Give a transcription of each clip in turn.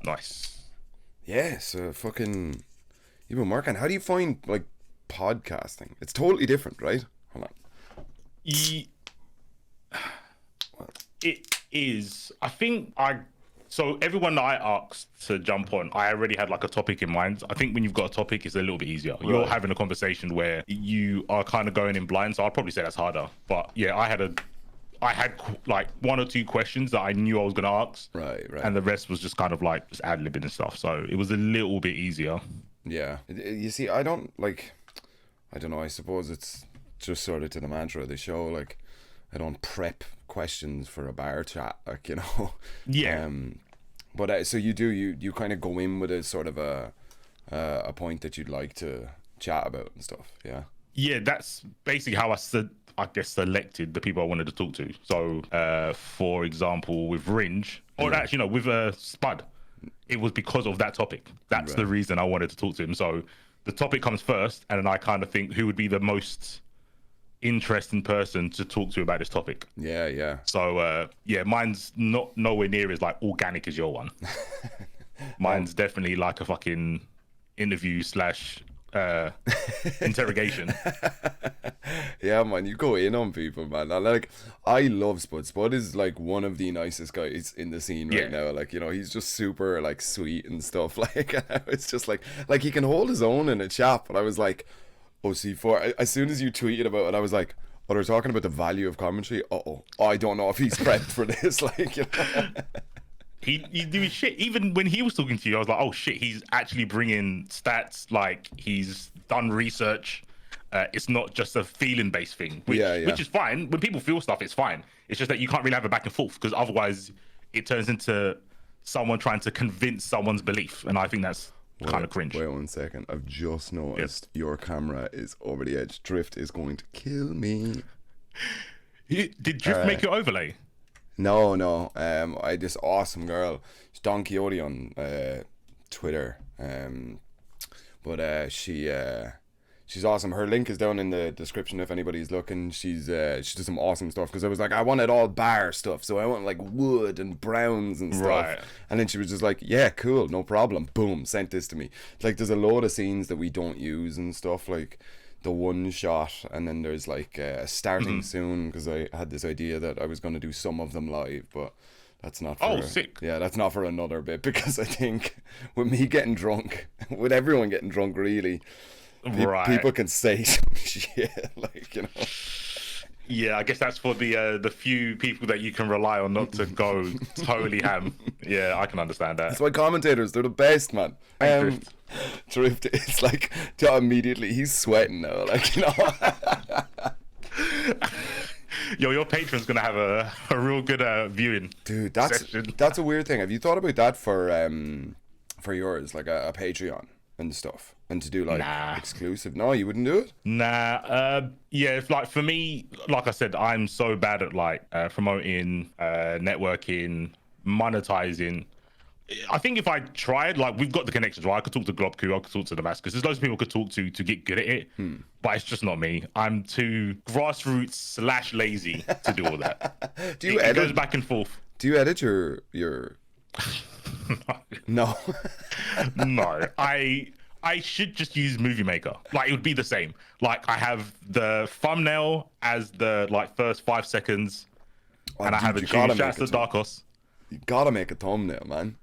Nice. Yeah, so fucking, you've been working. How do you find like podcasting? It's totally different, right? Hold on. It is. I think so everyone that I asked to jump on, I already had like a topic in mind. I think when you've got a topic, it's a little bit easier. Right. You're having a conversation where you are kind of going in blind, so I'd probably say that's harder. But yeah, I had like one or two questions that I knew I was going to ask. Right. And the rest was just kind of like just ad-libbing and stuff. So it was a little bit easier. Yeah. You see, I don't know, I suppose it's just sort of to the mantra of the show. Like, I don't prep questions for a bar chat, like, you know. Yeah. But so you kind of go in with a sort of a point that you'd like to chat about and stuff. Yeah. Yeah, that's basically how I guess selected the people I wanted to talk to. So, for example, with Ringe, or actually no, with Spud, it was because of that topic. That's the reason I wanted to talk to him. So the topic comes first, and then I kind of think who would be the most interesting person to talk to about this topic. Yeah. So mine's not nowhere near as like organic as your one. Mine's definitely like a fucking interview / interrogation. Yeah, man, you go in on people, man. I love Spud. Spud is like one of the nicest guys in the scene right now. Like, you know, he's just super like sweet and stuff. Like, it's just like he can hold his own in a chat. But I was like, OC4. As soon as you tweeted about it, I was like, oh, they're talking about the value of commentary. Oh, I don't know if he's prepped for this. Like, you know. He do his shit. Even when he was talking to you, I was like, oh shit, he's actually bringing stats. Like, he's done research. It's not just a feeling-based thing, which is fine. When people feel stuff, it's fine. It's just that you can't really have a back and forth, because otherwise it turns into someone trying to convince someone's belief, and I think that's kind of cringe. Wait 1 second. I've just noticed your camera is over the edge. Drift is going to kill me. Did Drift make your overlay? No. I this awesome girl, it's Don Quixote on Twitter. But she's awesome. Her link is down in the description if anybody's looking. She does some awesome stuff, because I was like, I wanted all bar stuff, so I want like wood and browns and stuff. Right. And then she was just like, yeah, cool, no problem. Boom, sent this to me. Like, there's a load of scenes that we don't use and stuff, like the one shot, and then there's like starting soon, because I had this idea that I was going to do some of them live, but that's not for sick. Yeah, that's not for another bit, because I think with me getting drunk, with everyone getting drunk, really, people can say some shit, like, you know. Yeah, I guess that's for the few people that you can rely on not to go totally ham. Yeah, I can understand that. That's why commentators, they're the best, man. Drift is like, immediately he's sweating now, like, you know. Yo, your patron's gonna have a real good viewing. Dude, session. That's a weird thing. Have you thought about that for yours, like a Patreon and stuff, and to do like exclusive? No, you wouldn't do it. Yeah, if like for me, like I said, I'm so bad at like promoting, networking, monetizing. I think if I tried, like, we've got the connections, right? I could talk to Globku, I could talk to Damascus. There's loads of people I could talk to get good at it, but it's just not me. I'm too grassroots / lazy to do all that. Do you edit? It goes back and forth. Do you edit your? No. No. I should just use Movie Maker. Like, it would be the same. Like, I have the thumbnail as the like first 5 seconds, and I have a tune. Shouts to Darkos. You gotta make a thumbnail, man.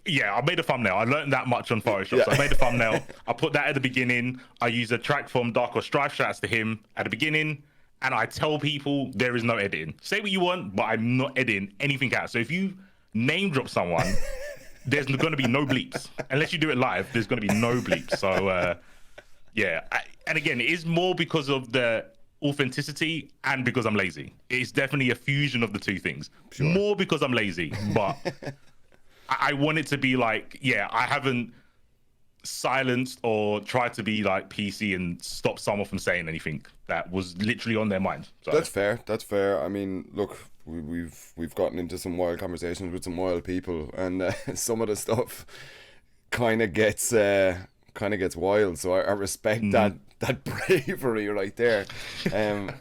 Yeah, I made a thumbnail. I learned that much on Photoshop. Yeah. So I made a thumbnail. I put that at the beginning. I use a track from Darkos Strife, shouts to him, at the beginning. And I tell people there is no editing. Say what you want, but I'm not editing anything out. So if you name drop someone, there's going to be no bleeps. Unless you do it live, there's going to be no bleeps. So, and again, it is more because of the authenticity and because I'm lazy. It's definitely a fusion of the two things. Sure. More because I'm lazy, but I want it to be like, I haven't silenced or tried to be like PC and stop someone from saying anything that was literally on their mind. So. That's fair. I mean, look, we've gotten into some wild conversations with some wild people, and some of the stuff kind of gets wild. So I respect that bravery right there. And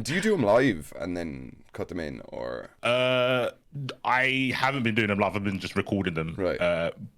do you do them live and then cut them in, or? I haven't been doing them live. I've been just recording them. Right.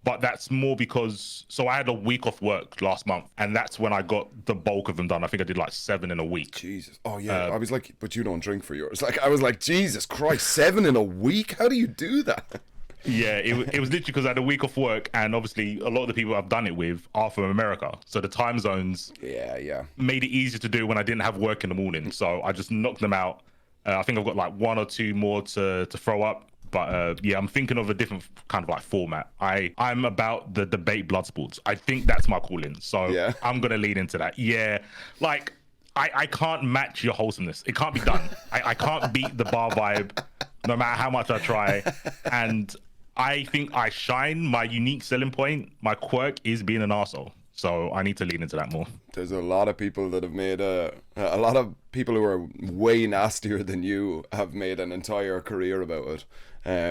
But that's more because, so I had a week off work last month, and that's when I got the bulk of them done. I think I did like 7 in a week. Jesus. Oh yeah. I was like, but you don't drink for yours. Like, I was like, Jesus Christ, 7 in a week? How do you do that? Yeah, it was literally because I had a week off work, and obviously a lot of the people I've done it with are from America, so the time zones made it easier to do when I didn't have work in the morning. So I just knocked them out. I think I've got like 1 or 2 more to throw up, but yeah, I'm thinking of a different kind of like format. I'm about the debate blood sports. I think that's my calling, so yeah. I'm gonna lean into that. Yeah, like I can't match your wholesomeness. It can't be done. I can't beat the bar vibe, no matter how much I try, and I think I shine. My unique selling point, my quirk, is being an arsehole. So I need to lean into that more. There's a lot of people that have made a lot of people who are way nastier than you have made an entire career about it.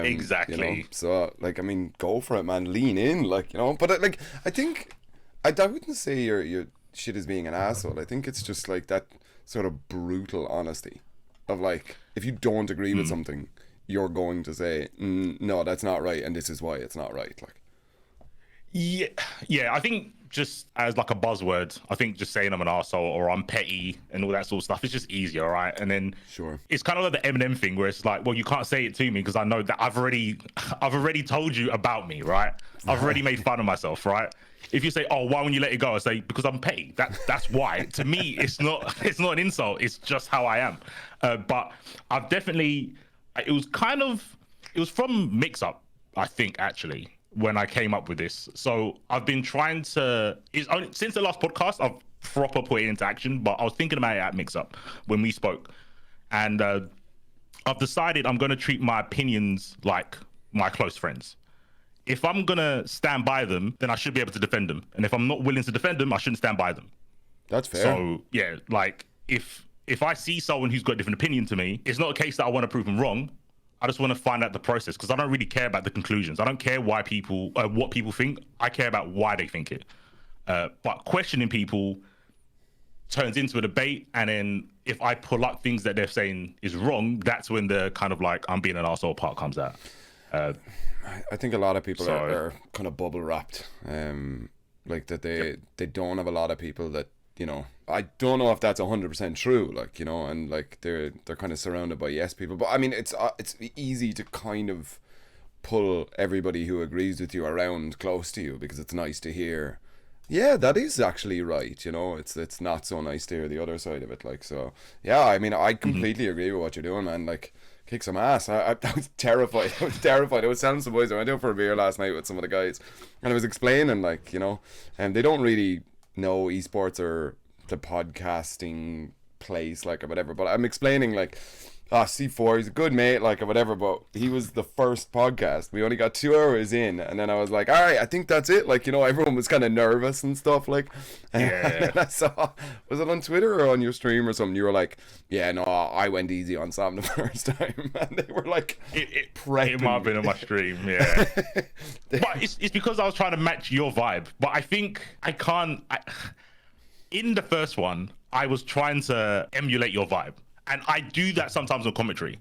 Exactly. You know? So like, I mean, go for it, man. Lean in, like, you know. But like, I think I wouldn't say your shit is being an asshole. I think it's just like that sort of brutal honesty of like, if you don't agree with something, you're going to say, no, that's not right, and this is why it's not right. Like, yeah. I think just as like a buzzword, I think just saying I'm an arsehole or I'm petty and all that sort of stuff is just easier, right? And then it's kind of like the Eminem thing where it's like, well, you can't say it to me because I know that I've already told you about me, right? I've already made fun of myself, right? If you say, oh, why won't you let it go? I say, because I'm petty. That's why. To me, it's not an insult. It's just how I am. But I've definitely, it was from Mix Up, I think, actually, when I came up with this. So I've been trying to, since the last podcast, I've proper put it into action, but I was thinking about it at Mix Up when we spoke. And I've decided I'm going to treat my opinions like my close friends. If I'm going to stand by them, then I should be able to defend them. And if I'm not willing to defend them, I shouldn't stand by them. That's fair. So yeah, like if I see someone who's got a different opinion to me, it's not a case that I want to prove them wrong. I just want to find out the process, because I don't really care about the conclusions. I don't care what people think. I care about why they think it. But questioning people turns into a debate, and then if I pull up things that they're saying is wrong, that's when the kind of like I'm being an arsehole part comes out. I think a lot of people are kind of bubble wrapped, like that they don't have a lot of people that, you know, I don't know if that's 100% true, like, you know, and like they're kind of surrounded by yes people. But I mean, it's easy to kind of pull everybody who agrees with you around close to you, because it's nice to hear, yeah, that is actually right, you know. It's not so nice to hear the other side of it, like. So yeah, I mean, I completely agree with what you're doing, man. Like, kick some ass. I was terrified. I was telling some boys, I went out for a beer last night with some of the guys, and I was explaining, like, you know, and they don't really know esports or the podcasting place, like, or whatever, but I'm explaining, like, C4, he's a good mate, like, or whatever, but he was the first podcast. We only got 2 hours in, and then I was like, all right, I think that's it. Like, you know, everyone was kind of nervous and stuff, like, and then I saw, was it on Twitter or on your stream or something? You were like, yeah, no, I went easy on Sam the first time, and they were like, it might have been on my stream, yeah. But it's because I was trying to match your vibe, but I think in the first one, I was trying to emulate your vibe. And I do that sometimes on commentary.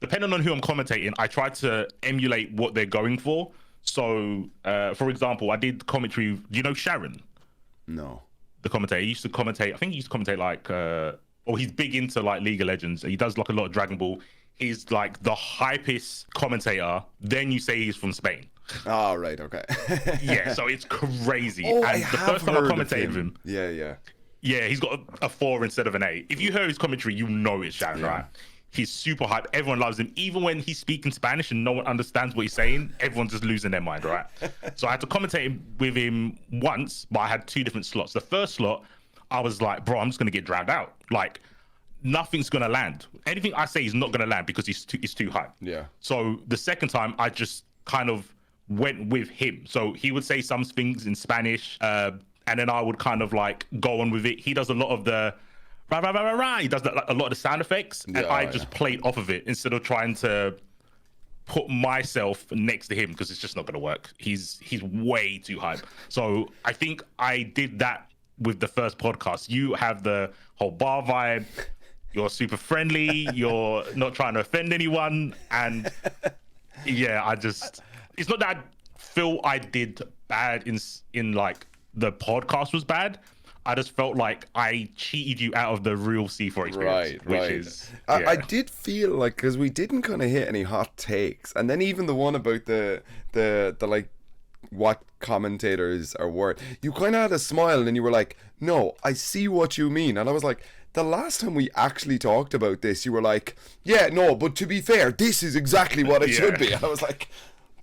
Depending on who I'm commentating, I try to emulate what they're going for. So, for example, I did commentary. Do you know Sharon? No. The commentator. He used to commentate. I think he used to commentate like, or he's big into like League of Legends. He does like a lot of Dragon Ball. He's like the hypest commentator. Then you say he's from Spain. Oh, right. Okay. Yeah. So it's crazy. Oh, and the first time I commentated with him. Yeah. Yeah, he's got a 4 instead of an 8. If you heard his commentary, you know it's Sharon, right? He's super hype. Everyone loves him. Even when he's speaking Spanish and no one understands what he's saying, everyone's just losing their mind, right? So I had to commentate with him once, but I had 2 different slots. The first slot, I was like, bro, I'm just going to get drowned out. Like, nothing's going to land. Anything I say is not going to land because he's too hype. Yeah. So the second time, I just kind of went with him. So he would say some things in Spanish, and then I would kind of like go on with it. He does a lot of the rah, rah, rah, rah, rah. He does a lot of the sound effects, and I just played off of it instead of trying to put myself next to him, because it's just not going to work. He's way too hype. So I think I did that with the first podcast. You have the whole bar vibe. You're super friendly. You're not trying to offend anyone. And yeah, it's not that I feel I did bad in like the podcast was bad. I just felt like I cheated you out of the real C4 experience. Right. I did feel like, because we didn't kind of hit any hot takes, and then even the one about the like what commentators are worth, you kind of had a smile and you were like, no, I see what you mean. And I was like, the last time we actually talked about this, you were like, yeah, no, but to be fair, this is exactly what it should be. And I was like,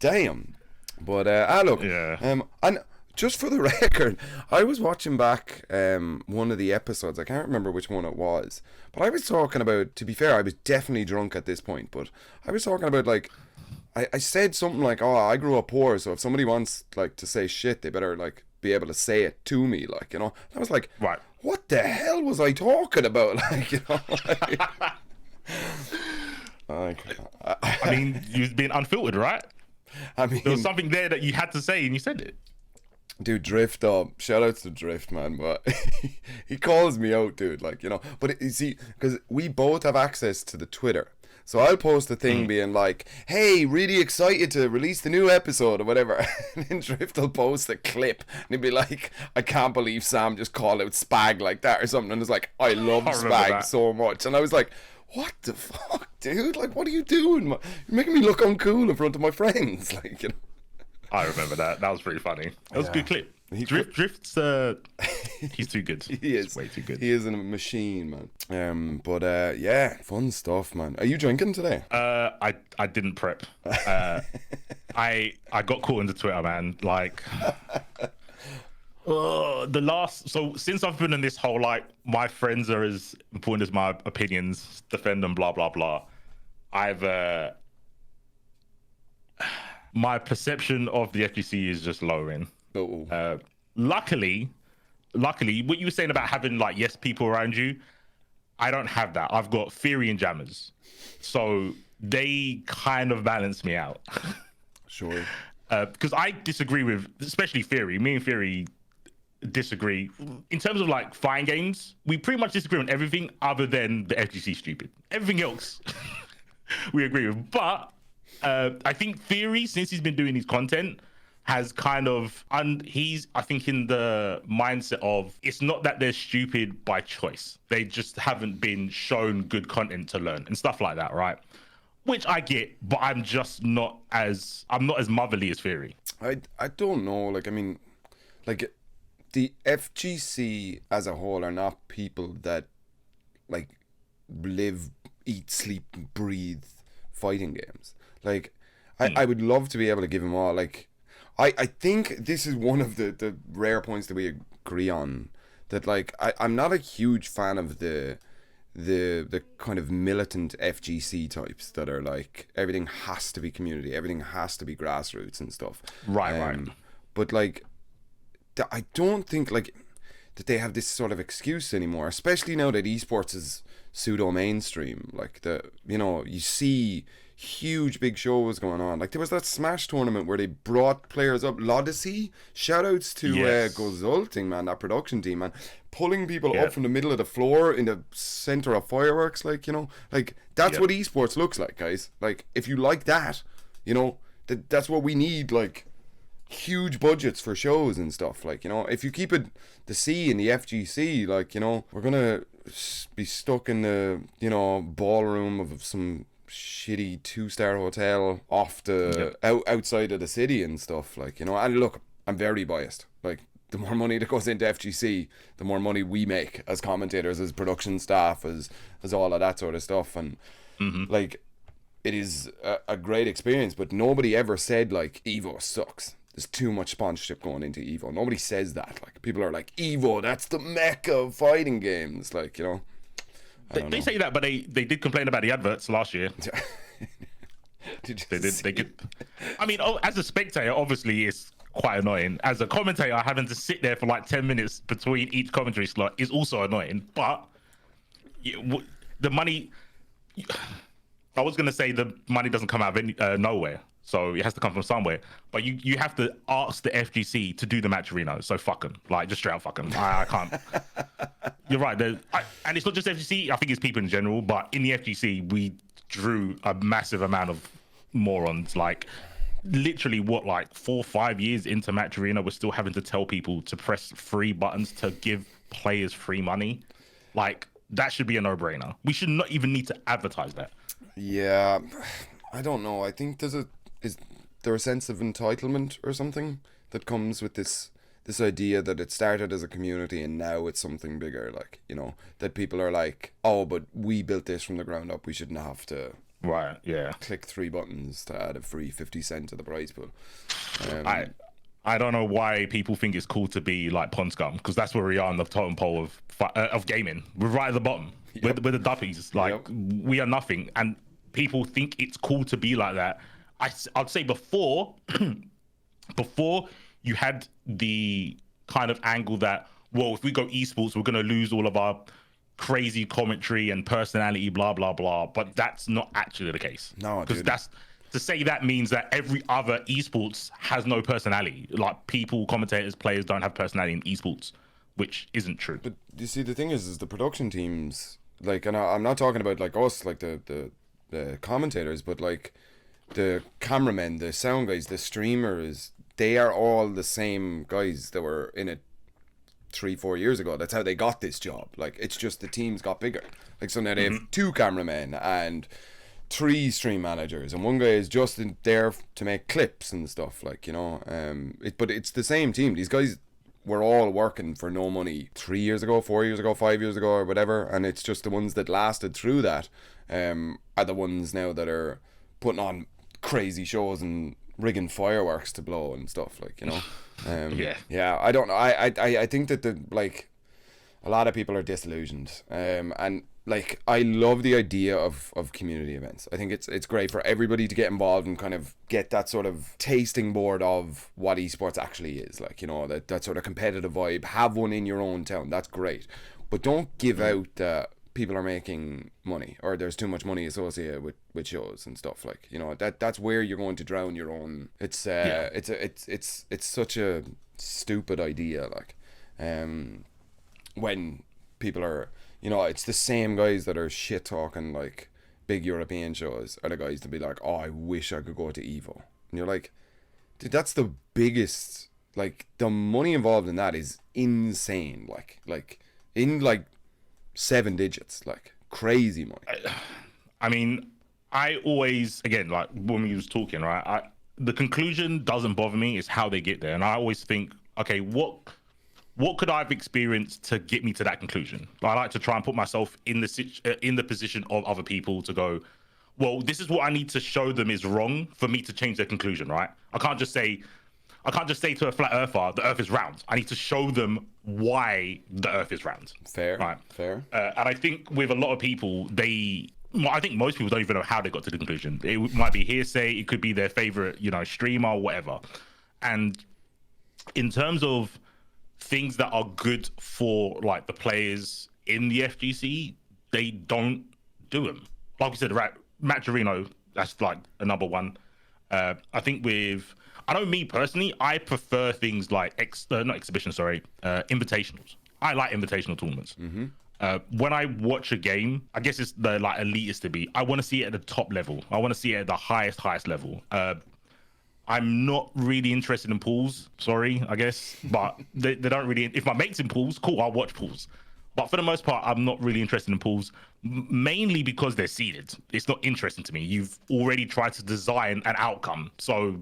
damn. But look, and just for the record, I was watching back one of the episodes. I can't remember which one it was, but I was talking about, to be fair, I was definitely drunk at this point, but I was talking about, like, I said something like, oh, I grew up poor, so if somebody wants, like, to say shit, they better, like, be able to say it to me, like, you know. And I was like, right, what the hell was I talking about? Like, you know, I mean, you've been unfiltered, right? I mean, there was something there that you had to say and you said it. Dude, Drift up. Shout outs to Drift, man. But he calls me out, dude. Like, you know. But you see, because we both have access to the Twitter. So I'll post a thing being like, hey, really excited to release the new episode or whatever. And then Drift will post a clip and he'll be like, I can't believe Sam just called out Spag like that or something. And it's like, I love Spag so much. And I was like, what the fuck, dude? Like, what are you doing? You're making me look uncool in front of my friends. Like, you know. I remember that. That was pretty funny. That was a good clip. Drift's he's too good. He is way too good. He is a machine, man. But yeah, fun stuff, man. Are you drinking today? I didn't prep. I got caught into Twitter, man. Like, since I've been in this whole, like, my friends are as important as my opinions, defend them, blah blah blah. My perception of the FGC is just lowering. Luckily, what you were saying about having, like, yes people around you, I don't have that. I've got Theory and Jammers, so they kind of balance me out. Sure. Because I disagree with, especially Theory. Me and Theory disagree in terms of, like, fighting games. We pretty much disagree on everything other than the FGC stupid. Everything else we agree with, but I think Theory, since he's been doing his content, has kind of, he's, I think, in the mindset of, it's not that they're stupid by choice. They just haven't been shown good content to learn and stuff like that, right? Which I get, but I'm not as motherly as Theory. I don't know. Like, I mean, like, the FGC as a whole are not people that, like, live, eat, sleep, breathe fighting games. Like, I would love to be able to give them all. Like, I think this is one of the rare points that we agree on. That, like, I'm not a huge fan of the kind of militant FGC types that are like, everything has to be community, everything has to be grassroots and stuff. Right. But, like, I don't think, like, that they have this sort of excuse anymore, especially now that esports is pseudo mainstream. Like, you see huge big shows going on. Like, there was that Smash tournament where they brought players up. Lodyssey, shout outs to Gozulting, man, that production team, man, pulling people up from the middle of the floor in the center of fireworks. Like, you know, like, that's what esports looks like, guys. Like, if you like that, you know, that's what we need. Like, huge budgets for shows and stuff. Like, you know, if you keep it the C in the FGC, like, you know, we're gonna be stuck in the, you know, ballroom of some shitty 2-star hotel off the outside of the city and stuff. Like, you know, and look, I'm very biased. Like, the more money that goes into FGC, the more money we make as commentators, as production staff, as all of that sort of stuff. And like, it is a great experience, but nobody ever said, like, Evo sucks. There's too much sponsorship going into Evo. Nobody says that. Like, people are like, Evo, that's the mecca of fighting games. Like, you know, they say that, but they did complain about the adverts last year. They did. I mean, as a spectator, obviously it's quite annoying. As a commentator, having to sit there for like 10 minutes between each commentary slot is also annoying. But the money, I was gonna say the money doesn't come out of nowhere. So it has to come from somewhere. But you have to ask the FGC to do the match arena. So fuck them. Like, just straight up fuck them. I can't. You're right. And it's not just FGC. I think it's people in general. But in the FGC, we drew a massive amount of morons. Like, literally, like 4 or 5 years into match arena, we're still having to tell people to press free buttons to give players free money. Like, that should be a no-brainer. We should not even need to advertise that. Yeah, I don't know. I think is there a sense of entitlement or something that comes with this idea that it started as a community and now it's something bigger, like, you know, that people are like, oh, but we built this from the ground up, we shouldn't have to click 3 buttons to add a free 50 cent to the prize pool. I don't know why people think it's cool to be like Pond Scum, because that's where we are on the totem pole of gaming. We're right at the bottom. Yep. We're the duppies. Like, we are nothing, and people think it's cool to be like that. I'd say before you had the kind of angle that, well, if we go esports, we're going to lose all of our crazy commentary and personality, blah, blah, blah. But that's not actually the case. No, because to say that means that every other esports has no personality. Like, people, commentators, players don't have personality in esports, which isn't true. But you see, the thing is the production teams, like, and I'm not talking about like us, like the commentators, but like the cameramen, the sound guys, the streamers, they are all the same guys that were in it 3-4 years ago. That's how they got this job. Like, it's just the teams got bigger. Like, so now they have 2 cameramen and 3 stream managers, and one guy is just in there to make clips and stuff, like, you know. But it's the same team. These guys were all working for no money 3 years ago, 4 years ago, 5 years ago, or whatever, and it's just the ones that lasted through that are the ones now that are putting on crazy shows and rigging fireworks to blow and stuff, like, you know. I don't know. I think that a lot of people are disillusioned, and like, I love the idea of community events. I think it's great for everybody to get involved and kind of get that sort of tasting board of what esports actually is, like, you know, that sort of competitive vibe. Have one in your own town. That's great, but don't give out that people are making money or there's too much money associated with shows and stuff, like, you know, that's where you're going to drown your own. It's such a stupid idea, like, when people are, you know, it's the same guys that are shit talking like big European shows are the guys to be like, oh, I wish I could go to Evo. And you're like, dude, that's the biggest, like, the money involved in that is insane, like in like 7 digits, like crazy money. I mean, I always, again, like when we was talking, right, the conclusion doesn't bother me, it's how they get there. And I always think, okay, what could I have experienced to get me to that conclusion? I like to try and put myself in the position of other people to go, well, this is what I need to show them is wrong for me to change their conclusion, right? I can't just say to a flat earther, the earth is round. I need to show them why the earth is round. Fair, right? Fair. And I think with a lot of people, I think most people don't even know how they got to the conclusion. It might be hearsay. It could be their favorite, you know, streamer or whatever. And in terms of things that are good for like the players in the FGC, they don't do them. Like we said, right, Match Arena, that's like a number one. I think I know me personally, I prefer things like invitationals. I like invitational tournaments. When I watch a game, I guess it's the like elitist to be. I want to see it at the top level. I want to see it at the highest level. I'm not really interested in pools, sorry, I guess, but they don't really. If my mate's in pools, cool, I'll watch pools. But for the most part, I'm not really interested in pools, mainly because they're seeded. It's not interesting to me. You've already tried to design an outcome, so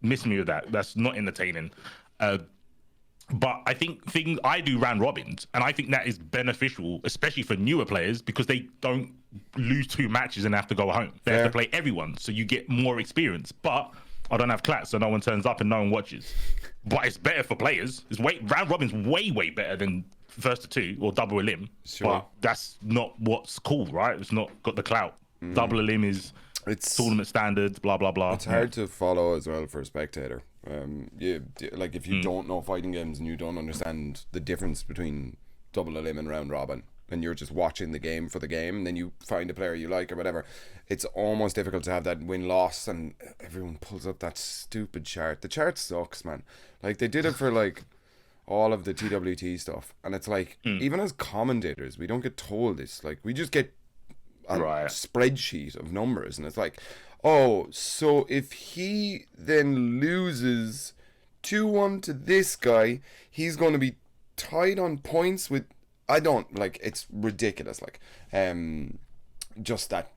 miss me with that. That's not entertaining. But I think I do round robins, and I think that is beneficial, especially for newer players, because they don't lose 2 matches and have to go home. They have to play everyone, so you get more experience. But I don't have class, so no one turns up and no one watches. But it's better for players. Round robin's way better than first to 2 or double elim. Sure. But that's not what's cool, right? It's not got the clout. Double elim is tournament standards, blah blah blah. It's hard to follow as well for a spectator. Like if you don't know fighting games and you don't understand the difference between double elim and round robin, and you're just watching the game for the game, and then you find a player you like or whatever, it's almost difficult to have that win-loss, and everyone pulls up that stupid chart. The chart sucks, man. Like, they did it for, like, all of the TWT stuff, and it's like, even as commentators, we don't get told this. Like, we just get a spreadsheet of numbers, and it's like, oh, so if he then loses 2-1 to this guy, he's going to be tied on points with, I don't, like, it's ridiculous, like, just that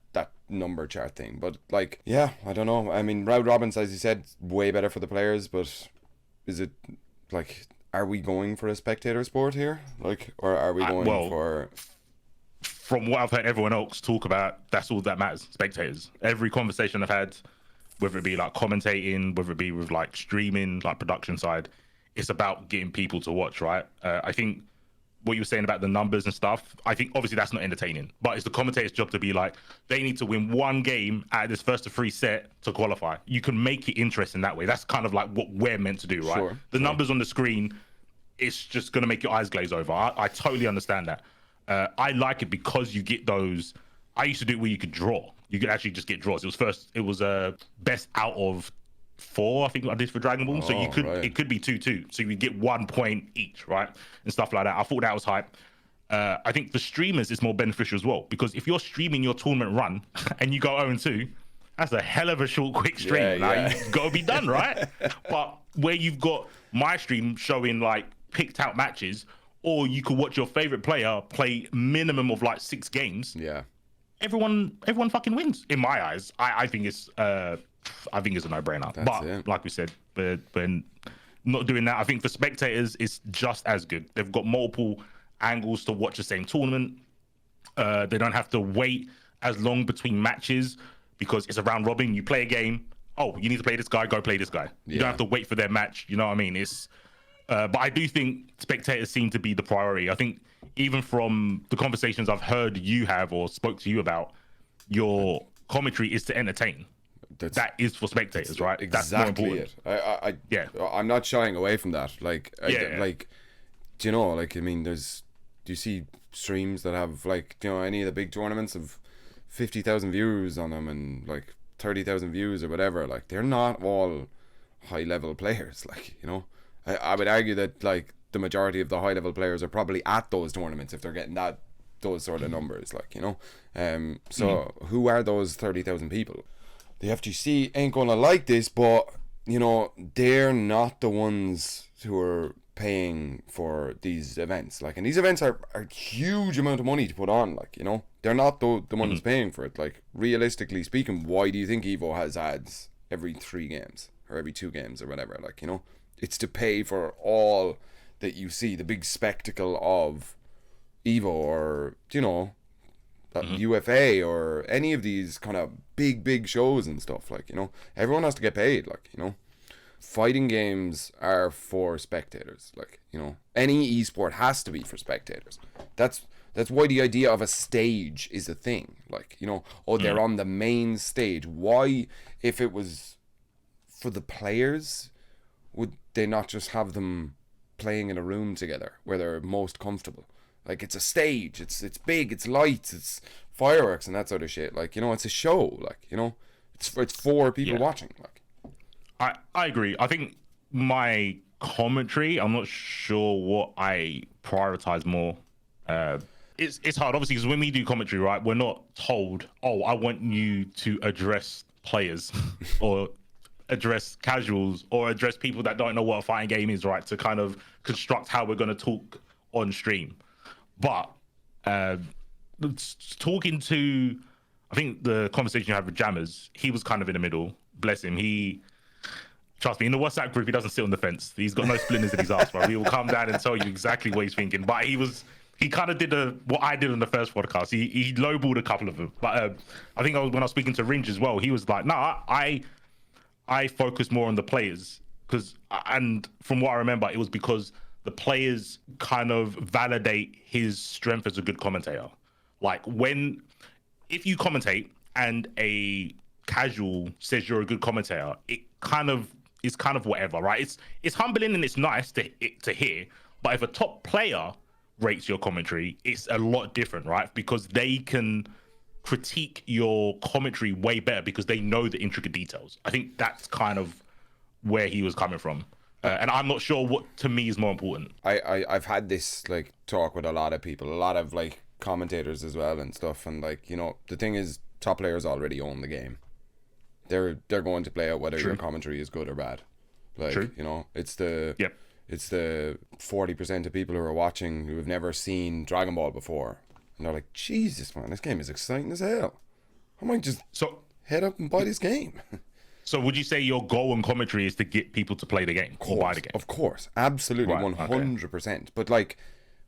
number chart thing. But, like, yeah, I don't know. I mean, round robins, as you said, way better for the players, but is it, like, are we going for a spectator sport here? Like, or are we going for... From what I've heard everyone else talk about, that's all that matters, spectators. Every conversation I've had, whether it be like commentating, whether it be with like streaming, like production side, it's about getting people to watch, right? I think what you were saying about the numbers and stuff, I think obviously that's not entertaining, but it's the commentator's job to be like, they need to win one game out of this first to 3 set to qualify. You can make it interesting that way. That's kind of like what we're meant to do, right? Sure, the numbers on the screen, it's just going to make your eyes glaze over. I totally understand that. I like it because you get those. I used to do it where you could draw. You could actually just get draws. It was best out of 4, I think I did for Dragon Ball. So you could it could be 2-2. So you get 1 point each, right? And stuff like that. I thought that was hype. I think for streamers it's more beneficial as well, because if you're streaming your tournament run and you go 0-2, that's a hell of a short, quick stream. You've got to be done, right? But where you've got my stream showing like picked out matches, or you could watch your favorite player play minimum of like 6 games. Yeah. Everyone fucking wins in my eyes. I think it's a no-brainer. But like we said, but not doing that. I think for spectators, it's just as good. They've got multiple angles to watch the same tournament. They don't have to wait as long between matches because it's a round robin. You play a game. Oh, you need to play this guy. Go play this guy. You don't have to wait for their match. You know what I mean? It's. But I do think spectators seem to be the priority. I think even from the conversations I've heard you have or spoke to you about, your commentary is to entertain. That is for spectators, right? Exactly. That's it. I'm not shying away from that. Like, like, do you know? Like, I mean, do you see streams that have like, you know, any of the big tournaments of 50,000 views on them and like 30,000 views or whatever? Like, they're not all high level players. Like, you know. I would argue that like the majority of the high level players are probably at those tournaments if they're getting those sort of numbers, like, you know. So who are those 30,000 people? The FGC ain't gonna like this, but you know, they're not the ones who are paying for these events. Like, and these events are a huge amount of money to put on, like, you know. They're not the ones paying for it. Like, realistically speaking, why do you think Evo has ads every 3 games or every 2 games or whatever? Like, you know. It's to pay for all that you see, the big spectacle of Evo or, you know, UFA or any of these kind of big shows and stuff. Like, you know, everyone has to get paid. Like, you know, fighting games are for spectators. Like, you know, any esport has to be for spectators. That's why the idea of a stage is a thing. Like, you know, they're on the main stage. Why, if it was for the players, would they not just have them playing in a room together where they're most comfortable? Like, it's a stage, it's big, it's lights, it's fireworks and that sort of shit. Like, you know, it's a show. Like, you know, it's for people watching. Like, I agree. I think my commentary, I'm not sure what I prioritize more. It's hard, obviously, because when we do commentary, right, we're not told, oh, I want you to address players or address casuals or address people that don't know what a fighting game is, right, to kind of construct how we're going to talk on stream. But talking to, I think the conversation you had with Jammers, he was kind of in the middle. Bless him. Trust me, in the WhatsApp group, he doesn't sit on the fence. He's got no splinters in his ass, bro. He will come down and tell you exactly what he's thinking. But he kind of did what I did on the first podcast. He lowballed a couple of them. But I think when I was speaking to Ringe as well, he was like, nah, I focus more on the players and from what I remember, it was because the players kind of validate his strength as a good commentator. Like, if you commentate and a casual says you're a good commentator, it kind of is kind of whatever, right? It's humbling and it's nice to hear. But if a top player rates your commentary, it's a lot different, right? Because they can critique your commentary way better because they know the intricate details. I think that's kind of where he was coming from. And I'm not sure what to me is more important. I've had this like talk with a lot of people, a lot of like commentators as well and stuff, and like, you know, the thing is, top players already own the game. They're going to play out whether your commentary is good or bad. Like, you know, it's the 40% of people who are watching who have never seen Dragon Ball before, and they're like, Jesus man, this game is exciting as hell. I might just head up and buy this game. So would you say your goal in commentary is to get people to play the game or buy the game? Of course, absolutely, 100%. But like,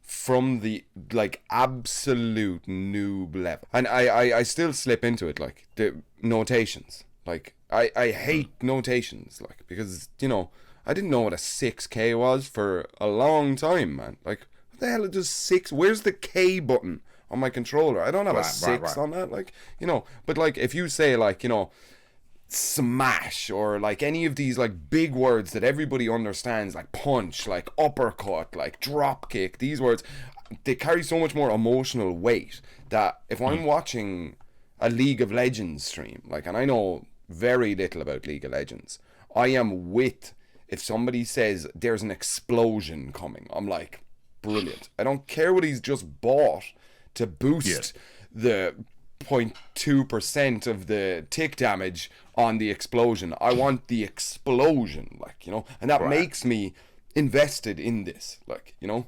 from the like absolute noob level, and I still slip into it, like the notations. Like I hate notations, like, because, you know, I didn't know what a 6K was for a long time, man. Like, what the hell is 6? Where's the K button on my controller? I don't have a 6 on that, like, you know. But like, if you say like, you know, smash, or like any of these like big words that everybody understands, like punch, like uppercut, like drop kick, these words, they carry so much more emotional weight that if I'm watching a League of Legends stream, like, and I know very little about League of Legends, I am with, if somebody says there's an explosion coming, I'm like, brilliant. I don't care what he's just bought to boost the 0.2% of the tick damage on the explosion. I want the explosion, like, you know, and that makes me invested in this, like, you know.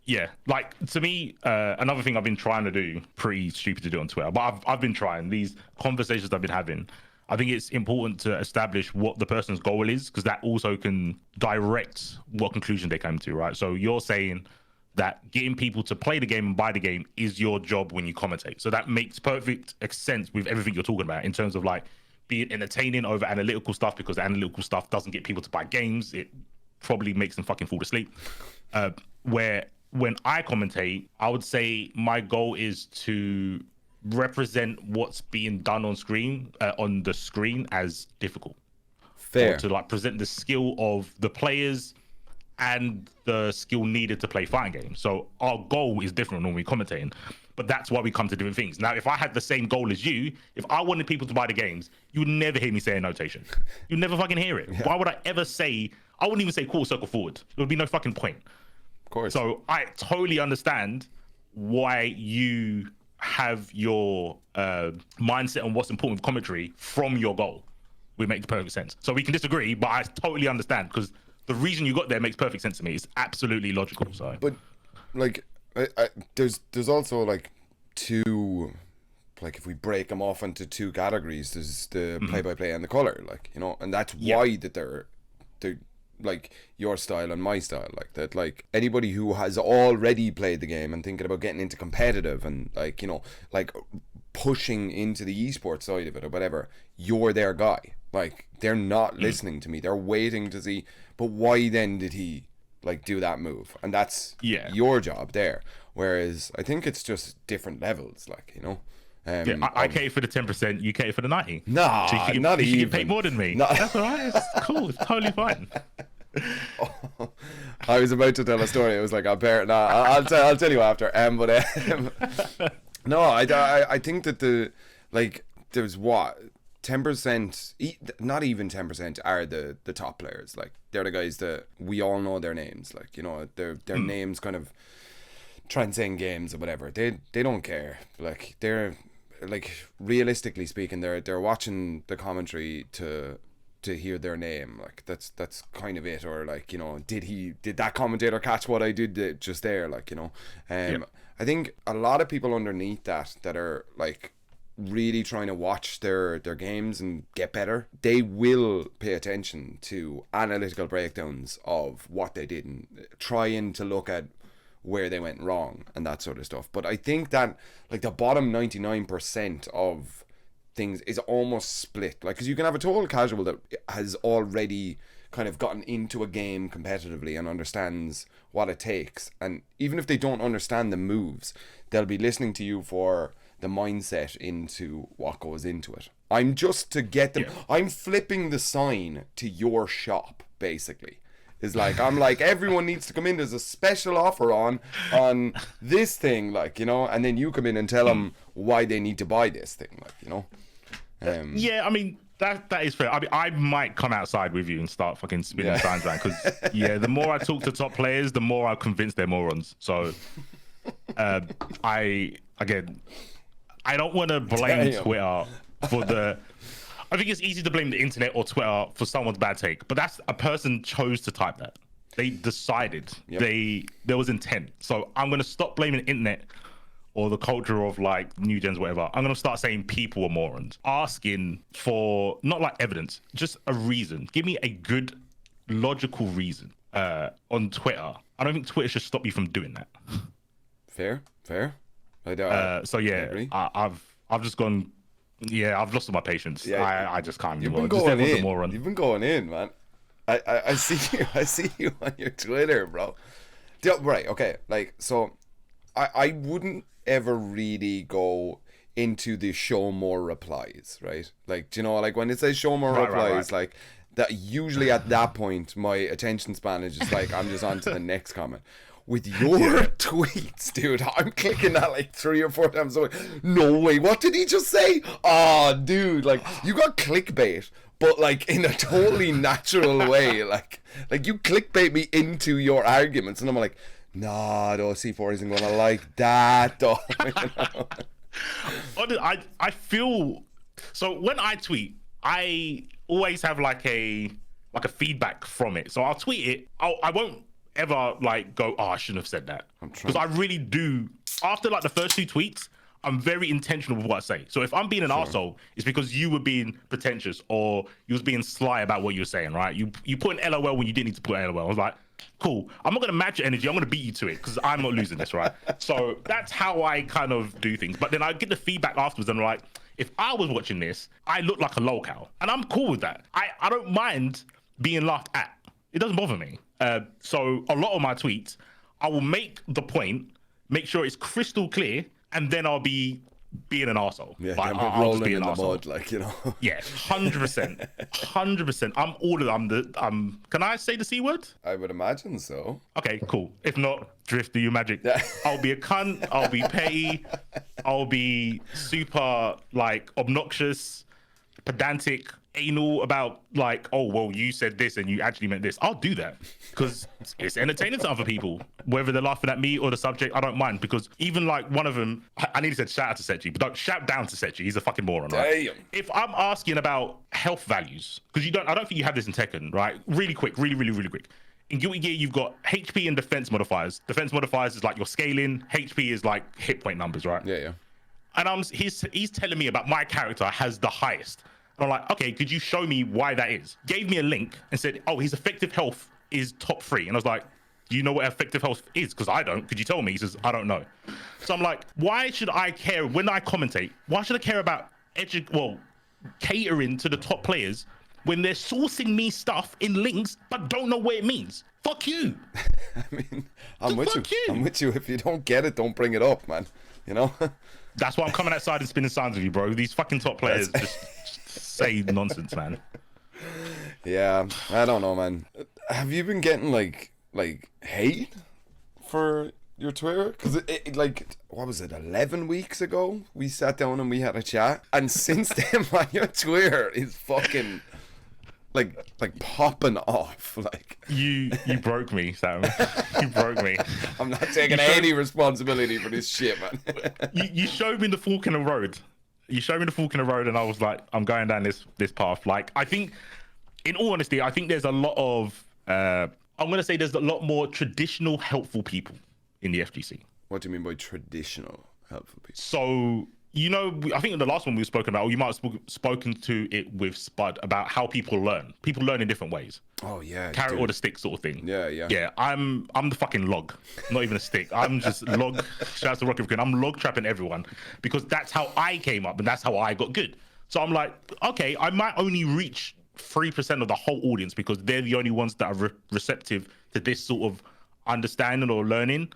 Yeah, like, to me, another thing I've been trying to do, pretty stupid to do on Twitter, but I've been trying, these conversations I've been having, I think it's important to establish what the person's goal is, because that also can direct what conclusion they come to, right? So you're saying that getting people to play the game and buy the game is your job when you commentate. So that makes perfect sense with everything you're talking about in terms of like being entertaining over analytical stuff, because analytical stuff doesn't get people to buy games. It probably makes them fucking fall asleep. Where when I commentate, I would say my goal is to represent what's being done on screen, on the screen, as difficult. Fair. Or to like present the skill of the players and the skill needed to play fighting games. So our goal is different when we're commentating, but that's why we come to different things. Now, if I had the same goal as you, if I wanted people to buy the games, you would never hear me say a notation. You'd never fucking hear it. Yeah. Why would I ever say, I wouldn't even say quarter circle forward. There would be no fucking point. Of course. So I totally understand why you have your mindset on what's important with commentary from your goal. It makes perfect sense. So we can disagree, but I totally understand, because the reason you got there makes perfect sense to me. It's absolutely logical. So, but like, there's also like two, like, if we break them off into two categories, there's the play-by-play and the color, like, you know, and that's why that they're like your style and my style, like that. Like, anybody who has already played the game and thinking about getting into competitive and, like, you know, like pushing into the esports side of it or whatever, you're their guy. Like, they're not listening to me, they're waiting to see, but why then did he like do that move? And that's your job there. Whereas I think it's just different levels, like, you know. I cater for the 10%, you cater for the 90%. Nah, so you not even. You get paid more than me. That's all right. It's cool. It's totally fine. I was about to tell a story. It was like, I'll tell you after. No, I think that there's what, 10%, not even 10% are the top players. Like, they're the guys that we all know their names. Like, you know, their names kind of transcend games or whatever. They don't care. Like, they're, like, realistically speaking, they're watching the commentary to hear their name. Like, that's kind of it. Or, like, you know, did that commentator catch what I did just there? Like, you know, I think a lot of people underneath that are like really trying to watch their games and get better, they will pay attention to analytical breakdowns of what they did and trying to look at where they went wrong and that sort of stuff. But I think that, like, the bottom 99% of things is almost split. Like, because you can have a total casual that has already kind of gotten into a game competitively and understands what it takes, and even if they don't understand the moves, they'll be listening to you for the mindset into what goes into it. I'm just to get them. I'm flipping the sign to your shop, basically. Is like, I'm like, everyone needs to come in. There's a special offer on this thing, like, you know, and then you come in and tell them why they need to buy this thing, like, you know. Yeah, I mean, that is fair. I mean, I might come outside with you and start fucking spinning signs around, because the more I talk to top players, the more I'm convinced they're morons. So I don't want to blame Twitter for the. I think it's easy to blame the internet or Twitter for someone's bad take, but that's a person chose to type that. They decided. There was intent. So I'm gonna stop blaming the internet or the culture of like new gens, whatever. I'm gonna start saying people are morons, asking for not like evidence, just a reason. Give me a good, logical reason on Twitter. I don't think Twitter should stop you from doing that. Fair. So yeah, I've just gone. Yeah, I've lost all my patience. Yeah, I just can't. You've been going in. You've been going in, man. I see you. I see you on your Twitter, bro. Right. Okay. Like, so, I wouldn't ever really go into the show more replies, right? Like, do you know, like when it says show more replies, like that. Usually at that point, my attention span is just like, I'm just on to the next comment. With your tweets, dude, I'm clicking that like 3 or 4 times. I'm like, no way, what did he just say? Oh, dude, like, you got clickbait, but like in a totally natural way. Like you clickbait me into your arguments, and I'm like, nah, though, C4 isn't gonna like that, though. I feel so when I tweet, I always have like a feedback from it. So I'll tweet it. I won't ever like go, oh, I shouldn't have said that, because I really do. After like the first 2 tweets, I'm very intentional with what I say. So if I'm being an arsehole, it's because you were being pretentious or you was being sly about what you were saying, right? You put an LOL when you didn't need to put an LOL. I was like, cool, I'm not gonna match your energy, I'm gonna beat you to it, because I'm not losing this, right? So that's how I kind of do things. But then I get the feedback afterwards, and like, if I was watching this, I look like a lolcow, and I'm cool with that. I don't mind being laughed at. It doesn't bother me. So a lot of my tweets, I will make the point, make sure it's crystal clear, and then I'll be being an arsehole. Yeah, like, I'll just be an arsehole. Mud, like, you know. Yeah, 100%. 100%. Can I say the C word? I would imagine so. Okay, cool. If not, Drift, do your magic. I'll be a cunt, I'll be petty, I'll be super, like, obnoxious, pedantic, anal about like, oh, well, you said this and you actually meant this. I'll do that because it's entertaining to other people, whether they're laughing at me or the subject. I don't mind, because even like one of them, I nearly said shout out to Sechi, but don't shout down to Sechi. He's a fucking moron, right? Damn. If I'm asking about health values, because I don't think you have this in Tekken, right? Really quick, really quick. In Guilty Gear, you've got HP and defense modifiers. Defense modifiers is like your scaling. HP is like hit point numbers, right? Yeah. And he's telling me about my character has the highest. I'm like, okay, could you show me why that is? Gave me a link and said, oh, his effective health is top 3. And I was like, do you know what effective health is? Because I don't. Could you tell me? He says, I don't know. So I'm like, why should I care when I commentate? Why should I care about catering to the top players when they're sourcing me stuff in links but don't know what it means? Fuck you. I mean, I'm with you. I'm with you. If you don't get it, don't bring it up, man. You know? That's why I'm coming outside and spinning signs with you, bro. These fucking top players just say nonsense, man. Yeah, I don't know, man. Have you been getting like hate for your Twitter? Because it like, what was it, 11 weeks ago we sat down and we had a chat, and since then man, your Twitter is fucking like popping off. Like, you broke me, Sam. You broke me. I'm not taking any responsibility for this shit, man. you showed me the fork in the road. You showed me the fork in the road, and I was like, I'm going down this path. Like, I think, in all honesty, I think there's a lot of I'm gonna say there's a lot more traditional helpful people in the FGC. What do you mean by traditional helpful people? So, you know, I think in the last one we've spoken about, or you might have spoken to it with Spud, about how people learn. People learn in different ways. Oh yeah, carrot or the stick sort of thing. Yeah. I'm the fucking log, not even a stick. I'm just log. Shout out to Rocket Raccoon. I'm log trapping everyone because that's how I came up and that's how I got good. So I'm like, okay, I might only reach 3% of the whole audience because they're the only ones that are receptive to this sort of understanding or learning.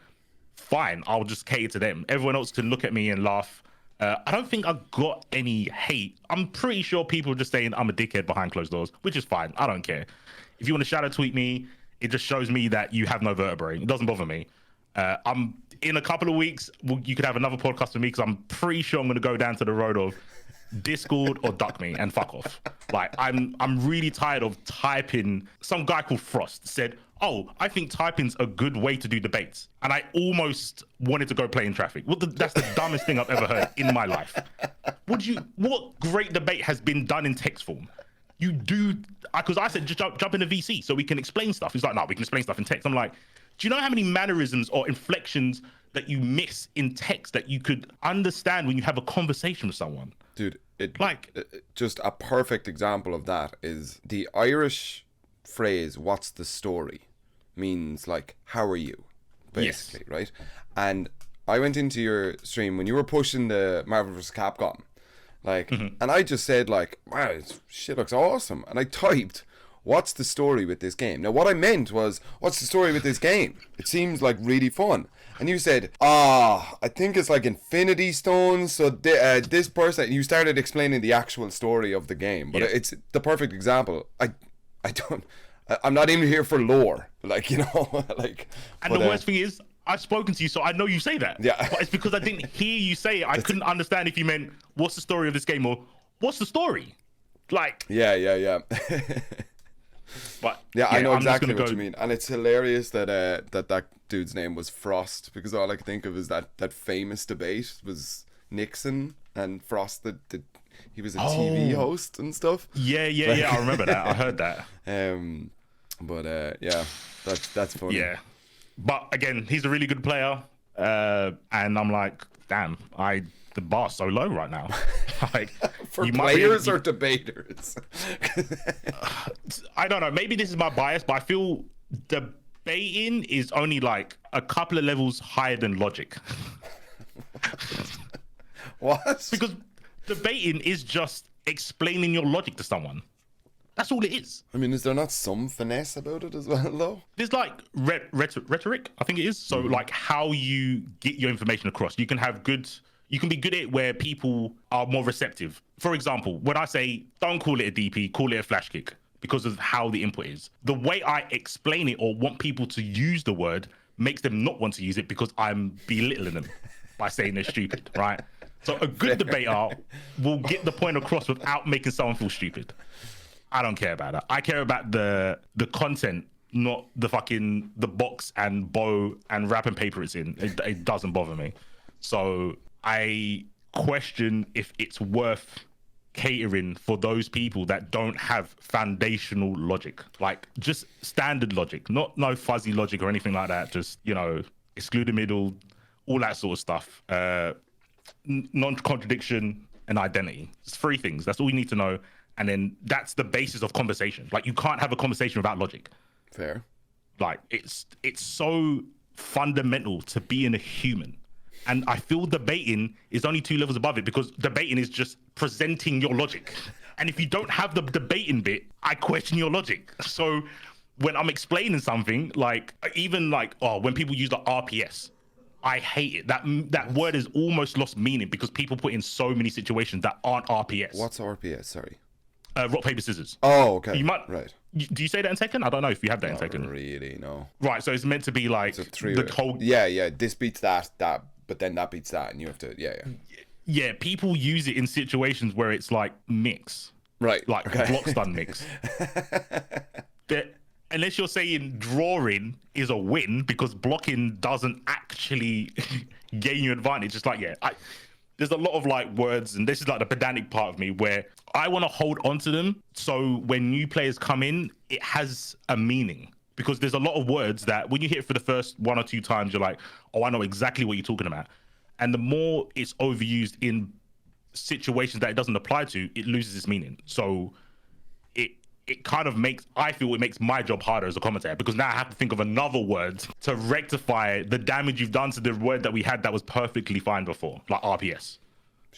Fine, I'll just cater to them. Everyone else can look at me and laugh. I don't think I got any hate. I'm pretty sure people are just saying I'm a dickhead behind closed doors, which is fine. I don't care. If you want to shadow tweet me, it just shows me that you have no vertebrae. It doesn't bother me. I'm in a couple of weeks. You could have another podcast with me because I'm pretty sure I'm going to go down to the road of Discord or duck me and fuck off. Like I'm really tired of typing. Some guy called Frost said, "Oh, I think typing's a good way to do debates," and I almost wanted to go play in traffic. That's the dumbest thing I've ever heard in my life. What great debate has been done in text form? You do, because I said just jump in a VC so we can explain stuff. He's like, no, we can explain stuff in text. I'm like, do you know how many mannerisms or inflections that you miss in text that you could understand when you have a conversation with someone? Dude, just a perfect example of that is the Irish phrase, "What's the story?" means like, how are you? Basically, yes. Right? And I went into your stream when you were pushing the Marvel vs. Capcom. Like, and I just said like, wow, shit looks awesome. And I typed, "What's the story with this game?" Now, what I meant was, what's the story with this game? It seems like really fun. And you said, I think it's like Infinity Stones. So this person, you started explaining the actual story of the game. But it's the perfect example. I'm not even here for lore. Like, you know, like. And the worst thing is, I've spoken to you, so I know you say that. Yeah. But it's because I didn't hear you say it. I couldn't understand if you meant, what's the story of this game, or what's the story? Like. Yeah. But yeah, I know exactly what you mean, and it's hilarious that that dude's name was Frost, because all I can think of is that famous debate was Nixon and Frost. He was a TV host and stuff. Yeah. I remember that. I heard that. Yeah, that's funny. Yeah. But again, he's a really good player, and I'm like, damn, the bar's so low right now. Like, for players or debaters? I don't know. Maybe this is my bias, but I feel debating is only like a couple of levels higher than logic. What? Because debating is just explaining your logic to someone. That's all it is. I mean, is there not some finesse about it as well, though? There's like rhetoric, I think it is. So like how you get your information across. You can be good at it where people are more receptive. For example, when I say, don't call it a DP, call it a flash kick, because of how the input is. The way I explain it or want people to use the word makes them not want to use it because I'm belittling them by saying they're stupid, right? So a good debater will get the point across without making someone feel stupid. I don't care about that. I care about the content, not the box and bow and wrapping paper it's in. It doesn't bother me. So I question if it's worth catering for those people that don't have foundational logic, like just standard logic, no fuzzy logic or anything like that. Just, you know, exclude the middle, all that sort of stuff. Non-contradiction and identity. It's 3 things. That's all you need to know. And then that's the basis of conversation. Like, you can't have a conversation without logic. Fair. Like, it's so fundamental to being a human. And I feel debating is only 2 levels above it, because debating is just presenting your logic. And if you don't have the debating bit, I question your logic. So when I'm explaining something, like, even like, when people use like RPS, I hate it. That word has almost lost meaning because people put in so many situations that aren't RPS. What's RPS? Sorry. Rock, paper, scissors. Oh, okay. You might, right. Do you say that in Tekken? I don't know if you have that in Tekken. Not really, no. Right, so it's meant to be like the whole... Yeah, this beats that, but then that beats that, and you have to, Yeah, people use it in situations where it's like mix. Right. Like block stun mix. Unless you're saying drawing is a win because blocking doesn't actually gain you advantage. It's like, there's a lot of like words, and this is like the pedantic part of me where I want to hold on to them. So when new players come in, it has a meaning, because there's a lot of words that when you hit it for the first 1 or 2 times, you're like, oh, I know exactly what you're talking about. And the more it's overused in situations that it doesn't apply to, it loses its meaning. So it kind of makes my job harder as a commentator, because now I have to think of another word to rectify the damage you've done to the word that we had that was perfectly fine before, like RPS,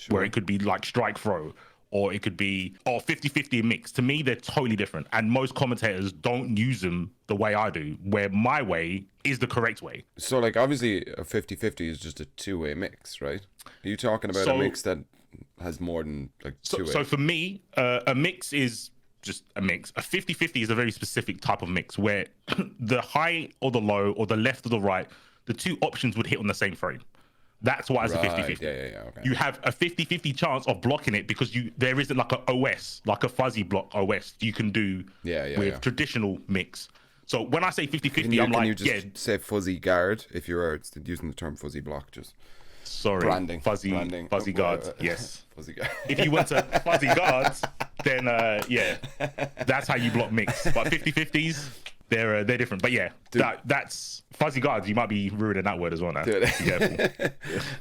where it could be like strike throw, or it could be 50-50 mix. To me, they're totally different. And most commentators don't use them the way I do, where my way is the correct way. So like, obviously a 50-50 is just a 2-way mix, right? Are you talking about a mix that has more than like 2 ways? So for me, a mix is just a mix. A 50-50 is a very specific type of mix where the high or the low or the left or the right, the two options would hit on the same frame. That's why it's a 50-50. Yeah, okay. You have a 50-50 chance of blocking it because there isn't like a OS, like a fuzzy block OS you can do with traditional mix. So when I say 50-50, I'm like, can you just say fuzzy guard if you're using the term fuzzy block? Just branding. Fuzzy guards. Yes. Fuzzy guard. If you went to fuzzy guards, then that's how you block mix. But 50-50s, they're different. But yeah, that's fuzzy guards. You might be ruining that word as well now. Be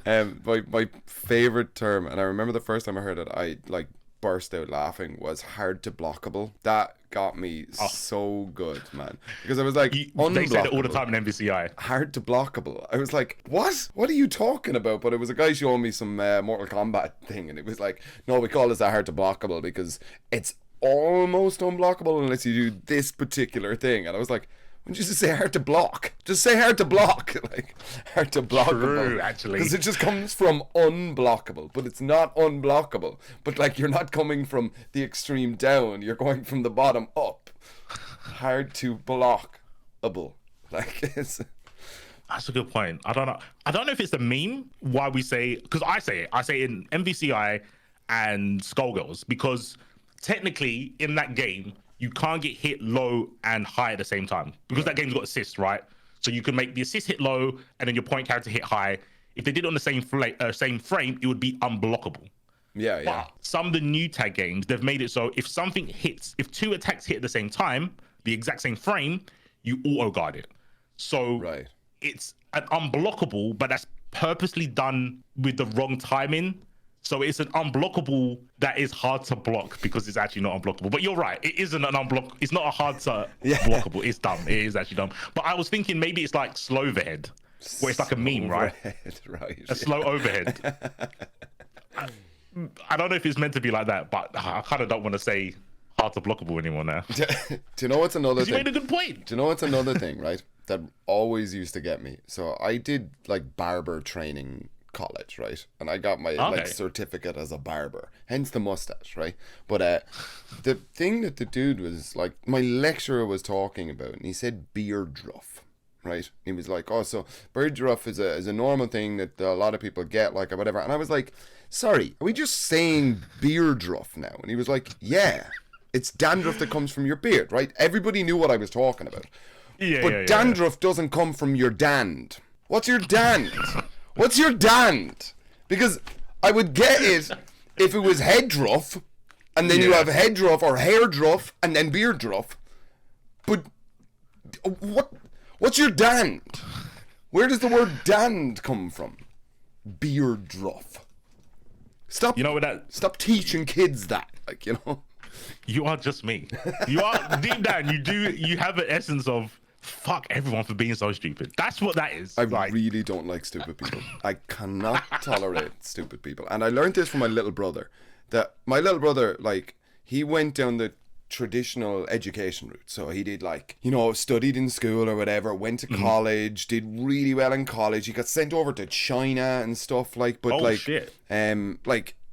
careful. My favorite term, and I remember the first time I heard it, I like burst out laughing, was hard to blockable. That got me so good, man, because I was like, they said it all the time in MVCI. Hard to blockable. I was like, what are you talking about? But it was a guy showing me some Mortal Kombat thing, and it was like, no, we call this a hard to blockable because it's almost unblockable unless you do this particular thing. And I was like, why don't you just say hard to block? Just say hard to block. Like, hard to block. True, actually. Because it just comes from unblockable, but it's not unblockable. But like, you're not coming from the extreme down, you're going from the bottom up. Hard to blockable. Like, it's... That's a good point. I don't know if it's a meme why we say, because I say it in MVCI and Skullgirls, because technically in that game you can't get hit low and high at the same time because that game's got assists, right? So you can make the assist hit low and then your point character hit high. If they did it on the same frame, it would be unblockable. Yeah. But some of the new tag games, they've made it so if something hits, if two attacks hit at the same time, the exact same frame, you auto guard it. So it's an unblockable, but that's purposely done with the wrong timing. So it's an unblockable that is hard to block because it's actually not unblockable. But you're right, it isn't an unblock. It's not a hard to blockable. It's dumb. It is actually dumb. But I was thinking maybe it's like slow overhead, where it's like a meme, right? A slow overhead. I don't know if it's meant to be like that, but I kind of don't want to say hard to blockable anymore now. Do you know what's another thing? You made a good point. Do you know what's another thing, right? That always used to get me. So I did like barber training college, right? And I got my like certificate as a barber, hence the mustache, right? But the thing that the dude was like, my lecturer was talking about, and he said beard rough, right? He was like, oh, so beard rough is a normal thing that a lot of people get, like, or whatever. And I was like, sorry, are we just saying beard rough now? And he was like, yeah, it's dandruff that comes from your beard, right? Everybody knew what I was talking about. But dandruff doesn't come from your dand. What's your dand? What's your dand? Because I would get it if it was head druff, and then you have head druff or hair druff, and then beard druff. But what's your dand? Where does the word dand come from? Beard druff. Stop. You know what that? Stop teaching kids that. Like, you know. You are just me. You are deep down. You have an essence of fuck everyone for being so stupid. That's what that is. I really don't like stupid people. I cannot tolerate stupid people. And I learned this from my little brother. That my little brother, like, he went down the traditional education route. So he did, like, you know, studied in school or whatever, went to college, did really well in college. He got sent over to China and stuff, like, but like,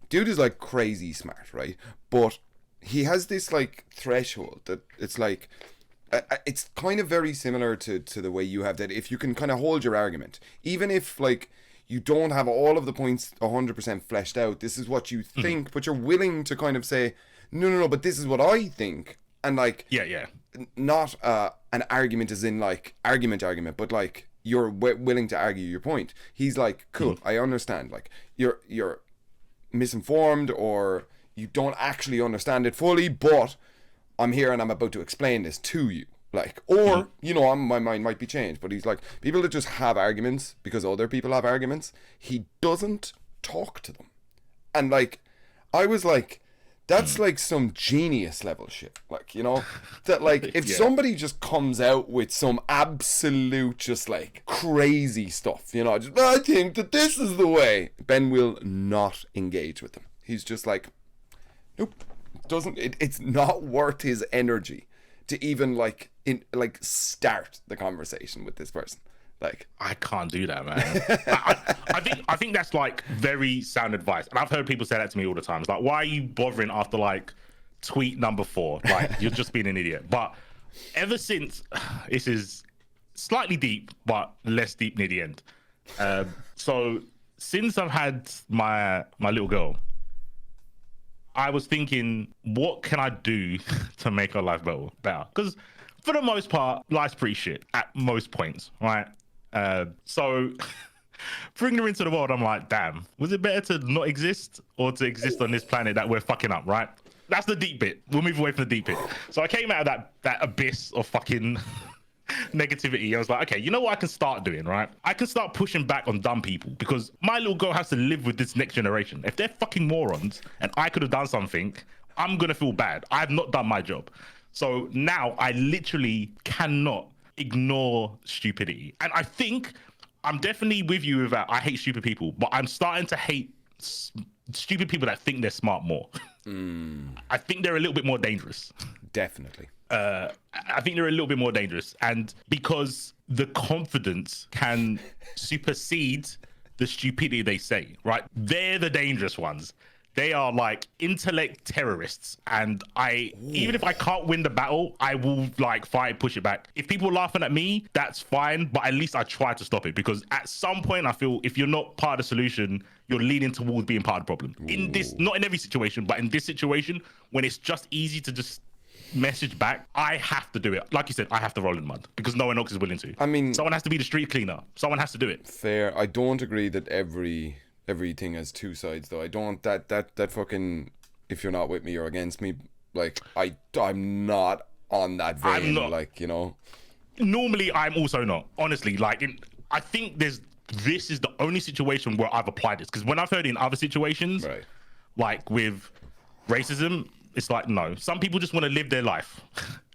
dude is like crazy smart, right? But he has this like threshold that it's like, it's kind of very similar to the way you have that. If you can kind of hold your argument, even if like you don't have all of the points 100% fleshed out, this is what you think, but you're willing to kind of say, no, but this is what I think. And like, not an argument as in like argument, but like you're willing to argue your point. He's like, cool, I understand. Like you're misinformed or you don't actually understand it fully, but I'm here and I'm about to explain this to you. Like, or, you know, my mind might be changed, but he's like, people that just have arguments because other people have arguments, he doesn't talk to them. And like, I was like, that's like some genius level shit. Like, you know, that like, if somebody just comes out with some absolute, just like crazy stuff, you know, just, I think that this is the way, Ben will not engage with them. He's just like, nope. It's not worth his energy to even like start the conversation with this person. Like, I can't do that, man. I think that's like very sound advice, and I've heard people say that to me all the time. It's like, why are you bothering after like tweet number 4. Like, you're just being an idiot. But ever since, this is slightly deep, but less deep near the end. So since I've had my little girl, I was thinking, what can I do to make her life better? Because for the most part, life's pretty shit at most points, right? So bringing her into the world, I'm like, damn, was it better to not exist or to exist on this planet that we're fucking up, right? That's the deep bit. We'll move away from the deep bit. So I came out of that abyss of fucking negativity. I was like, okay, you know what I can start doing, right? I can start pushing back on dumb people, because my little girl has to live with this next generation. If they're fucking morons and I could have done something, I'm gonna feel bad. I've not done my job. So now I literally cannot ignore stupidity. And I think I'm definitely with you with that. I hate stupid people, but I'm starting to hate stupid people that think they're smart more. I think they're a little bit more dangerous. Definitely. I think they're a little bit more dangerous, and because the confidence can supersede the stupidity they say, right? They're the dangerous ones. They are like intellect terrorists, and even if I can't win the battle, I will like fight, push it back. If people are laughing at me, that's fine, but at least I try to stop it, because at some point I feel if you're not part of the solution, you're leaning towards being part of the problem. In this, not in every situation, but in this situation, when it's just easy to just message back, I have to do it. Like you said, I have to roll in the mud because no one else is willing to. I mean, someone has to be the street cleaner. Someone has to do it. Fair. I don't agree that everything has two sides, though. I don't that fucking, if you're not with me, you're against me. Like I'm not on that vein. I'm not. Like, you know. Normally, I'm also not. Honestly, like I think this is the only situation where I've applied this, because when I've heard in other situations, right, like with racism, it's like, no, some people just want to live their life.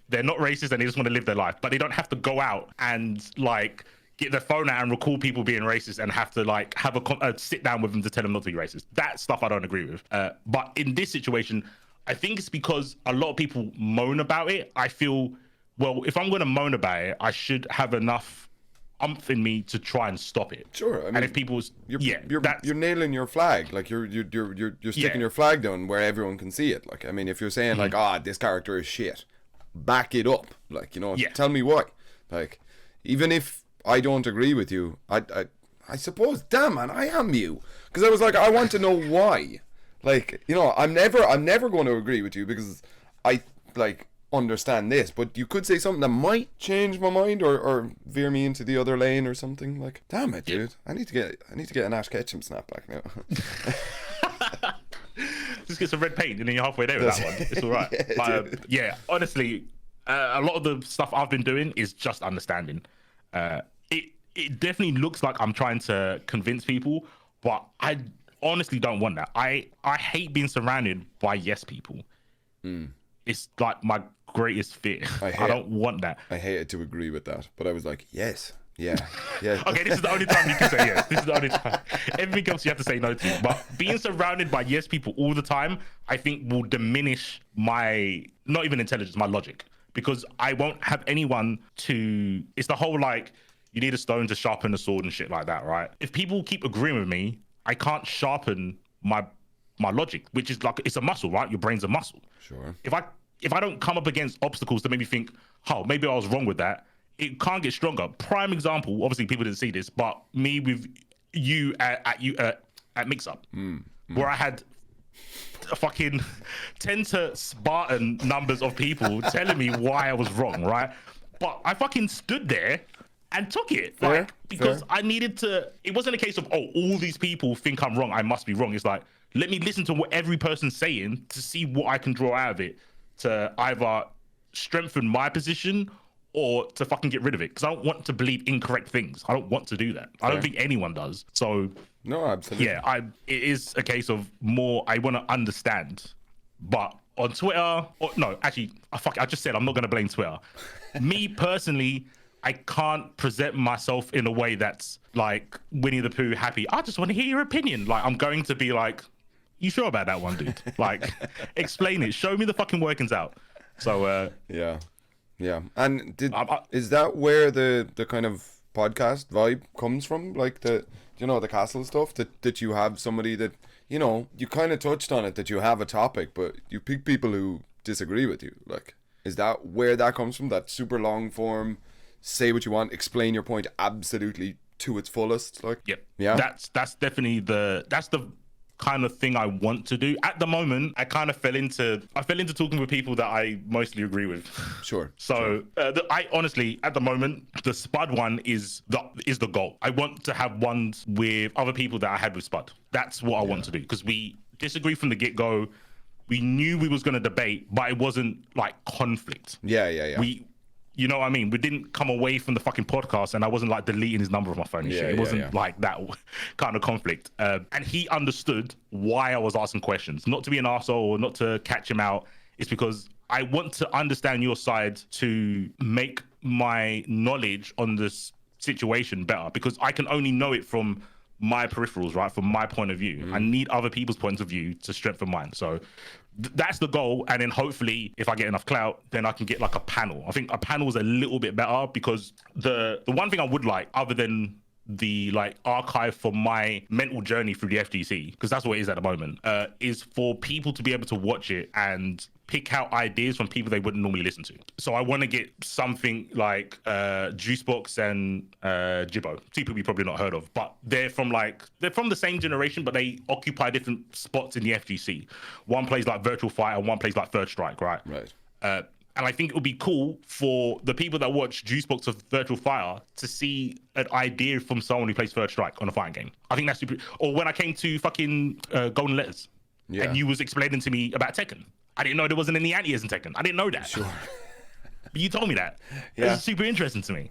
They're not racist and they just want to live their life, but they don't have to go out and like get their phone out and record people being racist and have to like have a sit down with them to tell them not to be racist. That stuff I don't agree with. But in this situation, I think it's because a lot of people moan about it. I feel, well, if I'm going to moan about it, I should have enough umph in me to try and stop it. Sure. I mean, and if people's you're nailing your flag, like you're sticking your flag down where everyone can see it. Like, I mean, if you're saying like, this character is shit, back it up. Like, you know, tell me why. Like, even if I don't agree with you, I suppose, damn man, I am you, because I was like, I want to know why. Like, you know, I'm never going to agree with you because I like understand this, but you could say something that might change my mind or veer me into the other lane or something. Like, damn it, dude, I need to get an Ash Ketchum snapback now. Just get some red paint and then you're halfway there with that one. It's all right. But, honestly, a lot of the stuff I've been doing is just understanding. It definitely looks like I'm trying to convince people, but I honestly don't want that. I hate being surrounded by yes people. It's like my greatest fear. I don't want that. I hated to agree with that, but I was like, yes. Yeah. Okay, this is the only time you can say yes. This is the only time. Everything else you have to say no to. But being surrounded by yes people all the time, I think will diminish my, not even intelligence, my logic. Because I won't have anyone to, it's the whole like, you need a stone to sharpen a sword and shit like that, right? If people keep agreeing with me, I can't sharpen my logic, which is like, it's a muscle, right? Your brain's a muscle. Sure. If I don't come up against obstacles to make me think, oh, maybe I was wrong with that, it can't get stronger. Prime example, obviously people didn't see this, but me with you at Mix Up, where I had a fucking 10 to Spartan numbers of people telling me why I was wrong, right? But I fucking stood there and took it, like, because I needed to. It wasn't a case of, oh, all these people think I'm wrong, I must be wrong. It's like, let me listen to what every person's saying to see what I can draw out of it to either strengthen my position or to fucking get rid of it, because I don't want to believe incorrect things. I don't want to do that. I don't think anyone does. So no, absolutely. Yeah, it is a case of more, I want to understand. But on Twitter, I just said I'm not going to blame Twitter. Me personally, I can't present myself in a way that's like Winnie the Pooh happy. I just want to hear your opinion. Like, I'm going to be like, you sure about that one, dude? Like, explain it. Show me the fucking workings out. So yeah. And is that where the kind of podcast vibe comes from? Like the castle stuff, that you have somebody that, you know, you kind of touched on it, that you have a topic, but you pick people who disagree with you. Like, is that where that comes from? That super long form, say what you want, explain your point absolutely to its fullest. Like, yep, yeah, that's definitely the kind of thing I want to do. At the moment, I fell into talking with people that I mostly agree with. Sure. So I honestly, at the moment, the Spud one is the goal. I want to have ones with other people that I had with Spud. That's what I want to do, because we disagree from the get-go. We knew we was going to debate, but it wasn't like conflict. Yeah. You know what I mean? We didn't come away from the fucking podcast and I wasn't like deleting his number off my phone and shit. It wasn't like that kind of conflict. And he understood why I was asking questions, not to be an arsehole or not to catch him out. It's because I want to understand your side to make my knowledge on this situation better, because I can only know it from my peripherals, right? From my point of view. I need other people's points of view to strengthen mine. So that's the goal. And then hopefully if I get enough clout, then I can get like a panel. I think a panel is a little bit better, because the one thing I would like, other than the like archive for my mental journey through the FGC, because that's what it is at the moment, is for people to be able to watch it and pick out ideas from people they wouldn't normally listen to. So I want to get something like Juicebox and Jibbo, two people you probably not heard of, but they're from the same generation, but they occupy different spots in the FGC. One plays like Virtual Fighter, one plays like Third Strike, right? And I think it would be cool for the people that watch Juicebox of Virtual Fighter to see an idea from someone who plays Third Strike on a fighting game. I think that's super. Or when I came to fucking Golden Letters, and you was explaining to me about Tekken. I didn't know there wasn't any anti-airs in Tekken. I didn't know that. Sure. But you told me that. Yeah. It's super interesting to me.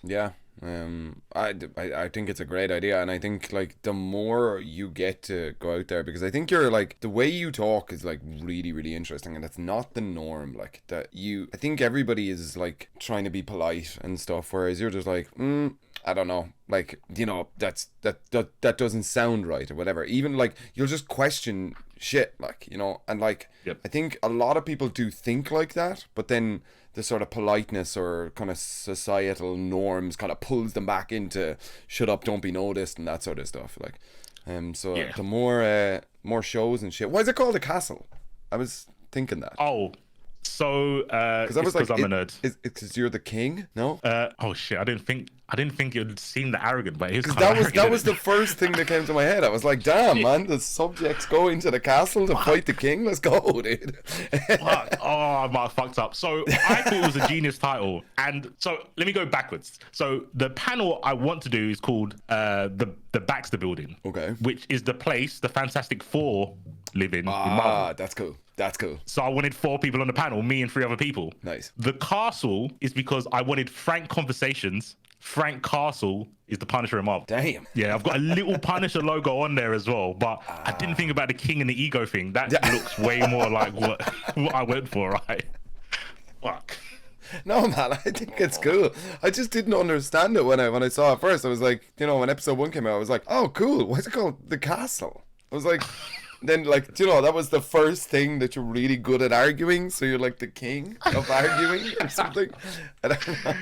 Yeah. I think it's a great idea, and I think like the more you get to go out there, because I think you're like, the way you talk is like really, really interesting, and it's not the norm. Like that I think everybody is like trying to be polite and stuff, whereas you're just like, I don't know, like, you know, that doesn't sound right or whatever. Even like you'll just question shit, like, you know, and like I think a lot of people do think like that, but then the sort of politeness or kind of societal norms kind of pulls them back into shut up, don't be noticed, and that sort of stuff. Like, the more shows and shit. Why is it called a castle? I was thinking that. Oh, so because I'm a nerd. Is because you're the king? No. Oh shit! I didn't think it would seem that arrogant, but it's that was the first thing that came to my head. I was like, damn, man, the subjects go into the castle to fight the king. Let's go, dude. Fuck. Oh, I might have fucked up. So I thought it was a genius title, and so let me go backwards. So the panel I want to do is called the Baxter Building. Okay. Which is the place the Fantastic Four live in Marvel. That's cool. That's cool. So I wanted 4 people on the panel, me and 3 other people. Nice. The castle is because I wanted frank conversations. Frank Castle is the Punisher in Marvel. Damn. Yeah, I've got a little Punisher logo on there as well, but I didn't think about the king and the ego thing. That looks way more like what I went for, right? Fuck. No, man, I think it's cool. I just didn't understand it when I saw it first. I was like, you know, when episode 1 came out, I was like, oh, cool. Why is it called The Castle? I was like... Then, like, you know, that was the first thing that you're really good at arguing. So you're like the king of arguing or something. I don't know.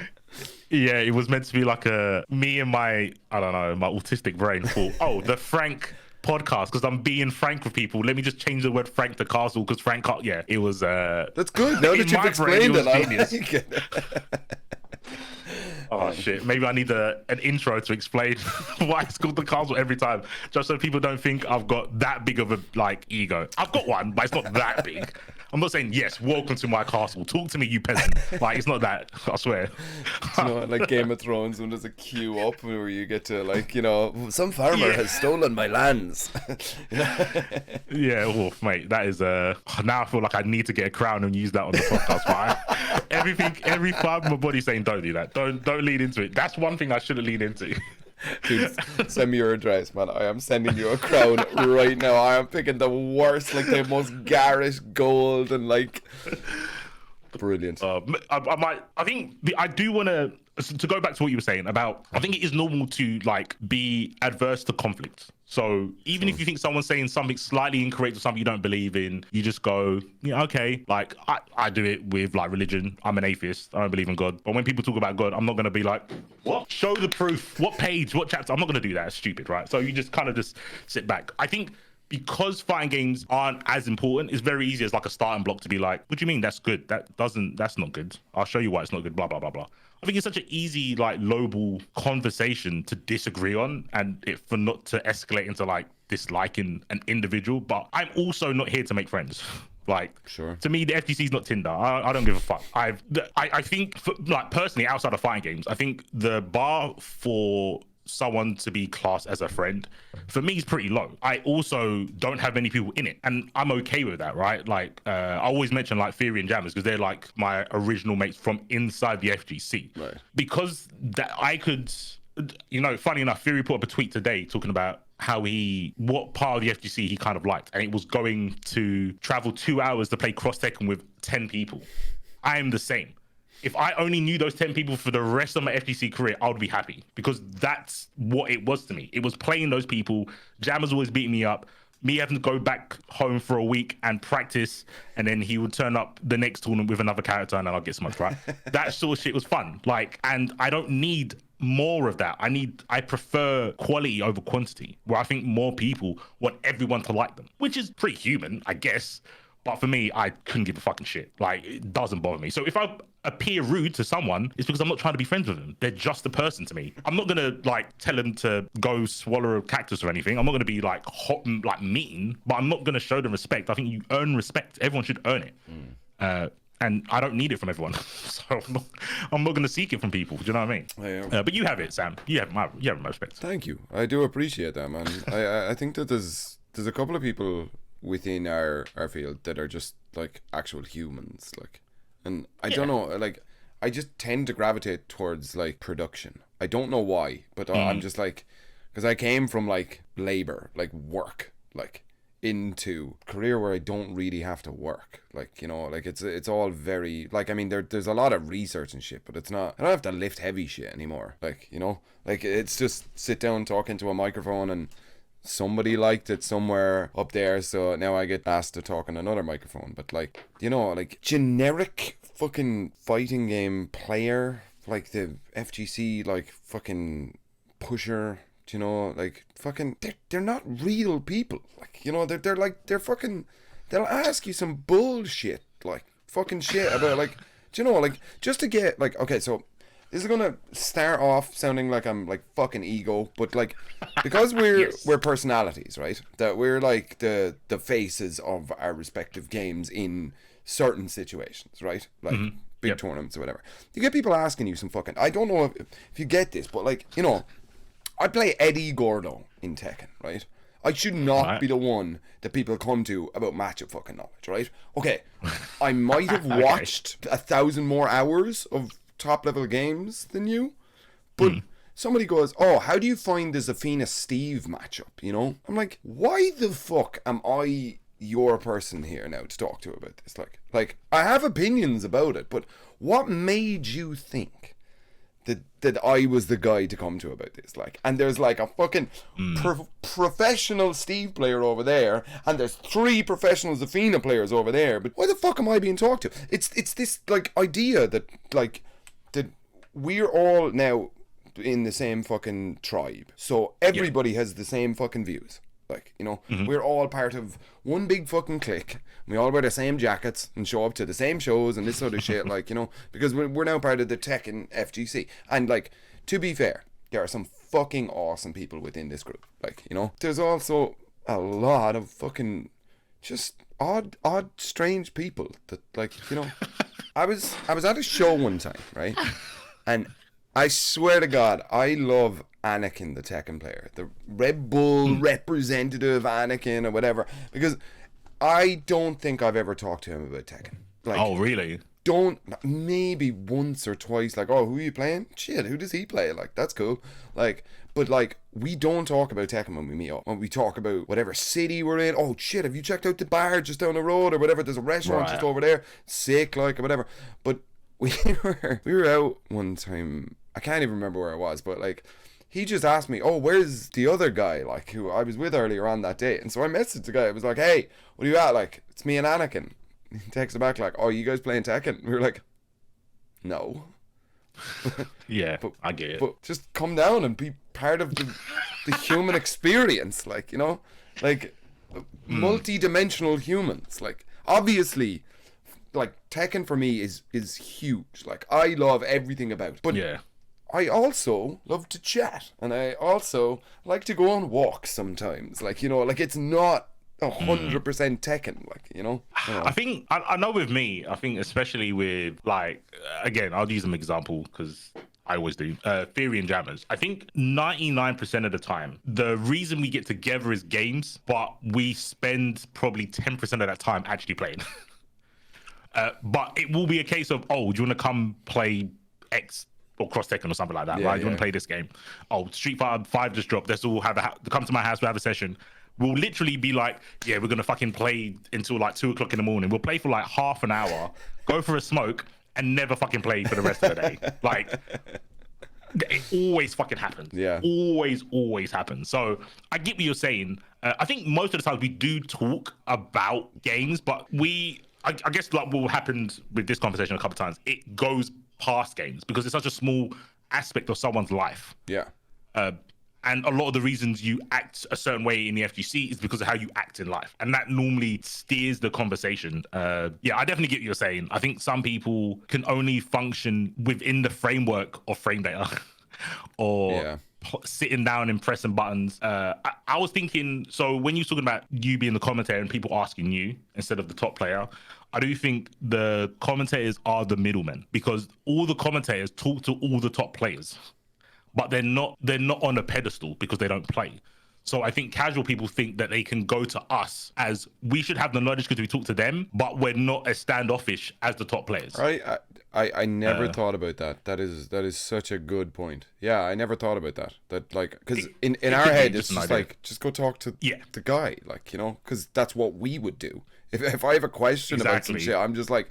Yeah, it was meant to be like me and my autistic brain thought, oh, the Frank podcast, because I'm being frank with people. Let me just change the word Frank to Castle, because it was... That's good. Now that you've explained it, I like it. Oh shit, maybe I need an intro to explain why it's called The Castle every time, just so people don't think I've got that big of a like ego. I've got one, but it's not that big. I'm not saying, yes, welcome to my castle, talk to me, you peasant. Like, it's not that, I swear. You know, like Game of Thrones, when there's a queue up where you get to, like, you know, some farmer has stolen my lands. Yeah, oof, mate, that is now I feel like I need to get a crown and use that on the podcast. But every part of my body saying don't do that, don't lean into it. That's one thing I shouldn't lean into. Dude, send me your address, man. I am sending you a crown right now. I am picking the worst, like the most garish gold and like brilliant. I do want to go back to what you were saying about, I think it is normal to like be adverse to conflict. So even if you think someone's saying something slightly incorrect or something you don't believe in, you just go, yeah, okay. Like I do it with like religion. I'm an atheist. I don't believe in God. But when people talk about God, I'm not going to be like, what? Show the proof. What page? What chapter? I'm not going to do that. It's stupid, right? So you just kind of just sit back. I think because fighting games aren't as important, it's very easy as like a starting block to be like, what do you mean that's good? That's not good. I'll show you why it's not good, blah, blah, blah, blah. I think it's such an easy, like, lowball conversation to disagree on, and for not to escalate into like disliking an individual. But I'm also not here to make friends. Like, sure. To me, the FGC is not Tinder. I don't give a fuck. I think, like, personally, outside of fighting games, I think the bar for someone to be classed as a friend for me is pretty low. I also don't have many people in it, and I'm okay with that, right? Like, I always mention like Theory and Jammers because they're like my original mates from inside the FGC, right? Because that I could, funny enough, Theory put up a tweet today talking about what part of the FGC he kind of liked, and it was going to travel 2 hours to play cross Tekken with 10 people. I am the same. If I only knew those 10 people for the rest of my FGC career, I would be happy, because that's what it was to me. It was playing those people. Jammers always beating me up, me having to go back home for a week and practice, and then he would turn up the next tournament with another character and then I'll get smoked, right? That sort of shit was fun. Like, and I don't need more of that. I prefer quality over quantity, where I think more people want everyone to like them, which is pretty human, I guess. But for me, I couldn't give a fucking shit. Like, it doesn't bother me. So if I appear rude to someone, it's because I'm not trying to be friends with them. They're just a person to me. I'm not gonna like tell them to go swallow a cactus or anything. I'm not gonna be like hot and like mean, but I'm not gonna show them respect. I think you earn respect. Everyone should earn it. And I don't need it from everyone. So I'm not gonna seek it from people. Do you know what I mean? Yeah. But you have it, Sam. You have my respect. Thank you. I do appreciate that, man. I think that there's a couple of people within our field that are just like actual humans, like, and I don't know, like, I just tend to gravitate towards like production. I don't know why, but I'm just like, because I came from like labor, like work, like into career where I don't really have to work, like, like it's all very like, I mean, there's a lot of research and shit, but it's not, I don't have to lift heavy shit anymore, like, like it's just sit down, talk into a microphone, and somebody liked it somewhere up there, so now I get asked to talk on another microphone. But like, like generic fucking fighting game player, like the FGC, like fucking pusher, like fucking, they're not real people, like, they're fucking, they'll ask you some bullshit, like fucking shit about like, like, just to get like, okay, so this is gonna start off sounding like I'm like fucking ego, but like, because we're personalities, right? That we're like the faces of our respective games in certain situations, right? Like big tournaments or whatever. You get people asking you some fucking, I don't know if you get this, but like, I play Eddie Gordo in Tekken, right? I should not be the one that people come to about matchup fucking knowledge, right? Okay, I might have watched 1,000 more hours of top level games than you, but somebody goes, oh, how do you find the Zafina Steve matchup? I'm like, why the fuck am I your person here now to talk to about this? Like I have opinions about it, but what made you think that I was the guy to come to about this? Like, and there's like a fucking professional Steve player over there, and there's 3 professional Zafina players over there, but why the fuck am I being talked to? It's this like idea that like that we're all now in the same fucking tribe, so everybody has the same fucking views, like, we're all part of one big fucking clique. We all wear the same jackets and show up to the same shows and this sort of shit, like, because we're now part of the Tekken FGC. And like, to be fair, there are some fucking awesome people within this group, like, there's also a lot of fucking just odd strange people that, like, I was at a show one time, right? And I swear to God, I love Anakin, the Tekken player, the Red Bull representative Anakin or whatever, because I don't think I've ever talked to him about Tekken. Like, oh, really? Maybe once or twice, like, oh, who are you playing? Shit, who does he play? Like, that's cool. Like, but like, we don't talk about Tekken when we meet up. When we talk about whatever city we're in, oh shit, have you checked out the bar just down the road or whatever? There's a restaurant just over there. Sick, like, or whatever. But we were out one time, I can't even remember where it was, but like, he just asked me, oh, where's the other guy, like, who I was with earlier on that day? And so I messaged the guy. I was like, hey, what are you at? Like, it's me and Anakin. He texted back like, oh, you guys playing Tekken? We were like, no. Yeah, but I get it. But just come down and be part of the human experience, like, like, multi-dimensional humans. Like, obviously, like, Tekken for me is huge. Like, I love everything about it. But Yeah. I also love to chat, and I also like to go on walks sometimes. Like, you know, like, it's not 100% Tekken, like, you know. I think I know with me, I think especially with, like, again, I'll use an example because I always do. Theory and Jammers. I think 99% of the time, the reason we get together is games, but we spend probably 10% of that time actually playing. But it will be a case of, oh, do you want to come play X or Cross Tekken or something like that, right? Do you want to play this game? Oh, Street Fighter 5 just dropped. Let's all come to my house, we'll have a session. We'll literally be like, yeah, we're going to fucking play until like 2 o'clock in the morning. We'll play for like half an hour, go for a smoke, and never fucking play for the rest of the day. Like, it always fucking happens. Yeah. Always happens. So I get what you're saying. I think most of the time we do talk about games, but I guess like what happened with this conversation a couple of times, it goes past games because it's such a small aspect of someone's life. Yeah. And a lot of the reasons you act a certain way in the FGC is because of how you act in life. And that normally steers the conversation. Yeah, I definitely get what you're saying. I think some people can only function within the framework of frame data or sitting down and pressing buttons. I was thinking, so when you're talking about you being the commentator and people asking you instead of the top player, I do think the commentators are the middlemen because all the commentators talk to all the top players. But they're not on a pedestal because they don't play. So I think casual people think that they can go to us as we should have the knowledge because we talk to them, but we're not as standoffish as the top players. I never thought about that. That is such a good point. Yeah, I never thought about that. That like because in our head it's just like just go talk to the guy, like, you know, because that's what we would do. If I have a question about some shit, I'm just like,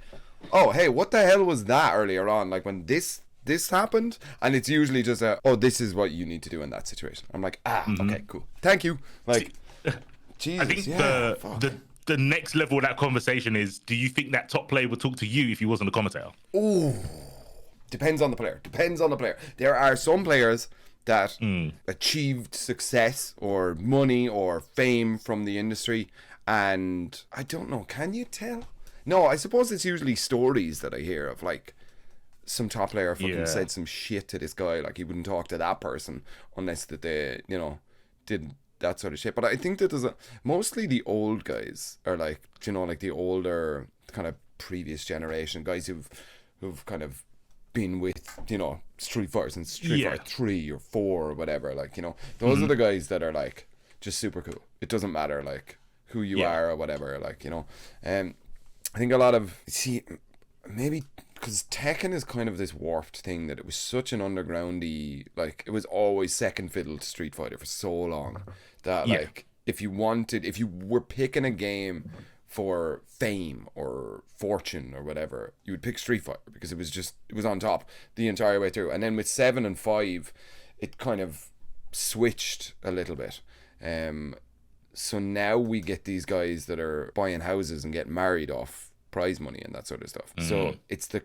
oh hey, what the hell was that earlier on? Like when this happened, and it's usually just this is what you need to do in that situation. I'm like, okay, cool, thank you. Like, Jesus, I think the next level of that conversation is, do you think that top player would talk to you if he wasn't a commentator? Ooh, depends on the player. There are some players that achieved success or money or fame from the industry, and I don't know, can you tell? No, I suppose it's usually stories that I hear of, like, some top player fucking said some shit to this guy, like he wouldn't talk to that person unless that they, you know, did that sort of shit. But I think that there's mostly the old guys are like, you know, like the older kind of previous generation guys who've kind of been with, you know, Street Fighter and Street Fighter 3 or 4 or whatever, like, you know, those are the guys that are like just super cool. It doesn't matter like who you are or whatever, like, you know. I think a lot of maybe because Tekken is kind of this warped thing that it was such an undergroundy, like it was always second fiddle to Street Fighter for so long that like if you were picking a game for fame or fortune or whatever, you would pick Street Fighter because it was on top the entire way through. And then with 7 and 5 it kind of switched a little bit. So now we get these guys that are buying houses and getting married off prize money and that sort of stuff. So it's the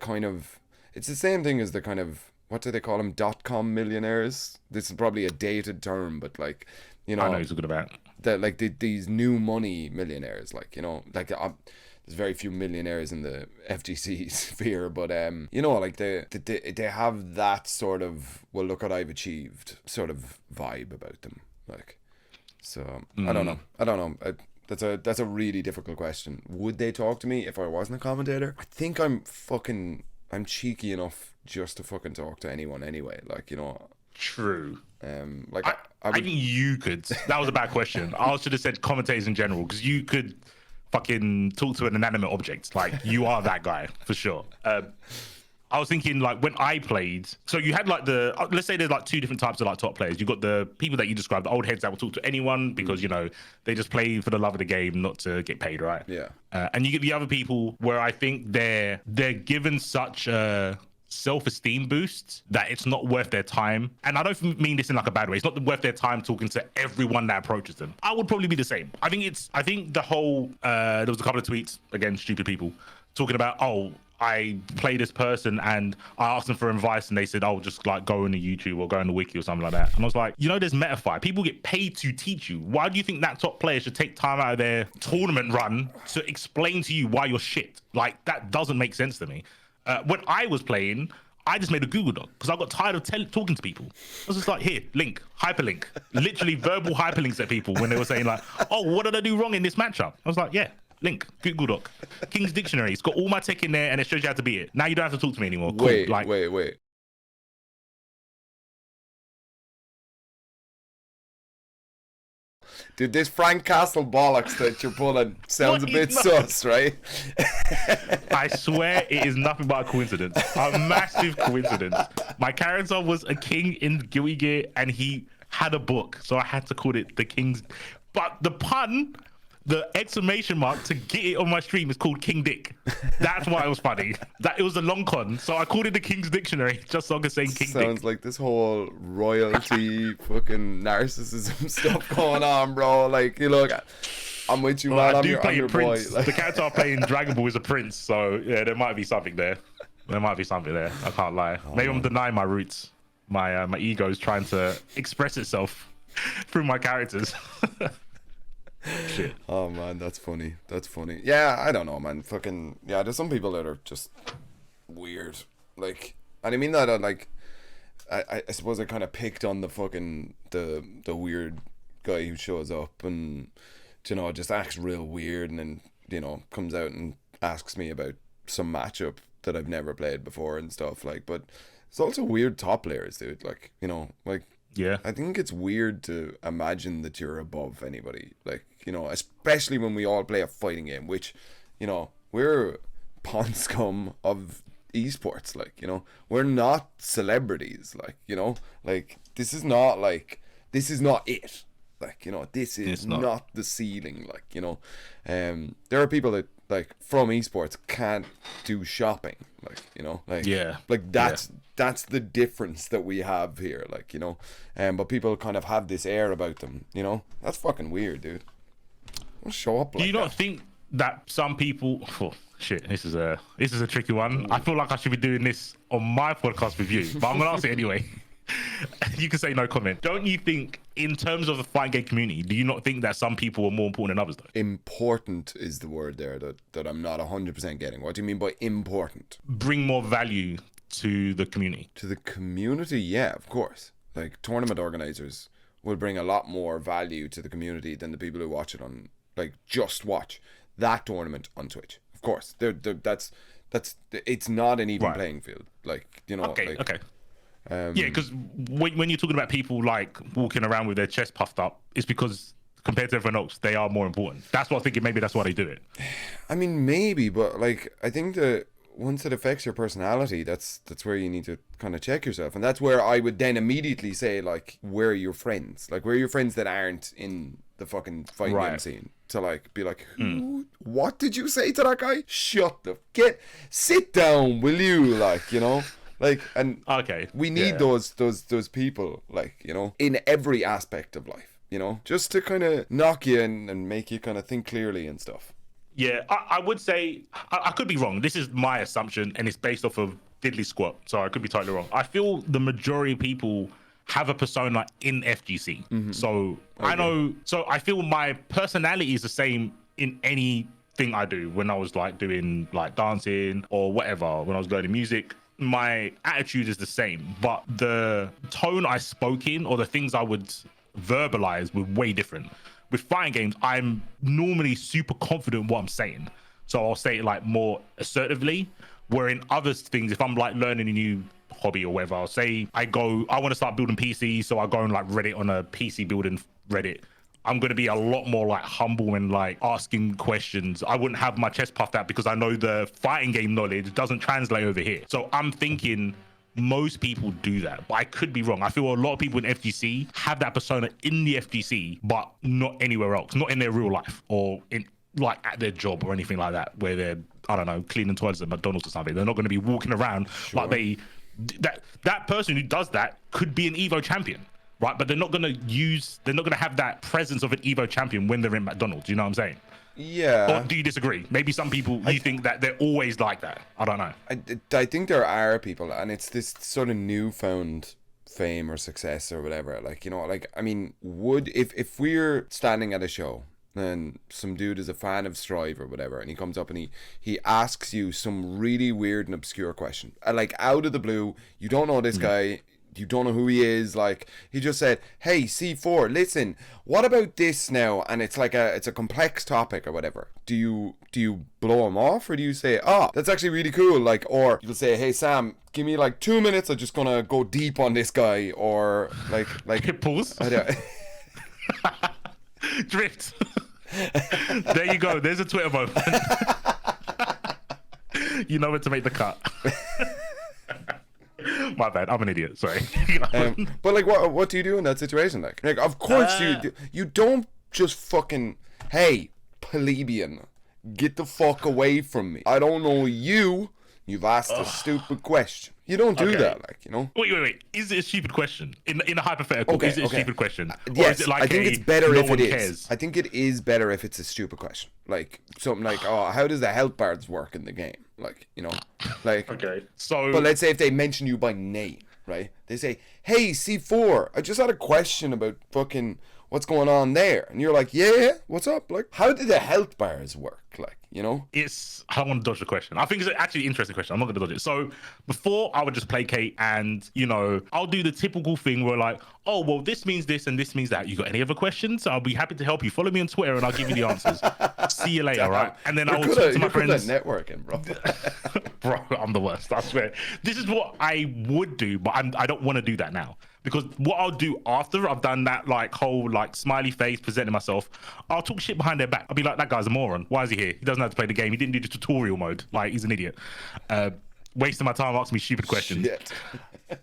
same thing as the kind of, what do they call them, .com millionaires? This is probably a dated term, but like, you know, I know he's talking about that, like these new money millionaires, like, you know, like there's very few millionaires in the FGC sphere, but you know, like they have that sort of, well, look what I've achieved sort of vibe about them, like. So I don't know. That's a really difficult question. Would they talk to me if I wasn't a commentator? I think I'm cheeky enough just to fucking talk to anyone anyway. Like, you know. True. Like I think you could. That was a bad question. I should have said commentators in general, because you could fucking talk to an inanimate object. Like, you are that guy for sure. I was thinking, like, when I played, so you had like let's say there's like 2 different types of like top players. You got the people that you described, the old heads that will talk to anyone because, you know, they just play for the love of the game, not to get paid, right? Yeah. And you get the other people where I think they're given such a self-esteem boost that it's not worth their time. And I don't mean this in like a bad way. It's not worth their time talking to everyone that approaches them. I would probably be the same. I think the whole, there was a couple of tweets, again, stupid people, talking about, I play this person and I asked them for advice and they said, oh, just like go on the YouTube or go on the wiki or something like that. And I was like, you know, there's MetaFi. People get paid to teach you. Why do you think that top player should take time out of their tournament run to explain to you why you're shit? Like, that doesn't make sense to me. When I was playing, I just made a Google Doc because I got tired of talking to people. I was just like, here, link, hyperlink, literally verbal hyperlinks at people when they were saying like, oh, what did I do wrong in this matchup? I was like, yeah, link, Google Doc, King's Dictionary. It's got all my tech in there and it shows you how to beat it. Now you don't have to talk to me anymore. Cool. Wait. Dude, this Frank Castle bollocks that you're pulling sounds a bit sus, right? I swear it is nothing but a coincidence. A massive coincidence. My character was a king in Guilty Gear and he had a book. So I had to call it the King's. But the pun, the exclamation mark to get it on my stream is called King Dick. That's why it was funny. That it was a long con, so I called it the King's Dictionary just so I could say King Dick. Sounds like this whole royalty fucking narcissism stuff going on, bro. Like, you look, I'm with you, man. I'm your boy. The character I'm playing Dragon Ball is a prince, so yeah, there might be something there. I can't lie. Maybe I'm denying my roots. My ego is trying to express itself through my characters. Shit. Oh man, that's funny. Yeah, I don't know, man. Fucking yeah, there's some people that are just weird. Like, and I mean that like I suppose I kind of picked on the fucking the weird guy who shows up and, you know, just acts real weird and then, you know, comes out and asks me about some matchup that I've never played before and stuff, like. But it's also weird top players, dude. Like, you know, like, yeah, I think it's weird to imagine that you're above anybody. Like, you know, especially when we all play a fighting game, which, you know, we're pawn scum of esports. Like, you know, we're not celebrities. Like, you know, like this is not it. Like, you know, this is not the ceiling. Like, you know, there are people that like from esports can't do shopping. Like, you know, like, yeah, like that's the difference that we have here. Like, you know, but people kind of have this air about them. You know, that's fucking weird, dude. Don't show up like Do you not think that some people? Oh, shit, this is a tricky one. I feel like I should be doing this on my podcast with you, but I'm gonna ask it anyway. You can say no comment. Don't you think, in terms of the fighting game community, do you not think that some people are more important than others, though? Important is the word there that I'm not 100% getting. What do you mean by important? Bring more value to the community. To the community, yeah, of course. Like, tournament organizers will bring a lot more value to the community than the people who watch it on, like, just watch that tournament on Twitch. Of course, that's it's not an even playing field. Like, you know. Okay. Yeah, because when you're talking about people like walking around with their chest puffed up, it's because compared to everyone else, they are more important. That's what I'm thinking. Maybe that's why they do it. I mean, maybe, but like, I think that once it affects your personality, that's where you need to kind of check yourself, and that's where I would then immediately say, like, where are your friends? Like, where are your friends that aren't in the fucking fighting game scene? To like be like, who? What did you say to that guy? Sit down, will you? Like, you know. Like, and okay, we need those people, like, you know, in every aspect of life, you know, just to kind of knock you in and make you kind of think clearly and stuff. Yeah, I would say, I could be wrong. This is my assumption, and it's based off of diddly squat, so I could be totally wrong. I feel the majority of people have a persona in FGC. Mm-hmm. So I know, so I feel my personality is the same in anything I do. When I was like doing like dancing or whatever, when I was learning music, my attitude is the same, but the tone I spoke in or the things I would verbalize were way different. With fighting games, I'm normally super confident in what I'm saying, so I'll say it like more assertively. Where in other things, if I'm like learning a new hobby or whatever, I'll say I want to start building PCs, so I go and like Reddit on a PC building Reddit. I'm going to be a lot more like humble and like asking questions. I wouldn't have my chest puffed out because I know the fighting game knowledge doesn't translate over here. So I'm thinking most people do that, but I could be wrong. I feel a lot of people in FGC have that persona in the FGC, but not anywhere else, not in their real life or in like at their job or anything like that, where they're, I don't know, cleaning toilets at McDonald's or something. They're not going to be walking around like that person who does that could be an Evo champion. right? But they're not gonna have that presence of an Evo champion when they're in McDonald's. You know what I'm saying? Yeah. Or do you disagree? Maybe some people you think that they're always like that. I don't know. I think there are people, and it's this sort of newfound fame or success or whatever. Like, you know, like, I mean, if we're standing at a show and some dude is a fan of Strive or whatever, and he comes up and he asks you some really weird and obscure question, like out of the blue, you don't know this guy, you don't know who he is, like he just said, hey C4, listen, what about this now? And it's like it's a complex topic or whatever. Do you blow him off, or do you say, oh, that's actually really cool, like, or you'll say, hey Sam, give me like 2 minutes, I'm just gonna go deep on this guy, or like pause. Drift. There you go, there's a Twitter moment. You know where to make the cut. My bad, I'm an idiot, sorry. But like, what do you do in that situation? Like of course you don't just fucking, hey plebeian, get the fuck away from me, I don't know you, you've asked a stupid question. You don't do that, like, you know. Wait. Is it a stupid question? In a hypothetical, is it a stupid question? Yes, or is it like I think it's better if it is. Cares? I think it is better if it's a stupid question. Like something like, oh, how does the health bars work in the game? Like, you know, like. Okay. So. But let's say if they mention you by name, right? They say, hey C4, I just had a question about fucking what's going on there, and you're like, yeah, what's up? Like, how do the health bars work? Like, you know, I don't want to dodge the question. I think it's actually an interesting question. I'm not going to dodge it. So before, I would just placate, and, you know, I'll do the typical thing where like, oh, well, this means this and this means that. You got any other questions? I'll be happy to help you. Follow me on Twitter and I'll give you the answers. See you later, right? And then I will talk to my friends. Networking, bro. Bro, I'm the worst, I swear. This is what I would do, but I don't want to do that now. Because what I'll do after I've done that like whole like smiley face presenting myself, I'll talk shit behind their back. I'll be like, that guy's a moron. Why is he here? He doesn't know how to play the game. He didn't do the tutorial mode. Like, he's an idiot. Wasting my time asking me stupid questions. Shit.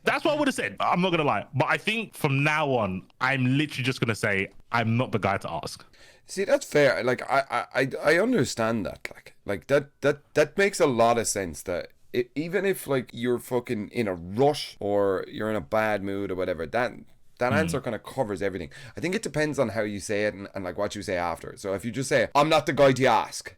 That's what I would have said. I'm not gonna lie. But I think from now on, I'm literally just gonna say I'm not the guy to ask. See, that's fair. Like I understand that. Like that makes a lot of sense. That even if like you're fucking in a rush or you're in a bad mood or whatever, that answer kind of covers everything. I think it depends on how you say it and like what you say after. So if you just say, I'm not the guy to ask.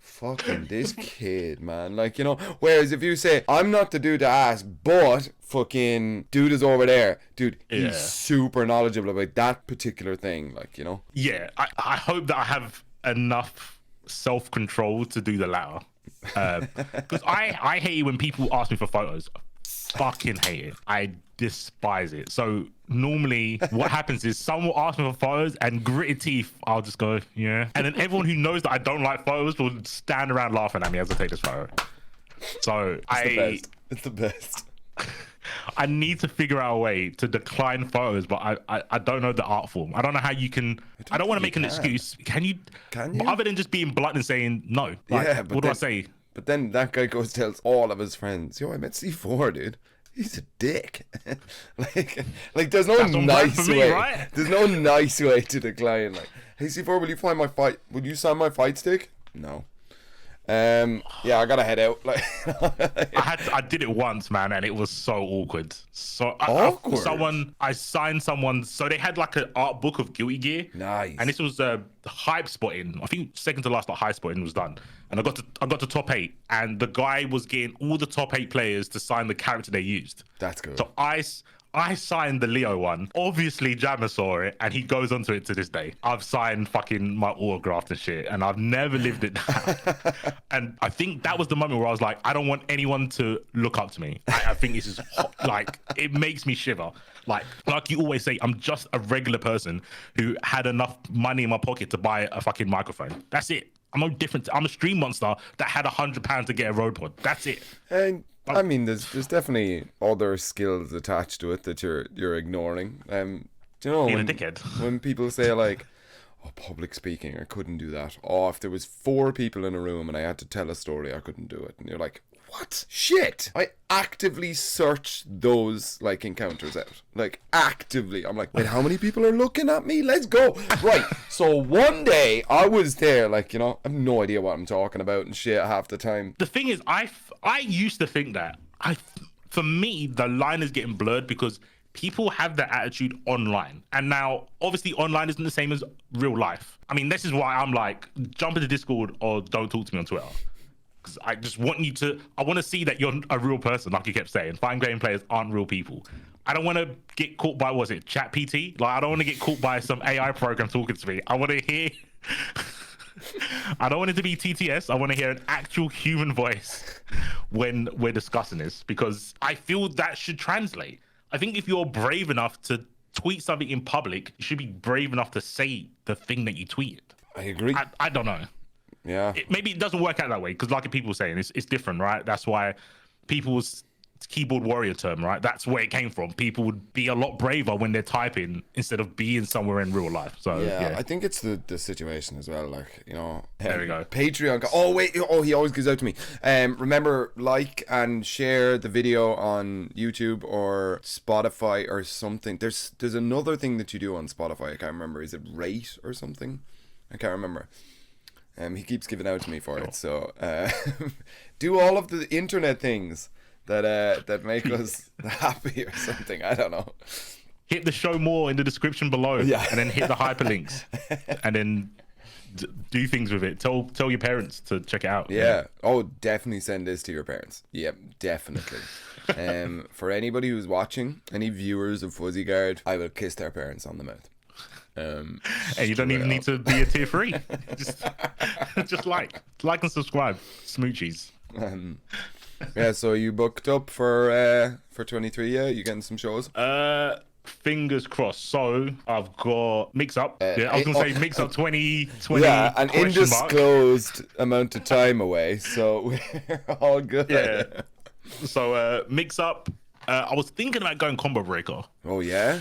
Fucking this kid, man. Like, you know, whereas if you say, I'm not the dude to ask, but fucking dude is over there. Dude, he's super knowledgeable about that particular thing. Like, you know? Yeah, I hope that I have enough self-control to do the latter. Because I hate it when people ask me for photos. Fucking hate it. I despise it. So normally what happens is someone will ask me for photos and gritted teeth, I'll just go, yeah. And then everyone who knows that I don't like photos will stand around laughing at me as I take this photo. So it's the best. I need to figure out a way to decline photos, but I don't know the art form. I don't know how you can. I don't want to make an excuse. Can you? Other than just being blunt and saying no. Like, yeah, but what do I say? But then that guy goes tells all of his friends, yo, I met C4, dude. He's a dick. like there's no nice way. Right? There's no nice way to decline. Like, hey C4, will you sign my fight stick? No. Yeah, I gotta head out. Like, I did it once, man, and it was so awkward. So I signed someone. So they had like an art book of Guilty Gear. Nice. And this was hype spotting. I think second to last, like high spotting was done. And I got to top 8, and the guy was getting all the top 8 players to sign the character they used. That's good. So I signed the Leo one. Obviously, Jammer saw it, and he goes onto it to this day. I've signed fucking my autograph and shit, and I've never lived it down. And I think that was the moment where I was like, I don't want anyone to look up to me. I think this is like, it makes me shiver. Like you always say, I'm just a regular person who had enough money in my pocket to buy a fucking microphone. That's it. I'm no different. I'm a stream monster that had £100 to get a road pod. That's it. And I mean, there's definitely other skills attached to it that you're ignoring. Do you know, being a dickhead. When people say like, oh, public speaking, I couldn't do that. Oh, if there was 4 people in a room and I had to tell a story, I couldn't do it. And you're like, what? Shit! I actively search those like encounters out. Like actively. I'm like, wait, how many people are looking at me? Let's go. Right. So one day I was there, like, you know, I have no idea what I'm talking about and shit half the time. The thing is, I used to think that for me, the line is getting blurred because people have that attitude online. And now, obviously, online isn't the same as real life. I mean, this is why I'm like, jump into Discord or don't talk to me on Twitter. Because I just want you to, I want to see that you're a real person, like you kept saying. Fighting game players aren't real people. I don't want to get caught by, was it Chat PT? Like, I don't want to get caught by some AI program talking to me. I want to hear, I don't want it to be TTS. I want to hear an actual human voice when we're discussing this, because I feel that should translate. I think if you're brave enough to tweet something in public, you should be brave enough to say the thing that you tweeted. I agree. I don't know. Yeah. Maybe it doesn't work out that way, because like people were saying, it's different, right? That's why people's keyboard warrior term, right? That's where it came from. People would be a lot braver when they're typing instead of being somewhere in real life. So yeah. I think it's the situation as well. Like, you know, there we go. Patreon. Oh wait, oh, he always gives out to me. Remember, like and share the video on YouTube or Spotify or something. There's another thing that you do on Spotify. I can't remember. Is it rate or something? I can't remember. He keeps giving out to me for it. So do all of the internet things that make us happy or something. I don't know. Hit the show more in the description below, and then hit the hyperlinks, and then do things with it. Tell your parents to check it out. Yeah. Oh, definitely send this to your parents. Yep, definitely. For anybody who's watching, any viewers of Fuzzy Guard, I will kiss their parents on the mouth. And you don't even need to be a tier 3. just like and subscribe. Smoochies. Yeah, so you booked up for 23, yeah? You getting some shows? Fingers crossed. So I've got Mix Up. I was gonna say Mix Up 2020. Yeah, an undisclosed amount of time away, so we're all good. Yeah. So Mix Up. I was thinking about going Combo Breaker. Oh yeah.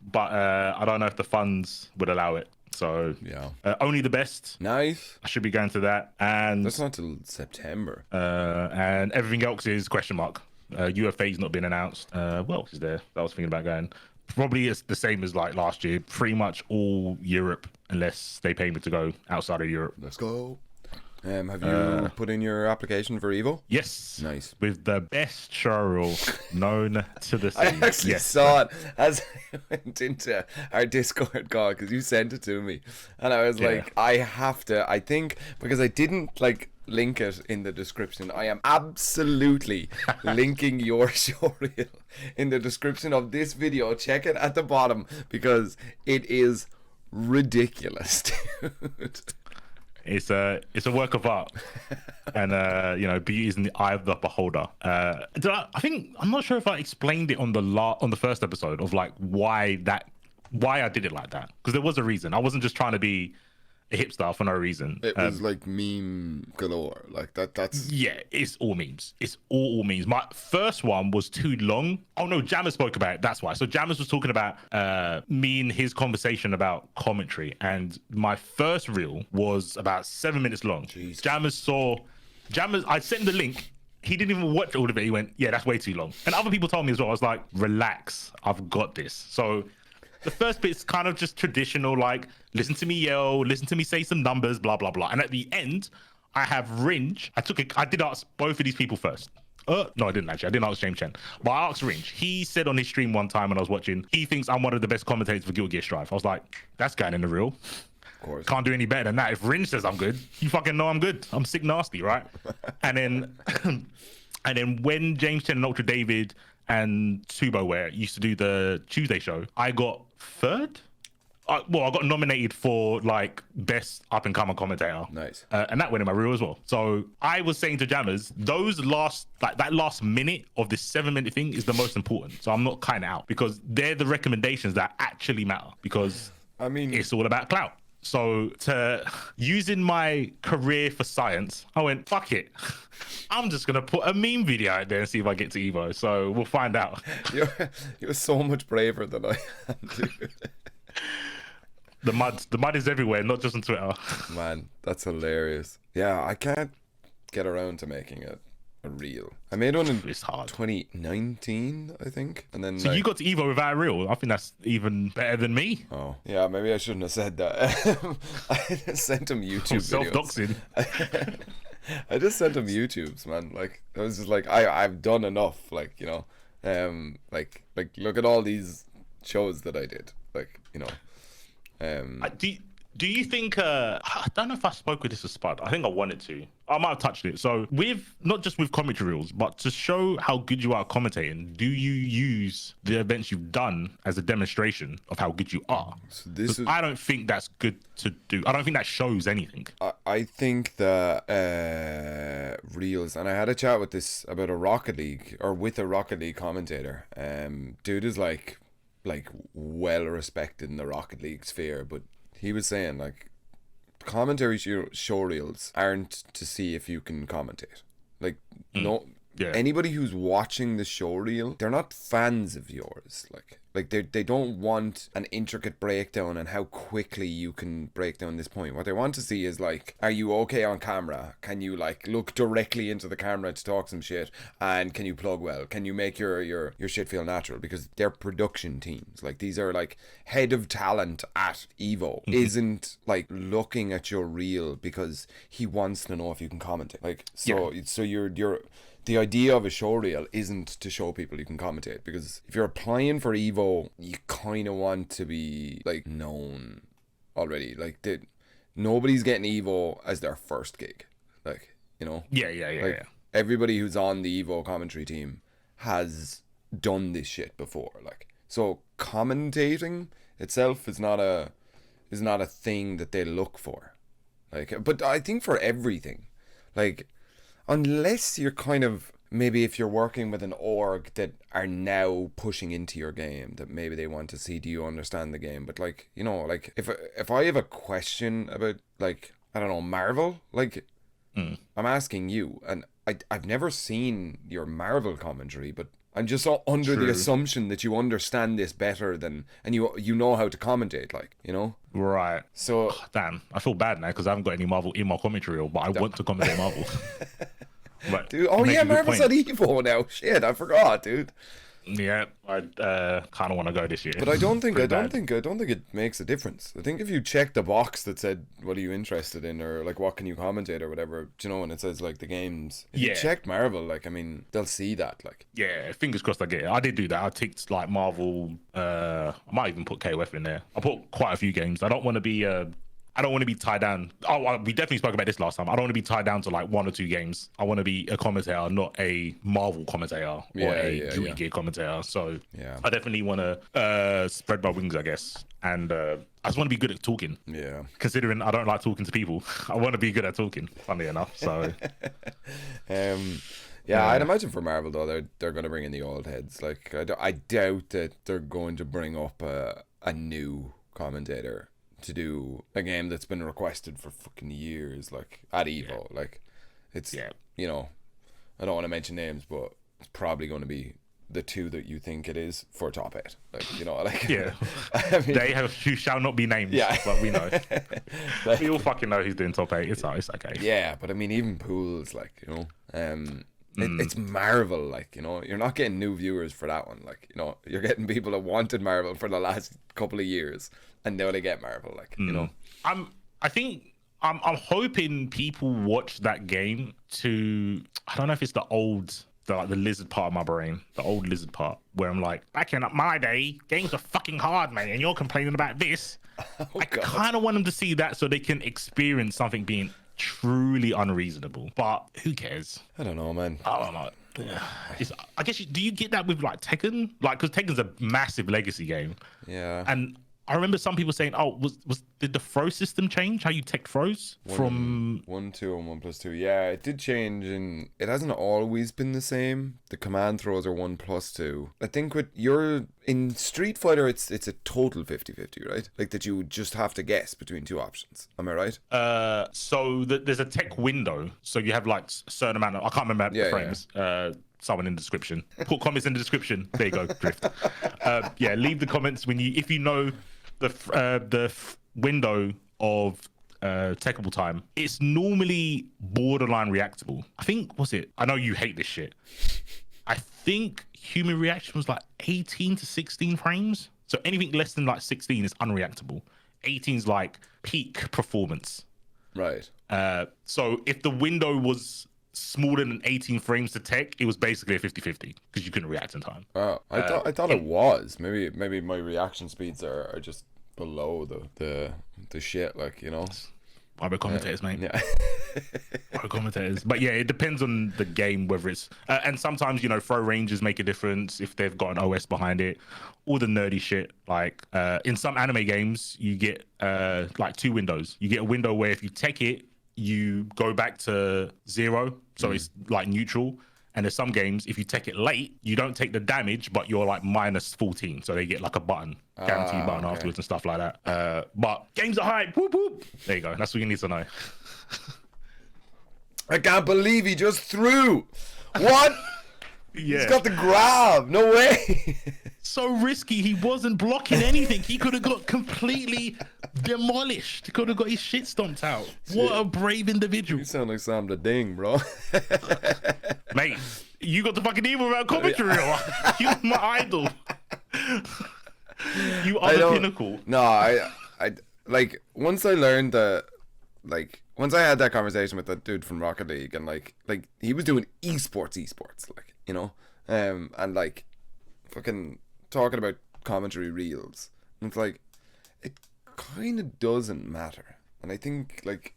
But I don't know if the funds would allow it. So yeah, only the best. Nice. I should be going to that, and that's not till September. And everything else is question mark. UFA's not been announced. What else is there that I was thinking about going? Probably it's the same as like last year. Pretty much all Europe, unless they pay me to go outside of Europe. Let's go. Have you put in your application for Evo? Yes. Nice. With the best churl known to the sea. I actually saw it as I went into our Discord call because you sent it to me. And I was like, I have to, I think, because I didn't like link it in the description, I am absolutely linking your show reel in the description of this video. Check it at the bottom because it is ridiculous, dude. It's a work of art, and beauty is in the eye of the beholder. I think I'm not sure if I explained it on the first episode of like why I did it like that, because there was a reason. I wasn't just trying to be a hipster for no reason. It was like meme galore, like that's it's all memes. It's all memes. My first one was too long. Oh no, Jammers spoke about it. That's why. So Jammers was talking about me and his conversation about commentary, and my first reel was about 7 minutes long. Jeez. Jammers, I sent him the link. He didn't even watch all of it. He went, yeah, that's way too long. And other people told me as well. I was like, relax, I've got this. So the first bit's kind of just traditional, like, listen to me yell, listen to me say some numbers, blah, blah, blah. And at the end, I have Ringe. I did ask both of these people first. No, I didn't actually. I didn't ask James Chen. But I asked Ringe. He said on his stream one time when I was watching, he thinks I'm one of the best commentators for Guilty Gear Strive. I was like, that's going in the reel. Of course. Can't do any better than that. If Ringe says I'm good, you fucking know I'm good. I'm sick nasty, right? And then when James Chen and Ultra David and Suboware used to do the Tuesday show, I got third. I got nominated for like best up and coming commentator. Nice. And that went in my reel as well. So I was saying to Jammers, that last minute of this 7 minute thing is the most important. So I'm not cutting it out, because they're the recommendations that actually matter, because I mean, it's all about clout. So using my career for science, I went, fuck it. I'm just going to put a meme video out there and see if I get to Evo. So we'll find out. You're so much braver than I am, dude. The mud is everywhere, not just on Twitter. Man, that's hilarious. Yeah, I can't get around to making it a reel. I made one in 2019, I think. And then so you got to Evo without a reel. I think that's even better than me. Oh, yeah, maybe I shouldn't have said that. I just sent him YouTube self-doxing. I just sent him YouTubes, man. Like, I was just like, I've done enough. Like, you know, Like look at all these shows that I did. Like, you know. Do you think I don't know if I spoke with this with Spud. I think I wanted to. I might have touched it. So with not just with commentary reels, but to show how good you are at commentating, do you use the events you've done as a demonstration of how good you are? So this is, I don't think that's good to do. I don't think that shows anything. I think the reels, and I had a chat with this about a Rocket League, or with a Rocket League commentator. Dude is like well respected in the Rocket League sphere, but he was saying like commentary show reels aren't to see if you can commentate. Like anybody who's watching the show reel, they're not fans of yours. Like they don't want an intricate breakdown and how quickly you can break down this point. What they want to see is like, are you okay on camera? Can you like look directly into the camera to talk some shit? And can you plug well? Can you make your shit feel natural? Because they're production teams. Like these are like head of talent at Evo isn't like looking at your reel because he wants to know if you can commentate. Like so you're the idea of a show reel isn't to show people you can commentate, because if you're applying for Evo, you kind of want to be like known already. Like nobody's getting Evo as their first gig. Like, you know. Yeah. Everybody who's on the Evo commentary team has done this shit before. Like, so commentating itself is not a thing that they look for. Like, but I think for everything, like, unless you're kind of, maybe if you're working with an org that are now pushing into your game, that maybe they want to see, do you understand the game? But like, you know, like if I have a question about, like, I don't know, Marvel, like I'm asking you, and I've never seen your Marvel commentary, but I'm just under the assumption that you understand this better than, and you know how to commentate, like, you know? Right. So damn, I feel bad now because I haven't got any Marvel in my commentary reel, but I want to commentate Marvel. But dude, Marvel's at Evo now. Shit, I forgot, dude. Yeah, I kind of want to go this year. But I don't think it makes a difference. I think if you check the box that said what are you interested in, or like what can you commentate or whatever, you know, and it says like the games. If you check Marvel, like, I mean, they'll see that, like. Yeah, fingers crossed I get it. I did do that. I ticked like Marvel. I might even put KOF in there. I put quite a few games. I don't want to be tied down. Oh, we definitely spoke about this last time. I don't want to be tied down to like one or two games. I want to be a commentator, not a Marvel commentator or a Duty Gear commentator. So I definitely want to spread my wings, I guess. And I just want to be good at talking. Yeah. Considering I don't like talking to people, I want to be good at talking, funny enough. So. I'd imagine for Marvel though, they're going to bring in the old heads. Like I doubt that they're going to bring up a new commentator to do a game that's been requested for fucking years, like at Evo. Like it's you know, I don't want to mention names, but it's probably going to be the two that you think it is for top 8. Like, you know, like I mean, who shall not be named, but we know. Like, we all fucking know who's doing top 8. It's okay. Yeah, but I mean, even pools, like, you know, it's Marvel, like, you know, you're not getting new viewers for that one. Like, you know, you're getting people that wanted Marvel for the last couple of years, and now they get Marvel, like, you know. I'm hoping people watch that game to, I don't know if it's the lizard part of my brain, the old lizard part, where I'm like, back in my day, games are fucking hard, man, and you're complaining about this. I kind of want them to see that so they can experience something being truly unreasonable. But who cares? I don't know, man. I don't know. I guess do you get that with like Tekken? Like, because Tekken's a massive legacy game. Yeah. And I remember some people saying, "Oh, did the throw system change? How you tech throws from 1-2 and 1+2?" Yeah, it did change, and it hasn't always been the same. The command throws are 1+2. I think in Street Fighter, it's a total 50-50, right? Like that you just have to guess between two options. Am I right? So there's a tech window. So you have like a certain amount of, I can't remember the frames. Someone in the description. Put comments in the description. There you go, Drift. Leave the comments if you know the window of techable time. It's normally borderline reactable. I think, I know you hate this shit. I think human reaction was like 18 to 16 frames. So anything less than like 16 is unreactable. 18 is like peak performance. Right. So if the window was smaller than 18 frames to tech, it was basically a 50-50 because you couldn't react in time. I thought it was. Maybe my reaction speeds are just below the shit, like, you know. Why we're commentators, mate. Yeah. Why we're commentators. But yeah, it depends on the game, whether it's and sometimes, you know, throw ranges make a difference if they've got an OS behind it. All the nerdy shit, like in some anime games, you get like 2 windows. You get a window where if you tech it, you go back to 0, so it's like neutral. And there's some games, if you take it late, you don't take the damage, but you're like -14. So they get like a button, guaranteed button afterwards and stuff like that. But games are hype. Whoop, whoop. There you go. That's what you need to know. I can't believe he just threw. What? Yeah. He's got the grab. No way. So risky. He wasn't blocking anything. He could have got completely demolished. He could have got his shit stomped out. What a brave individual. You sound like Sam the Ding, bro. Mate, you got the fucking evil around commentary. You're my idol. You are the pinnacle. No, I like, once I learned that, like, once I had that conversation with that dude from Rocket League, and like he was doing esports, like, you know, and like fucking talking about commentary reels, and it's like, it kind of doesn't matter. And I think like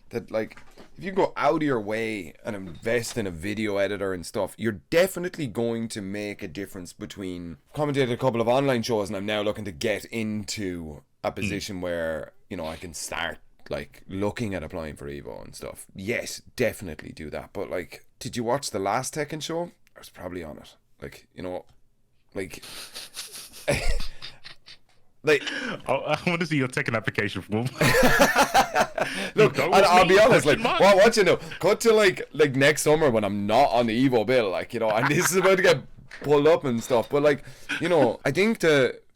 that, like, if you go out of your way and invest in a video editor and stuff, you're definitely going to make a difference. Between commentated a couple of online shows, and I'm now looking to get into a position where, you know, I can start like looking at applying for Evo and stuff. Yes, definitely do that. But like, did you watch the last Tekken show? I was probably on it. Like, you know, like like, I want to see your Tekken application form. Look, I'll be honest, like, what you know, cut to like next summer when I'm not on the Evo bill, like, you know, and this is about to get pulled up and stuff. But like, you know, I think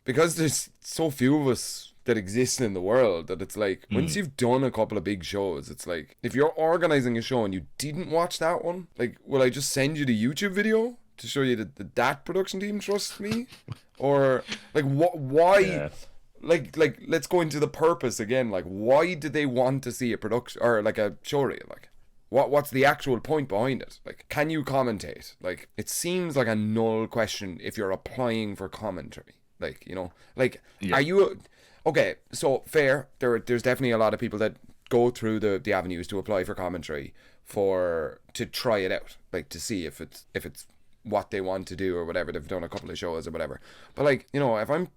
because there's so few of us that exist in the world, that it's like, once you've done a couple of big shows, it's like, if you're organizing a show and you didn't watch that one, like, will I just send you the YouTube video to show you that production team trusts me? Or like, why? Yeah. Like let's go into the purpose again. Like, why did they want to see a production or like a show reel? Like, what's the actual point behind it? Like, can you commentate? Like, it seems like a null question if you're applying for commentary. Like, you know, like, yeah. Are you okay? So fair. There's definitely a lot of people that go through the avenues to apply for commentary to try it out, like, to see if it's what they want to do or whatever. They've done a couple of shows or whatever. But like, you know, if I'm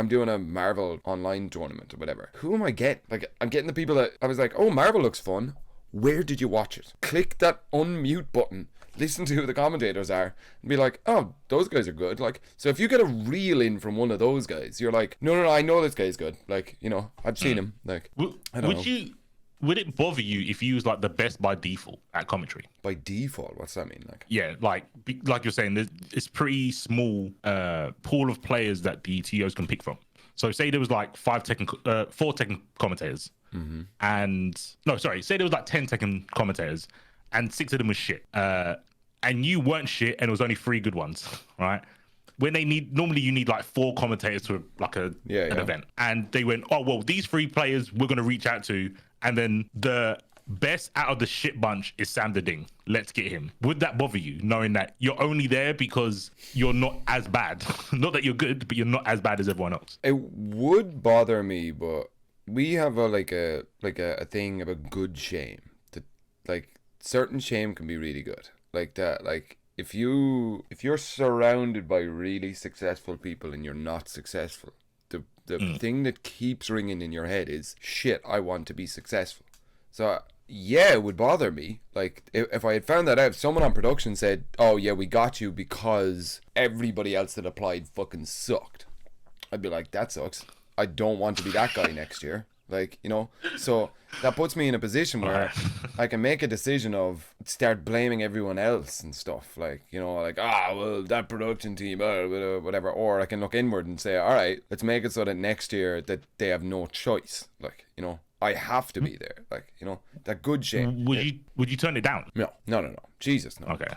doing a Marvel online tournament or whatever, who am I getting? Like, I'm getting the people that I was like, oh, Marvel looks fun. Where did you watch it? Click that unmute button, listen to who the commentators are, and be like, oh, those guys are good. Like, so if you get a reel in from one of those guys, you're like, no, I know this guy's good. Like, you know, I've seen him. Like, I don't know. Would it bother you if you was like the best by default at commentary? By default? What's that mean? Like, yeah, like you're saying, it's pretty small pool of players that the TOs can pick from. So say there was like 4 Tekken commentators, and say there was like 10 Tekken commentators, and 6 of them was shit, and you weren't shit, and it was only 3 good ones, right? When normally you need like 4 commentators to like an event, and they went, oh well, these 3 players we're gonna reach out to. And then the best out of the shit bunch is Sam the Ding. Let's get him. Would that bother you, knowing that you're only there because you're not as bad? Not that you're good, but you're not as bad as everyone else. It would bother me, but we have a thing about good shame. That, like, certain shame can be really good. Like that, like, if you're surrounded by really successful people and you're not successful, the thing that keeps ringing in your head is, shit, I want to be successful. So yeah, it would bother me. Like, if I had found that out, if someone on production said, oh yeah, we got you because everybody else that applied fucking sucked, I'd be like, that sucks. I don't want to be that guy next year. Like, you know, so that puts me in a position where I can make a decision of start blaming everyone else and stuff. Like, you know, like, well, that production team, whatever. Or I can look inward and say, all right, let's make it so that next year that they have no choice. Like, you know, I have to be there. Like, you know, that good shame. Would you turn it down? No. Jesus, no. Okay.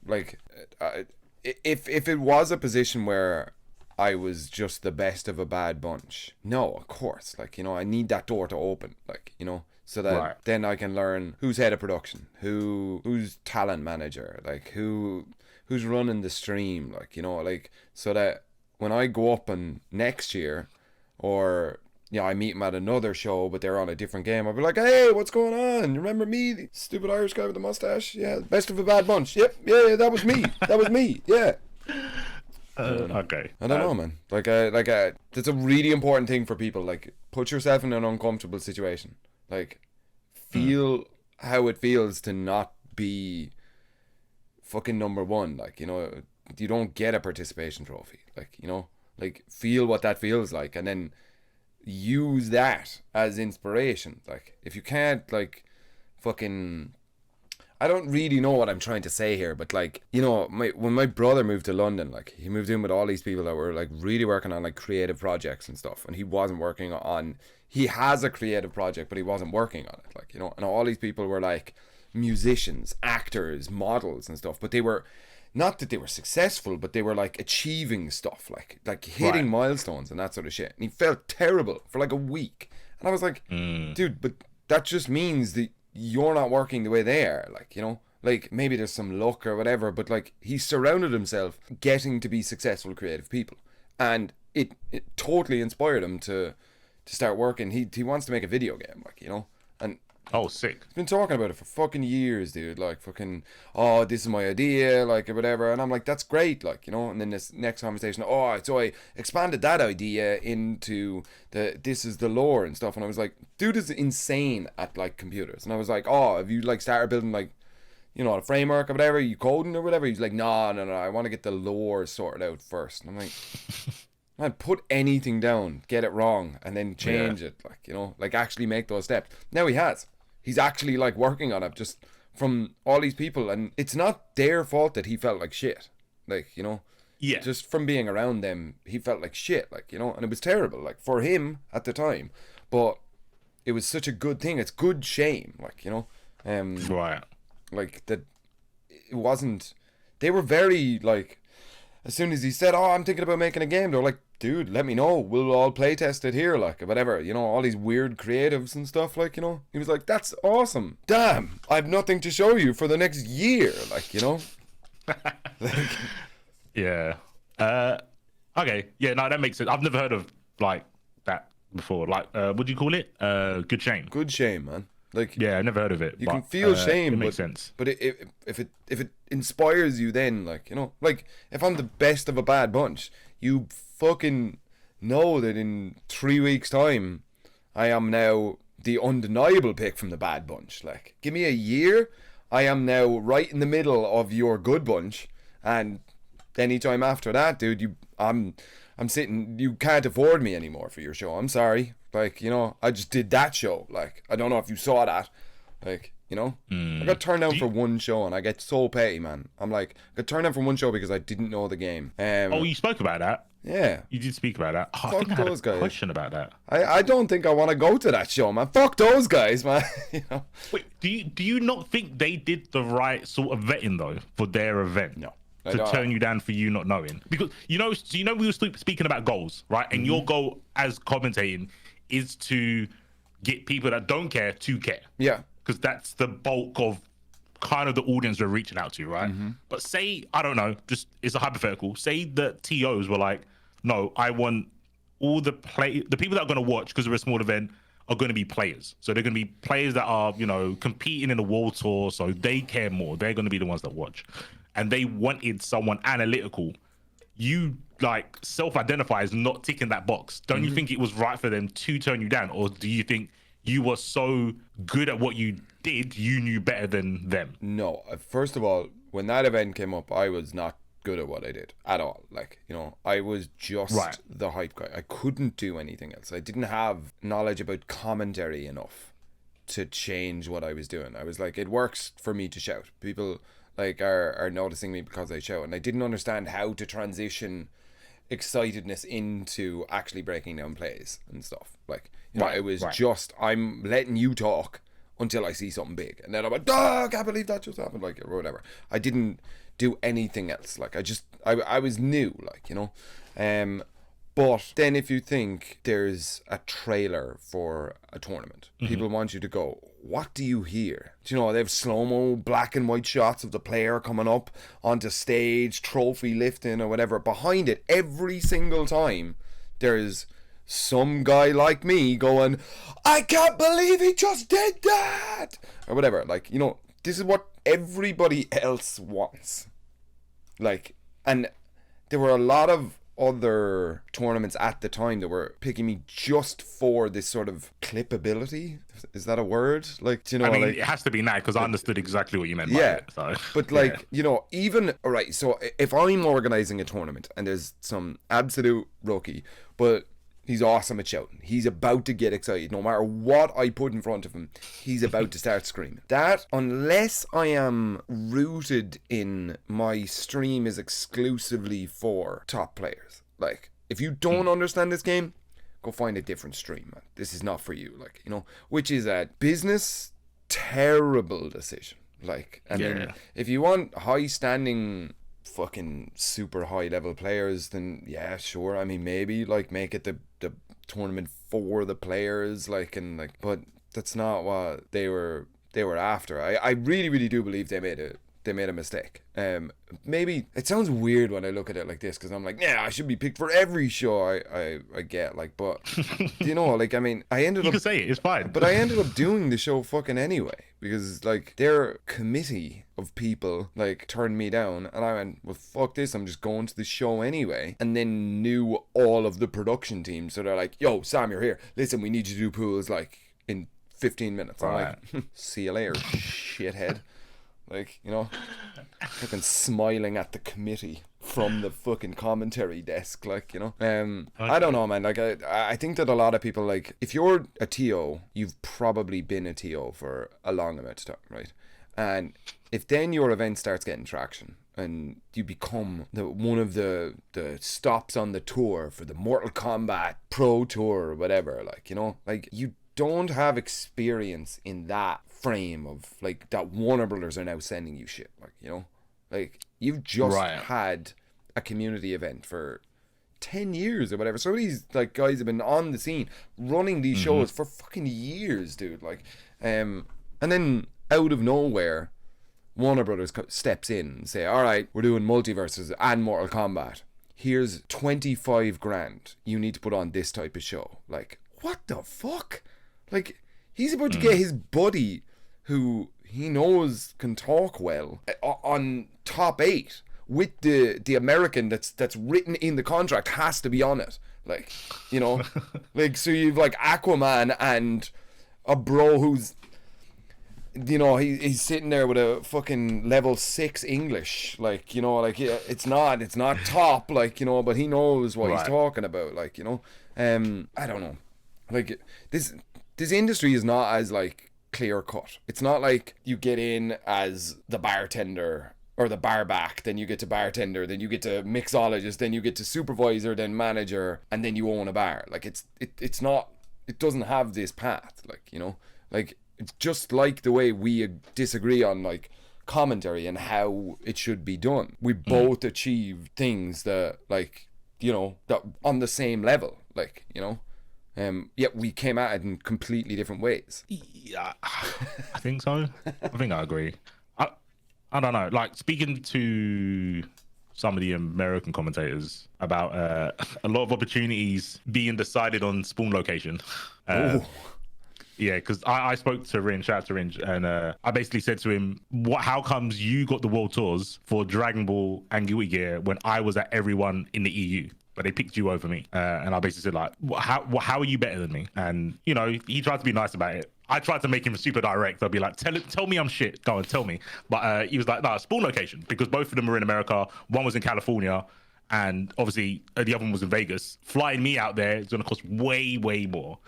Like, if it was a position where I was just the best of a bad bunch, no, of course, like, you know, I need that door to open, like, you know, so that then I can learn who's head of production, who's talent manager, like who's running the stream, like, you know, like, so that when I go up and next year, or I meet them at another show, but they're on a different game, I'll be like, hey, what's going on? You remember me, the stupid Irish guy with the mustache? Yeah, best of a bad bunch. Yep, yeah, that was me. That was me. Yeah. Okay. I don't know, man. Like, that's a really important thing for people. Like, put yourself in an uncomfortable situation. Like, feel how it feels to not be fucking number one. Like, you know, you don't get a participation trophy. Like, you know, like, feel what that feels like, and then use that as inspiration. Like, if you can't, like, fucking, I don't really know what I'm trying to say here, but, like, you know, when my brother moved to London, like, he moved in with all these people that were, like, really working on, like, creative projects and stuff, and he wasn't working on, he has a creative project, but he wasn't working on it, like, you know, and all these people were, like, musicians, actors, models and stuff, but they were, not that they were successful, but they were, like, achieving stuff, like hitting milestones and that sort of shit. And he felt terrible for, like, a week. And I was like, dude, but that just means that you're not working the way they are. Like, you know, like, maybe there's some luck or whatever, but, like, he surrounded himself getting to be successful creative people. And it totally inspired him to start working. He wants to make a video game, like, you know. And oh, sick. He's been talking about it for fucking years, dude. Like, fucking, oh, this is my idea, like, or whatever. And I'm like, that's great, like, you know. And then this next conversation, oh, so I expanded that idea into this is the lore and stuff. And I was like, dude is insane at, like, computers. And I was like, oh, have you, like, started building, like, you know, a framework or whatever, you coding or whatever? He's like, no, I want to get the lore sorted out first. And I'm like, man, put anything down, get it wrong, and then change it, like, you know, like, actually make those steps. Now he has. He's actually, like, working on it just from all these people, and it's not their fault that he felt like shit, like, you know. Yeah. Just from being around them, he felt like shit, like, you know, and it was terrible, like, for him at the time, but it was such a good thing. It's good shame, like, you know. Right. Like, that it wasn't, they were very, like, as soon as he said, oh, I'm thinking about making a game, they were like, dude, let me know, we'll all play test it here, like, whatever, you know, all these weird creatives and stuff, like, you know. He was like, that's awesome, damn, I have nothing to show you for the next year, like, you know. Like, yeah. Okay, yeah, no, that makes sense. I've never heard of, like, that before. Like, what do you call it? Good shame. Good shame, man. Like, yeah, I never heard of it. You can feel shame, it makes sense. But if it inspires you, then, like, you know, like, if I'm the best of a bad bunch, you fucking know that in 3 weeks' time, I am now the undeniable pick from the bad bunch. Like, give me a year, I am now right in the middle of your good bunch, and any time after that, dude, I'm sitting, you can't afford me anymore for your show. I'm sorry. Like, you know, I just did that show. Like, I don't know if you saw that. Like, you know, I got turned down for one show, and I get so petty, man. I'm like, I got turned down for one show because I didn't know the game. Oh, you spoke about that? Yeah. You did speak about that. Oh, Fuck I think I had those a guys. question about that. I don't think I want to go to that show, man. Fuck those guys, man. You know? Wait, do you not think they did the right sort of vetting, though, for their event? No. To turn you down for you not knowing? Because, you know we were speaking about goals, right? And your goal as commentating is to get people that don't care to care. Yeah. Because that's the bulk of kind of the audience we're reaching out to, right? But say, I don't know, just it's a hypothetical. Say the TOs were like, no, I want all the people that are going to watch because we're a small event are going to be players. So they're going to be players that are, you know, competing in the world tour, so they care more. They're going to be the ones that watch. And they wanted someone analytical. You, like, self-identify as not ticking that box. Don't you think it was right for them to turn you down? Or do you think you were so good at what you did, you knew better than them? No. First of all, when that event came up, I was not good at what I did at all. Like, you know, I was just the hype guy. I couldn't do anything else. I didn't have knowledge about commentary enough to change what I was doing. I was like, it works for me to shout. People, like, are noticing me because I shout, and I didn't understand how to transition excitedness into actually breaking down plays and stuff. Like, you know, it was just, I'm letting you talk until I see something big, and then I'm like, oh, I can't believe that just happened, like, or whatever. I didn't do anything else. Like, I was new, like, you know. But then if you think there's a trailer for a tournament, people want you to go, what do you hear? Do you know, they have slow-mo black and white shots of the player coming up onto stage, trophy lifting or whatever. Behind it, every single time, there's some guy like me going, I can't believe he just did that! Or whatever. Like, you know, this is what everybody else wants. Like, and there were a lot of other tournaments at the time that were picking me just for this sort of clippability. Is that a word? Like, do you know, I mean, like, it has to be now because I understood exactly what you meant by it. So. But like, you know, even, all right, so if I'm organizing a tournament and there's some absolute rookie, but he's awesome at shouting, he's about to get excited, no matter what I put in front of him, he's about to start screaming. That, unless I am rooted in my stream is exclusively for top players, like, if you don't understand this game, go find a different stream, man. This is not for you, like, you know, which is a business terrible decision. Like, I mean, if you want high standing fucking super high level players, then yeah, sure, I mean, maybe like make it the tournament for the players, like, and like, but that's not what they were after. I really do believe they made a mistake. Maybe it sounds weird when I look at it like this, because I'm like, yeah, I should be picked for every show I get, like, but you know, like, I mean, I ended you up, can say it's fine, but I ended up doing the show fucking anyway, because like their committee of people like turned me down, and I went, well, fuck this, I'm just going to the show anyway. And then knew all of the production team, so they're like, yo, Sam, you're here, listen, we need you to do pools like in 15 minutes. I'm like, see you later, shithead. Like, you know, fucking smiling at the committee from the fucking commentary desk, like, you know. I don't know, man. Like, I think that a lot of people, like, if you're a TO, you've probably been a TO for a long amount of time, right? And if then your event starts getting traction and you become one of the stops on the tour for the Mortal Kombat Pro Tour or whatever, like, you know, like, you don't have experience in that frame of like that Warner Brothers are now sending you shit, like, you know, like, you've just had a community event for 10 years or whatever. So these like guys have been on the scene running these shows for fucking years, dude, like, and then out of nowhere Warner Brothers steps in and say, all right, we're doing Multiverses and Mortal Kombat, here's 25 grand, you need to put on this type of show. Like, what the fuck? Like, he's about to get his buddy, who he knows can talk well, on top 8 with the American that's written in the contract has to be on it. Like, you know, like, so you've like Aquaman and a bro who's, you know, he's sitting there with a fucking level 6 English, like, you know, like, it's not top, like, you know, but he knows what he's talking about, like, you know. I don't know, like, this industry is not as like clear cut. It's not like you get in as the bartender or the barback, then you get to bartender, then you get to mixologist, then you get to supervisor, then manager, and then you own a bar. Like, it's not, it doesn't have this path, like, you know, like, it's just like the way we disagree on like commentary and how it should be done. We both achieve things that, like, you know, that on the same level, like, you know. Yet we came at it in completely different ways. Yeah, I think so. I think I agree. I don't know. Like, speaking to some of the American commentators about a lot of opportunities being decided on spawn location. Yeah, because I spoke to Ringe, shout out to Ringe, and I basically said to him, how comes you got the world tours for Dragon Ball and Guilty Gear when I was at everyone in the EU? But they picked you over me. And I basically said, like, how are you better than me? And, you know, he tried to be nice about it. I tried to make him super direct. I'd be like, tell me I'm shit. Go on, tell me. But he was like, no, spawn location, because both of them were in America. One was in California, and obviously the other one was in Vegas. Flying me out there is going to cost way more.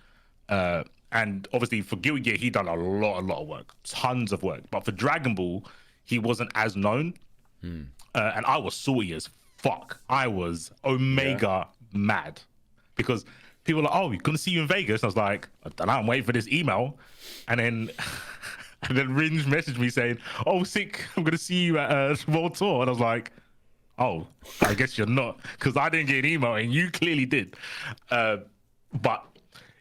And obviously for Guilty Gear, he done a lot of work, tons of work. But for Dragon Ball, he wasn't as known. And I was salty as fuck. I was omega mad, because people were like, oh, we're gonna see you in Vegas. I was like, I don't know, I'm waiting for this email. And then Ringe messaged me saying, oh, sick, I'm gonna see you at World Tour. And I was like, Oh, I guess you're not, because I didn't get an email and you clearly did. But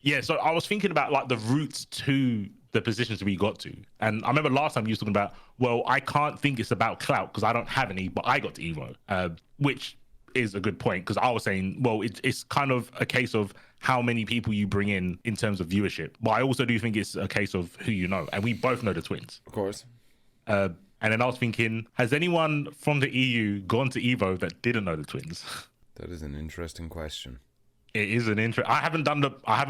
yeah, so I was thinking about like the routes to the positions we got to. And I remember last time you were talking about, well, I can't think it's about clout because I don't have any, but I got to Evo, which is a good point, because I was saying, well, it's kind of a case of how many people you bring in terms of viewership. But I also do think it's a case of who you know. And we both know the twins. Of course. And then I was thinking, has anyone from the EU gone to Evo that didn't know the twins? That is an interesting question. It is an interest. I haven't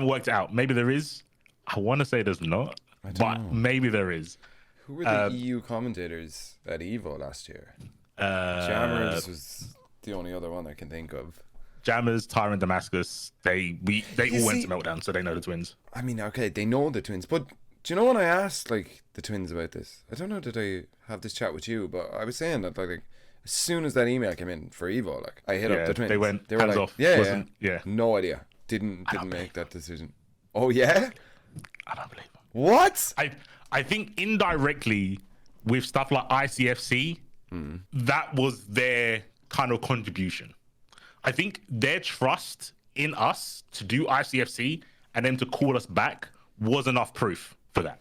worked it out. Maybe there is. I want to say there's not, but maybe there is. Who were the EU commentators at Evo last year? Jammers was the only other one I can think of. Jammers, Tyrant, Damascus. They all went to Meltdown, so they know the twins. I mean, okay, they know the twins, but do you know when I asked like the twins about this? I don't know, did I have this chat with you? But I was saying that like as soon as that email came in for Evo, like I hit up the twins. They were like, off. Yeah. No idea. Didn't make that decision. Oh yeah? I don't believe it. What? I think indirectly with stuff like ICFC, that was their kind of contribution. I think their trust in us to do ICFC and then to call us back was enough proof for that.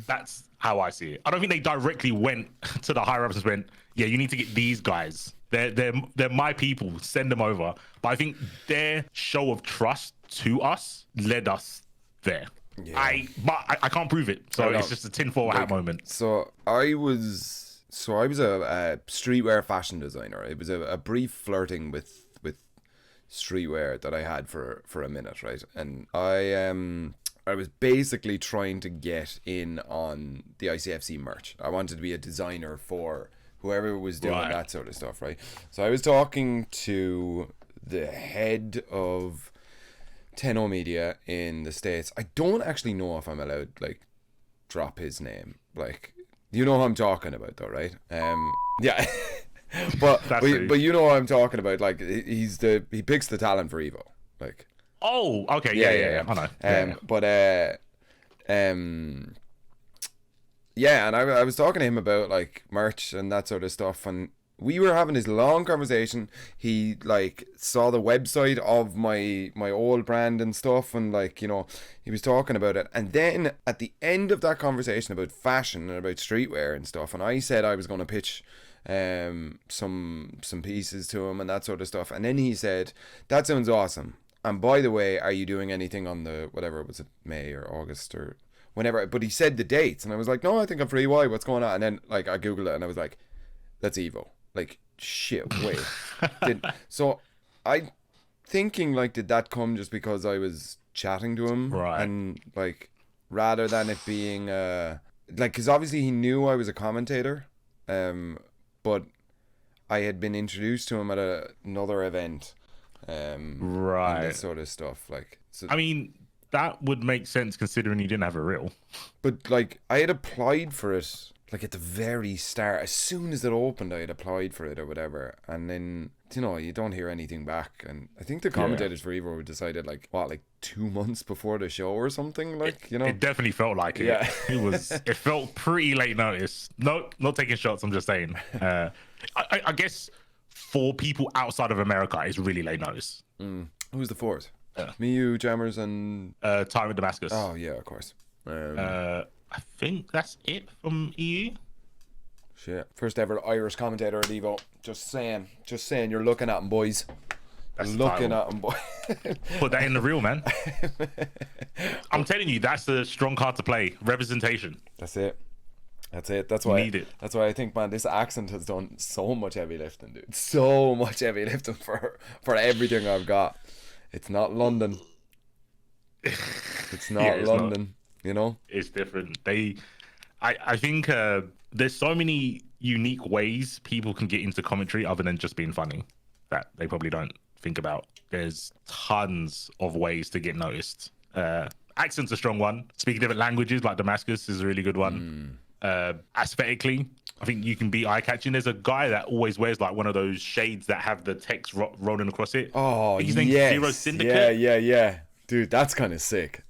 That's how I see it. I don't think they directly went to the higher ups and went, yeah, you need to get these guys. They're my people. Send them over. But I think their show of trust to us led us there. Yeah. I can't prove it, so it's just a tinfoil hat moment. So I was a streetwear fashion designer. It was a brief flirting with streetwear that I had for a minute, right? And I was basically trying to get in on the ICFC merch. I wanted to be a designer for whoever was doing that sort of stuff, right? So I was talking to the head of 10O Media in the States. I don't actually know if I'm allowed like drop his name. Like, you know who I'm talking about though, right? Yeah. but you know what I'm talking about. Like he picks the talent for Evo. Like, oh, okay, yeah. I know. Yeah, and I was talking to him about like merch and that sort of stuff, and we were having this long conversation. He like saw the website of my old brand and stuff, and like, you know, he was talking about it. And then at the end of that conversation about fashion and about streetwear and stuff, and I said I was going to pitch some pieces to him and that sort of stuff, and then he said, that sounds awesome, and by the way, are you doing anything on the whatever, was it May or August or whenever? But he said the dates, and I was like, no, I think I'm free. Why? What's going on? And then like I googled it and I was like, that's Evo. Like, shit, wait. So I thinking like, did that come just because I was chatting to him, and like rather than it being like, because obviously he knew I was a commentator, but I had been introduced to him at another event, and this sort of stuff. Like, so, I mean, that would make sense considering you didn't have a reel. But like, I had applied for it like at the very start. As soon as it opened, I had applied for it or whatever, and then, you know, you don't hear anything back. And I think the commentators for Evo decided like 2 months before the show or something. Like, you know, it definitely felt like it. Yeah, it felt pretty late notice. No, not taking shots. I'm just saying. I guess for people outside of America, it's really late notice. Who's the fourth? Me, you, Jammers, and Tyrant Damascus. Oh yeah, of course. I think that's it from EU. Shit. First ever Irish commentator at Evo. Just saying, you're looking at them, boys. That's looking at them, boys. Put that in the reel, man. I'm telling you, that's a strong card to play. Representation. That's it. That's why. Need it. That's why I think, man, this accent has done so much heavy lifting, dude. So much heavy lifting for everything I've got. It's not London. It's not London. Not. You know, it's different. I think there's so many unique ways people can get into commentary other than just being funny that they probably don't think about. There's tons of ways to get noticed. Accent's a strong one. Speaking different languages like Damascus is a really good one. Aesthetically, I think you can be eye-catching. There's a guy that always wears like one of those shades that have the text rolling across it. Oh, his name's Zero Syndicate. Yeah. Dude, that's kind of sick.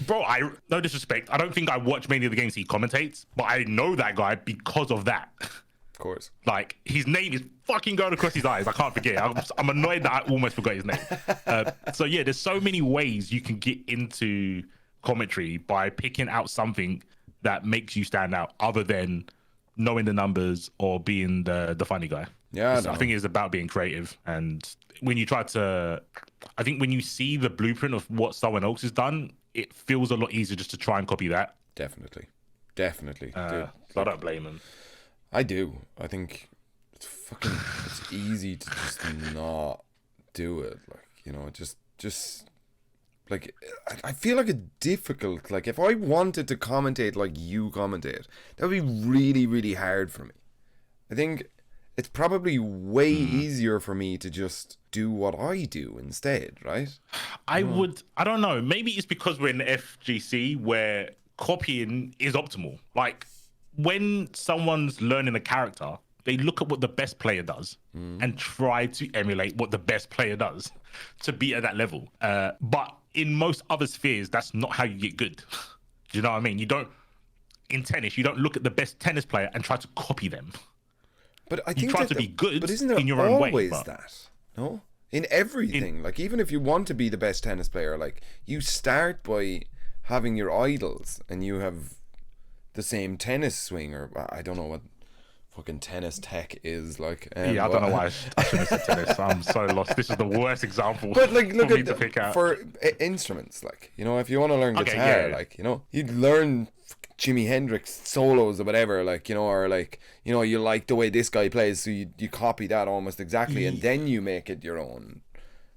Bro, no disrespect, I don't think I watch many of the games he commentates, but I know that guy because of that. course. Like, his name is fucking going across his eyes. I can't forget. I'm annoyed that I almost forgot his name. So yeah, there's so many ways you can get into commentary by picking out something that makes you stand out, other than knowing the numbers or being the funny guy. Yeah, I think it's about being creative. And when you I think when you see the blueprint of what someone else has done, it feels a lot easier just to try and copy that. Definitely. So I don't blame him. I do. I think it's easy to just not do it. Like, you know, just like, I feel like it's difficult. Like, if I wanted to commentate like you commentate, that would be really, really hard for me. I think it's probably way easier for me to just do what I do instead, right? I don't know. Maybe it's because we're in the FGC where copying is optimal. Like, when someone's learning a character, they look at what the best player does and try to emulate what the best player does to be at that level. But in most other spheres, that's not how you get good. Do you know what I mean? In tennis, you don't look at the best tennis player and try to copy them. But I think you try to be good, but isn't there in your own way. Always that? No? In everything. Like, even if you want to be the best tennis player, like, you start by having your idols and you have the same tennis swing, or I don't know what fucking tennis tech is like. Yeah, I don't know why I shouldn't have said tennis. I'm so lost. This is the worst example. But like, look for me to pick out. For instruments, like, you know, if you want to learn guitar, like, you know, you'd learn Jimi Hendrix solos or whatever, like, you know, or like, you know, you like the way this guy plays, so you copy that almost exactly, and then you make it your own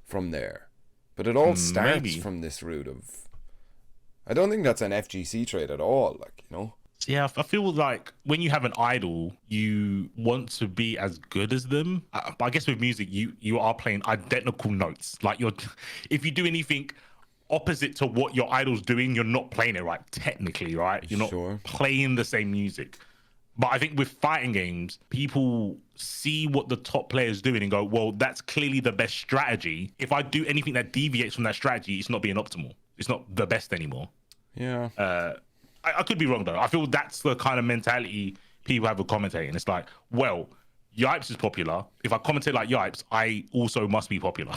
from there. But it all starts from this route of, I don't think that's an FGC trait at all, like, you know. Yeah, I feel like when you have an idol, you want to be as good as them. But I guess with music, you are playing identical notes. Like, if you do anything opposite to what your idol's doing, you're not playing it right, technically, right? You're not playing the same music. But I think with fighting games, people see what the top player's doing and go, well, that's clearly the best strategy. If I do anything that deviates from that strategy, it's not being optimal. It's not the best anymore. Yeah. I could be wrong, though. I feel that's the kind of mentality people have with commentating. It's like, well, Yipes is popular. If I commentate like Yipes, I also must be popular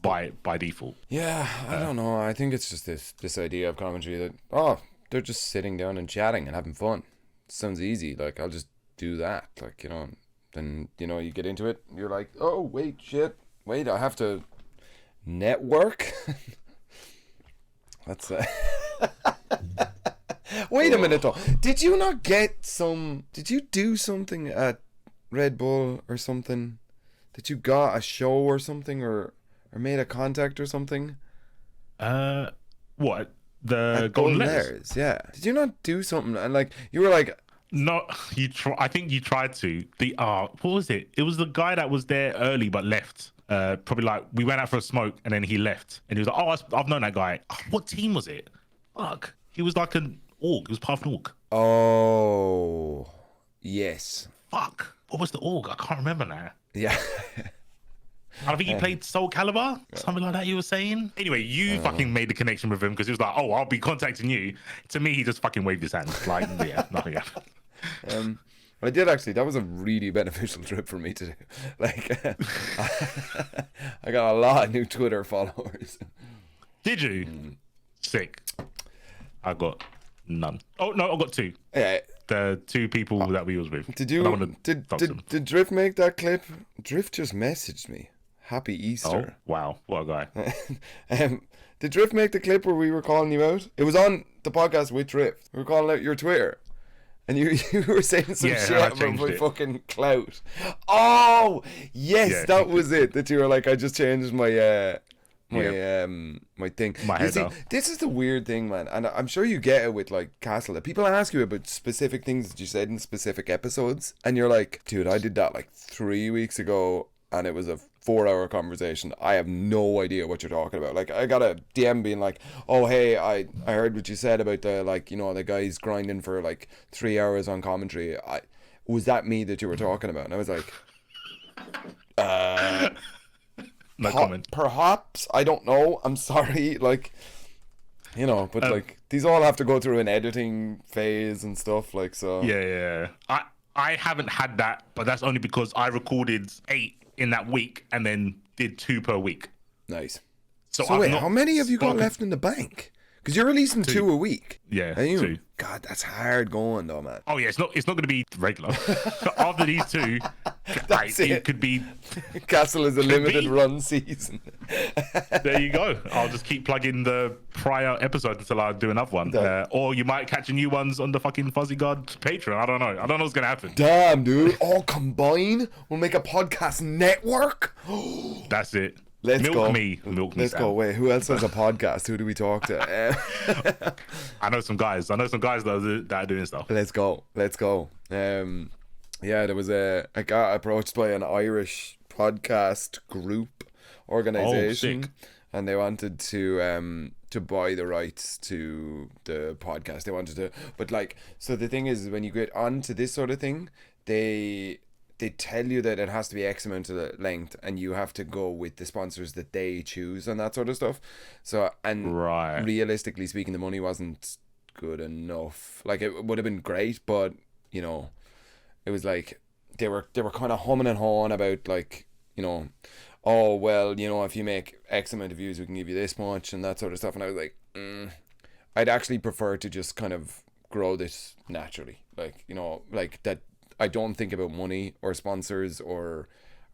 by default. Yeah, I don't know. I think it's just this idea of commentary that, they're just sitting down and chatting and having fun. Sounds easy. Like, I'll just do that. Like, you know, then, you know, you get into it. You're like, oh, wait, I have to network. That's Wait a minute though. Did you do something at Red Bull or something? Did you got a show or something, or made a contact or something? What? The Golden Letters? Yeah. Did you not do something? And like, you were like, no, I think you tried to. What was it? It was the guy that was there early but left. Probably like, we went out for a smoke and then he left. And he was like, oh, I've known that guy. Oh, what team was it? Fuck. He was like an org. He was part of an org. Oh, yes. Fuck. What was the org? I can't remember now. Yeah. I think he played Soul Calibur, something like that you were saying. Anyway, you fucking made the connection with him because he was like, oh, I'll be contacting you. To me, he just fucking waved his hand. Like, yeah, nothing happened. I did actually. That was a really beneficial trip for me to do. Like, I got a lot of new Twitter followers. Did you? Sick. I got none. Oh, no, I got two. Yeah. The two people that we was with. Did Drift make that clip? Drift just messaged me. Happy Easter. Oh, wow. What a guy. Did Drift make the clip where we were calling you out? It was on the podcast with Drift. We were calling out your Twitter. And you were saying some shit about my fucking clout. Oh, yes, that was it. That you were like, I just changed my my thing. My see, this is the weird thing, man, and I'm sure you get it with like Castle. People ask you about specific things that you said in specific episodes, and you're like, dude, I did that like 3 weeks ago, and it was a 4-hour conversation. I have no idea what you're talking about. Like, I got a DM being like, oh, hey, I heard what you said about the, like, you know, the guys grinding for like 3 hours on commentary. Was that me that you were talking about? And I was like, no comment. Perhaps, I don't know. I'm sorry. Like, you know, but like, these all have to go through an editing phase and stuff. Like, so. Yeah. I haven't had that, but that's only because I recorded 8 in that week and then did 2 per week. Nice. So wait, how many have you got left in the bank? Because you're releasing 2 a week. Yeah, are you? 2. God, that's hard going though, man. Oh yeah, it's not going to be regular. After these 2, it could be. Castle is a limited run season. There you go. I'll just keep plugging the prior episode until I do another one. Or you might catch a new ones on the fucking Fuzzy God Patreon. I don't know what's gonna happen. Damn, dude. All combine, we'll make a podcast network. That's it. Let's go. Let's go. Wait, who else has a podcast? Who do we talk to? I know some guys that are doing stuff. Let's go. Yeah, there was I got approached by an Irish podcast group organization, and they wanted to buy the rights to the podcast. They wanted to, but like, so the thing is, when you get onto this sort of thing, they tell you that it has to be X amount of length, and you have to go with the sponsors that they choose and that sort of stuff. So, and realistically speaking, the money wasn't good enough. Like, it would have been great, but you know, it was like they were kind of humming and hawing about, like, you know, oh well, you know, if you make X amount of views, we can give you this much and that sort of stuff. And I was like, I'd actually prefer to just kind of grow this naturally, like, you know, like that. I don't think about money or sponsors or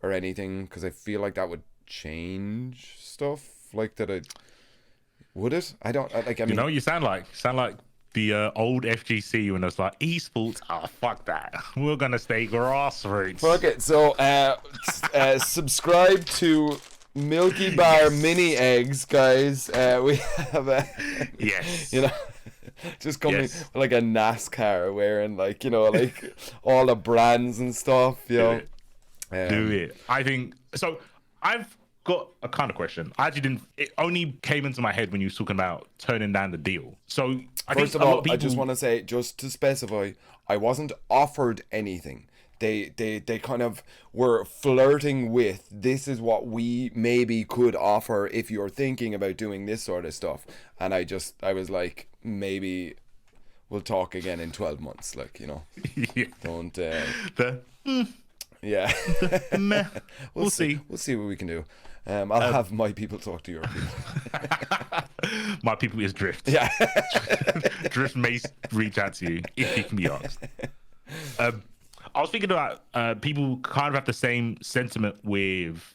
anything, because I feel like that would change stuff like that. Would it? I don't like. I mean, you know, you sound like the old FGC when it's like esports. Oh, fuck that. We're gonna stay grassroots. Fuck it. So, subscribe to Milky Bar mini eggs, guys. We have yes. You know. Just coming like a NASCAR wearing, like, you know, like all the brands and stuff, you know. Do it. I think so. I've got a kind of question. I actually didn't. It only came into my head when you were talking about turning down the deal. So first of all, I just want to say, just to specify, I wasn't offered anything. They kind of were flirting with, this is what we maybe could offer if you're thinking about doing this sort of stuff. And I was like, maybe we'll talk again in 12 months. Like, you know, don't. Yeah. We'll see. We'll see what we can do. I'll have my people talk to your people. My people is Drift. Yeah. Drift may reach out to you if he can be asked. I was thinking about people kind of have the same sentiment with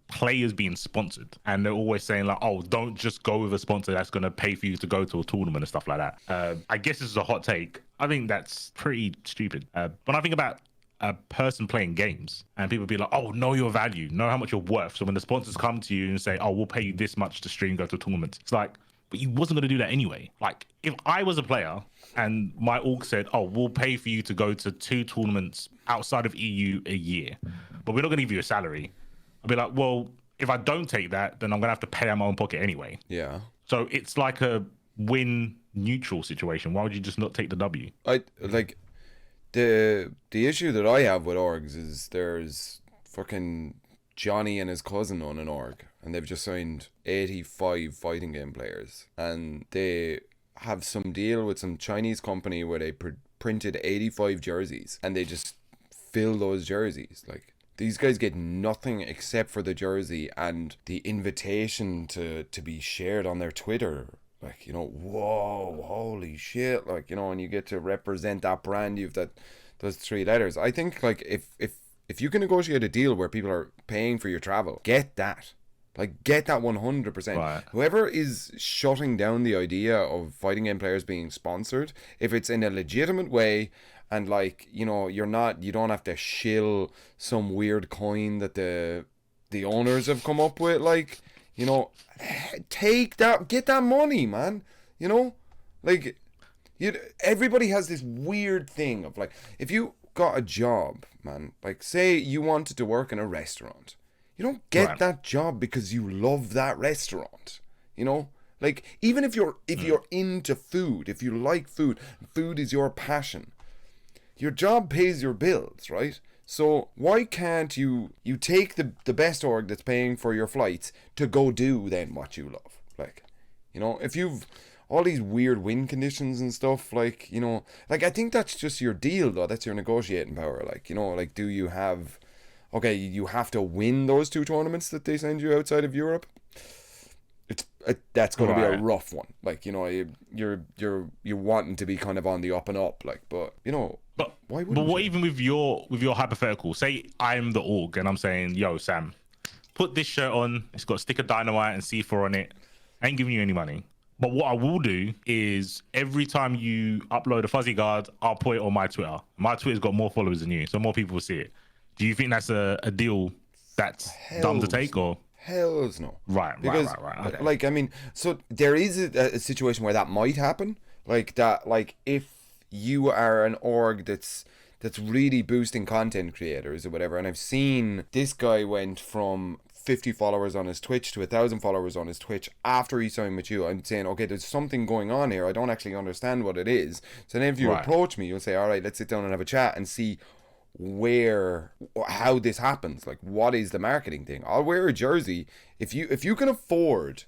players being sponsored, and they're always saying like, oh, don't just go with a sponsor that's going to pay for you to go to a tournament and stuff like that. I guess this is a hot take. I think that's pretty stupid. When I think about a person playing games, and people be like, oh, know your value, know how much you're worth. So when the sponsors come to you and say, oh, we'll pay you this much to stream, go to a tournament, it's like, but you wasn't going to do that anyway. Like, if I was a player and my org said, oh, we'll pay for you to go to 2 tournaments outside of EU a year, but we're not going to give you a salary, I'd be like, well, if I don't take that, then I'm going to have to pay out my own pocket anyway. Yeah. So it's like a win neutral situation. Why would you just not take the W? I like the issue that I have with orgs is there's fucking Johnny and his cousin on an org, and they've just signed 85 fighting game players, and they have some deal with some Chinese company where they printed 85 jerseys, and they just fill those jerseys. Like, these guys get nothing except for the jersey and the invitation to be shared on their Twitter. Like, you know, whoa, holy shit. Like, you know, and you get to represent that brand. You've those 3 letters. I think, like, if you can negotiate a deal where people are paying for your travel, get that. Like, get that 100%. Right. Whoever is shutting down the idea of fighting game players being sponsored, if it's in a legitimate way, and, like, you know, you don't have to shill some weird coin that the owners have come up with, like, you know, take that, get that money, man. You know, like, everybody has this weird thing of, like, if you got a job, man, like, say you wanted to work in a restaurant, you don't get that job because you love that restaurant, you know. Like, even if you're into food, if you like food is your passion, your job pays your bills, right? So why can't you take the best org that's paying for your flights to go do then what you love? Like, you know, if you've all these weird win conditions and stuff, like, you know, like, I think that's just your deal, though. That's your negotiating power. Like, you know, like, do you have, okay, you have to win those 2 tournaments that they send you outside of Europe. That's going to be a rough one. Like, you know, you're wanting to be kind of on the up and up, like, but, you know, why wouldn't you? Even with your hypothetical, say I'm the org and I'm saying, yo, Sam, put this shirt on, it's got a stick of dynamite and C4 on it. I ain't giving you any money. But what I will do is every time you upload a fuzzy guard, I'll put it on my Twitter. My Twitter's got more followers than you, so more people will see it. Do you think that's a deal that's dumb to take, or? Hells no. Right. Okay. Like, I mean, so there is a situation where that might happen. Like that, like if you are an org that's really boosting content creators or whatever, and I've seen this guy went from 50 followers on his Twitch to 1,000 followers on his Twitch after he signed with you. I'm saying, okay, there's something going on here. I don't actually understand what it is. So then if you approach me, you'll say, all right, let's sit down and have a chat and see how this happens. Like, what is the marketing thing? I'll wear a jersey if you can afford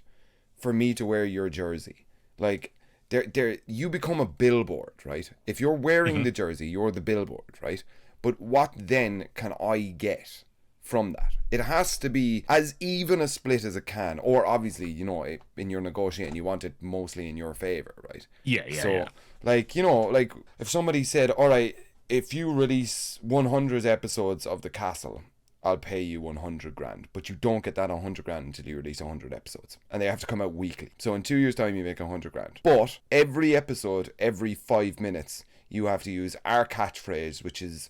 for me to wear your jersey. Like, there you become a billboard, right? If you're wearing the jersey, you're the billboard, right? But what then can I get from that? It has to be as even a split as it can, or obviously, you know, in your negotiating, you want it mostly in your favor, right? So, like, you know, like if somebody said, all right, if you release 100 episodes of The Castle, I'll pay you 100 grand, but you don't get that 100 grand until you release 100 episodes, and they have to come out weekly. So in 2 years' time, you make 100 grand. But every episode, every 5 minutes, you have to use our catchphrase, which is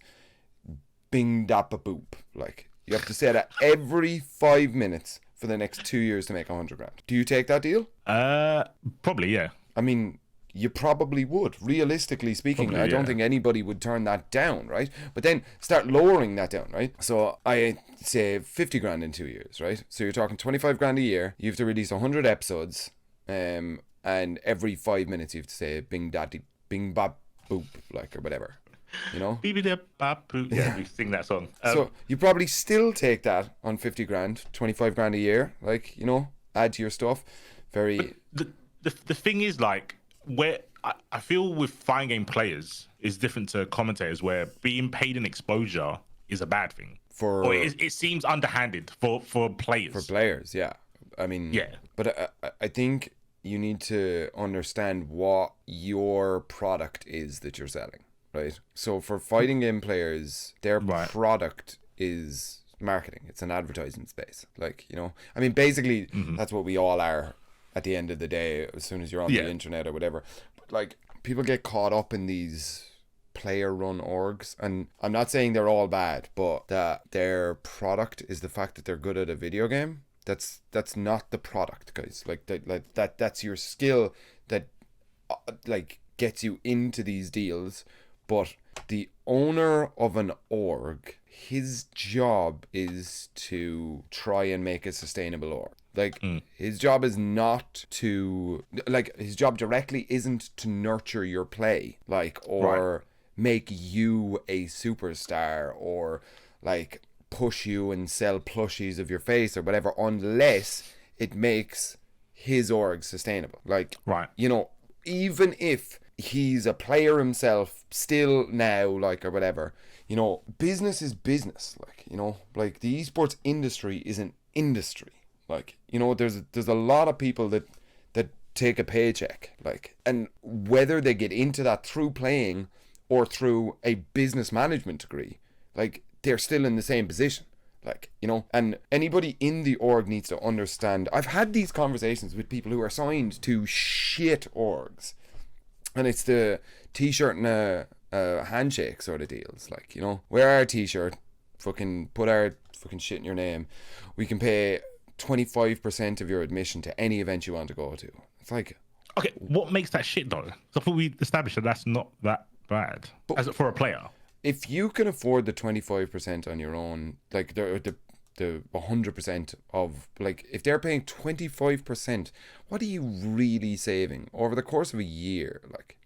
"Bing dappa boop." Like, you have to say that every 5 minutes for the next 2 years to make 100 grand. Do you take that deal? Probably, yeah. I mean, you probably would. Realistically speaking, probably, I don't think anybody would turn that down, right? But then start lowering that down, right? So I say 50 grand in 2 years, right? So you're talking 25 grand a year. You have to release 100 episodes, and every 5 minutes you have to say "Bing daddy, bing bop boop," like, or whatever. You know? Yeah, we sing that song. So you probably still take that on 50 grand, 25 grand a year, like, you know, add to your stuff. Very. The thing is, like, where I feel with fighting game players is different to commentators, where being paid an exposure is a bad thing. Or it seems underhanded for players. For players, yeah. I mean, yeah. But I think you need to understand what your product is that you're selling. Right, so for fighting game players, their product is marketing. It's an advertising space. Like, you know, I mean, basically, that's what we all are at the end of the day, as soon as you're on the internet or whatever. But, like, people get caught up in these player-run orgs, and I'm not saying they're all bad, but that their product is the fact that they're good at a video game. That's not the product, guys. Like that's your skill that, like, gets you into these deals. But the owner of an org, his job is to try and make a sustainable org. Like, his job is not to, like, his job directly isn't to nurture your play, like, or make you a superstar, or, like, push you and sell plushies of your face or whatever, unless it makes his org sustainable. Like, you know, even if he's a player himself still now, like, or whatever, you know, business is business. Like, you know, like, the esports industry is an industry. Like, you know, there's a lot of people that take a paycheck, like, and whether they get into that through playing or through a business management degree, like, they're still in the same position. Like, you know, and anybody in the org needs to understand. I've had these conversations with people who are signed to shit orgs, and it's the t-shirt and a handshake sort of deals. Like, you know, wear our t-shirt, fucking put our fucking shit in your name. We can pay 25% of your admission to any event you want to go to. It's like, okay, what makes that shit though? So I thought we established that that's not that bad as for a player. If you can afford the 25% on your own, like the 100% of, like, if they're paying 25%, what are you really saving over the course of a year? Like,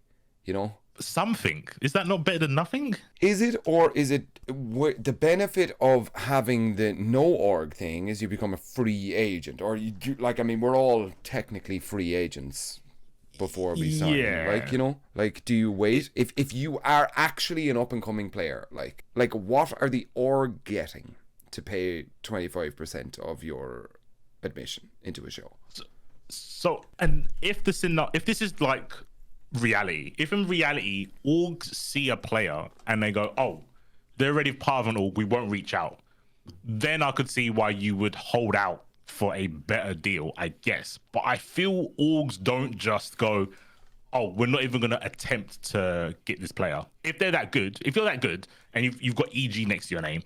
you know, something. Is that not better than nothing? Is it, or is it the benefit of having the no org thing is you become a free agent, or you do, like, I mean, we're all technically free agents. before we sign? Yeah. Like, you know, like, do you wait? If you are actually an up and coming player, like what are the org getting to pay 25% of your admission into a show? So, and if this is like reality, if in reality orgs see a player and they go, oh, they're already part of an org, we won't reach out, then I could see why you would hold out for a better deal, I guess. But I feel orgs don't just go, oh, we're not even going to attempt to get this player. If you're that good, and you've got EG next to your name,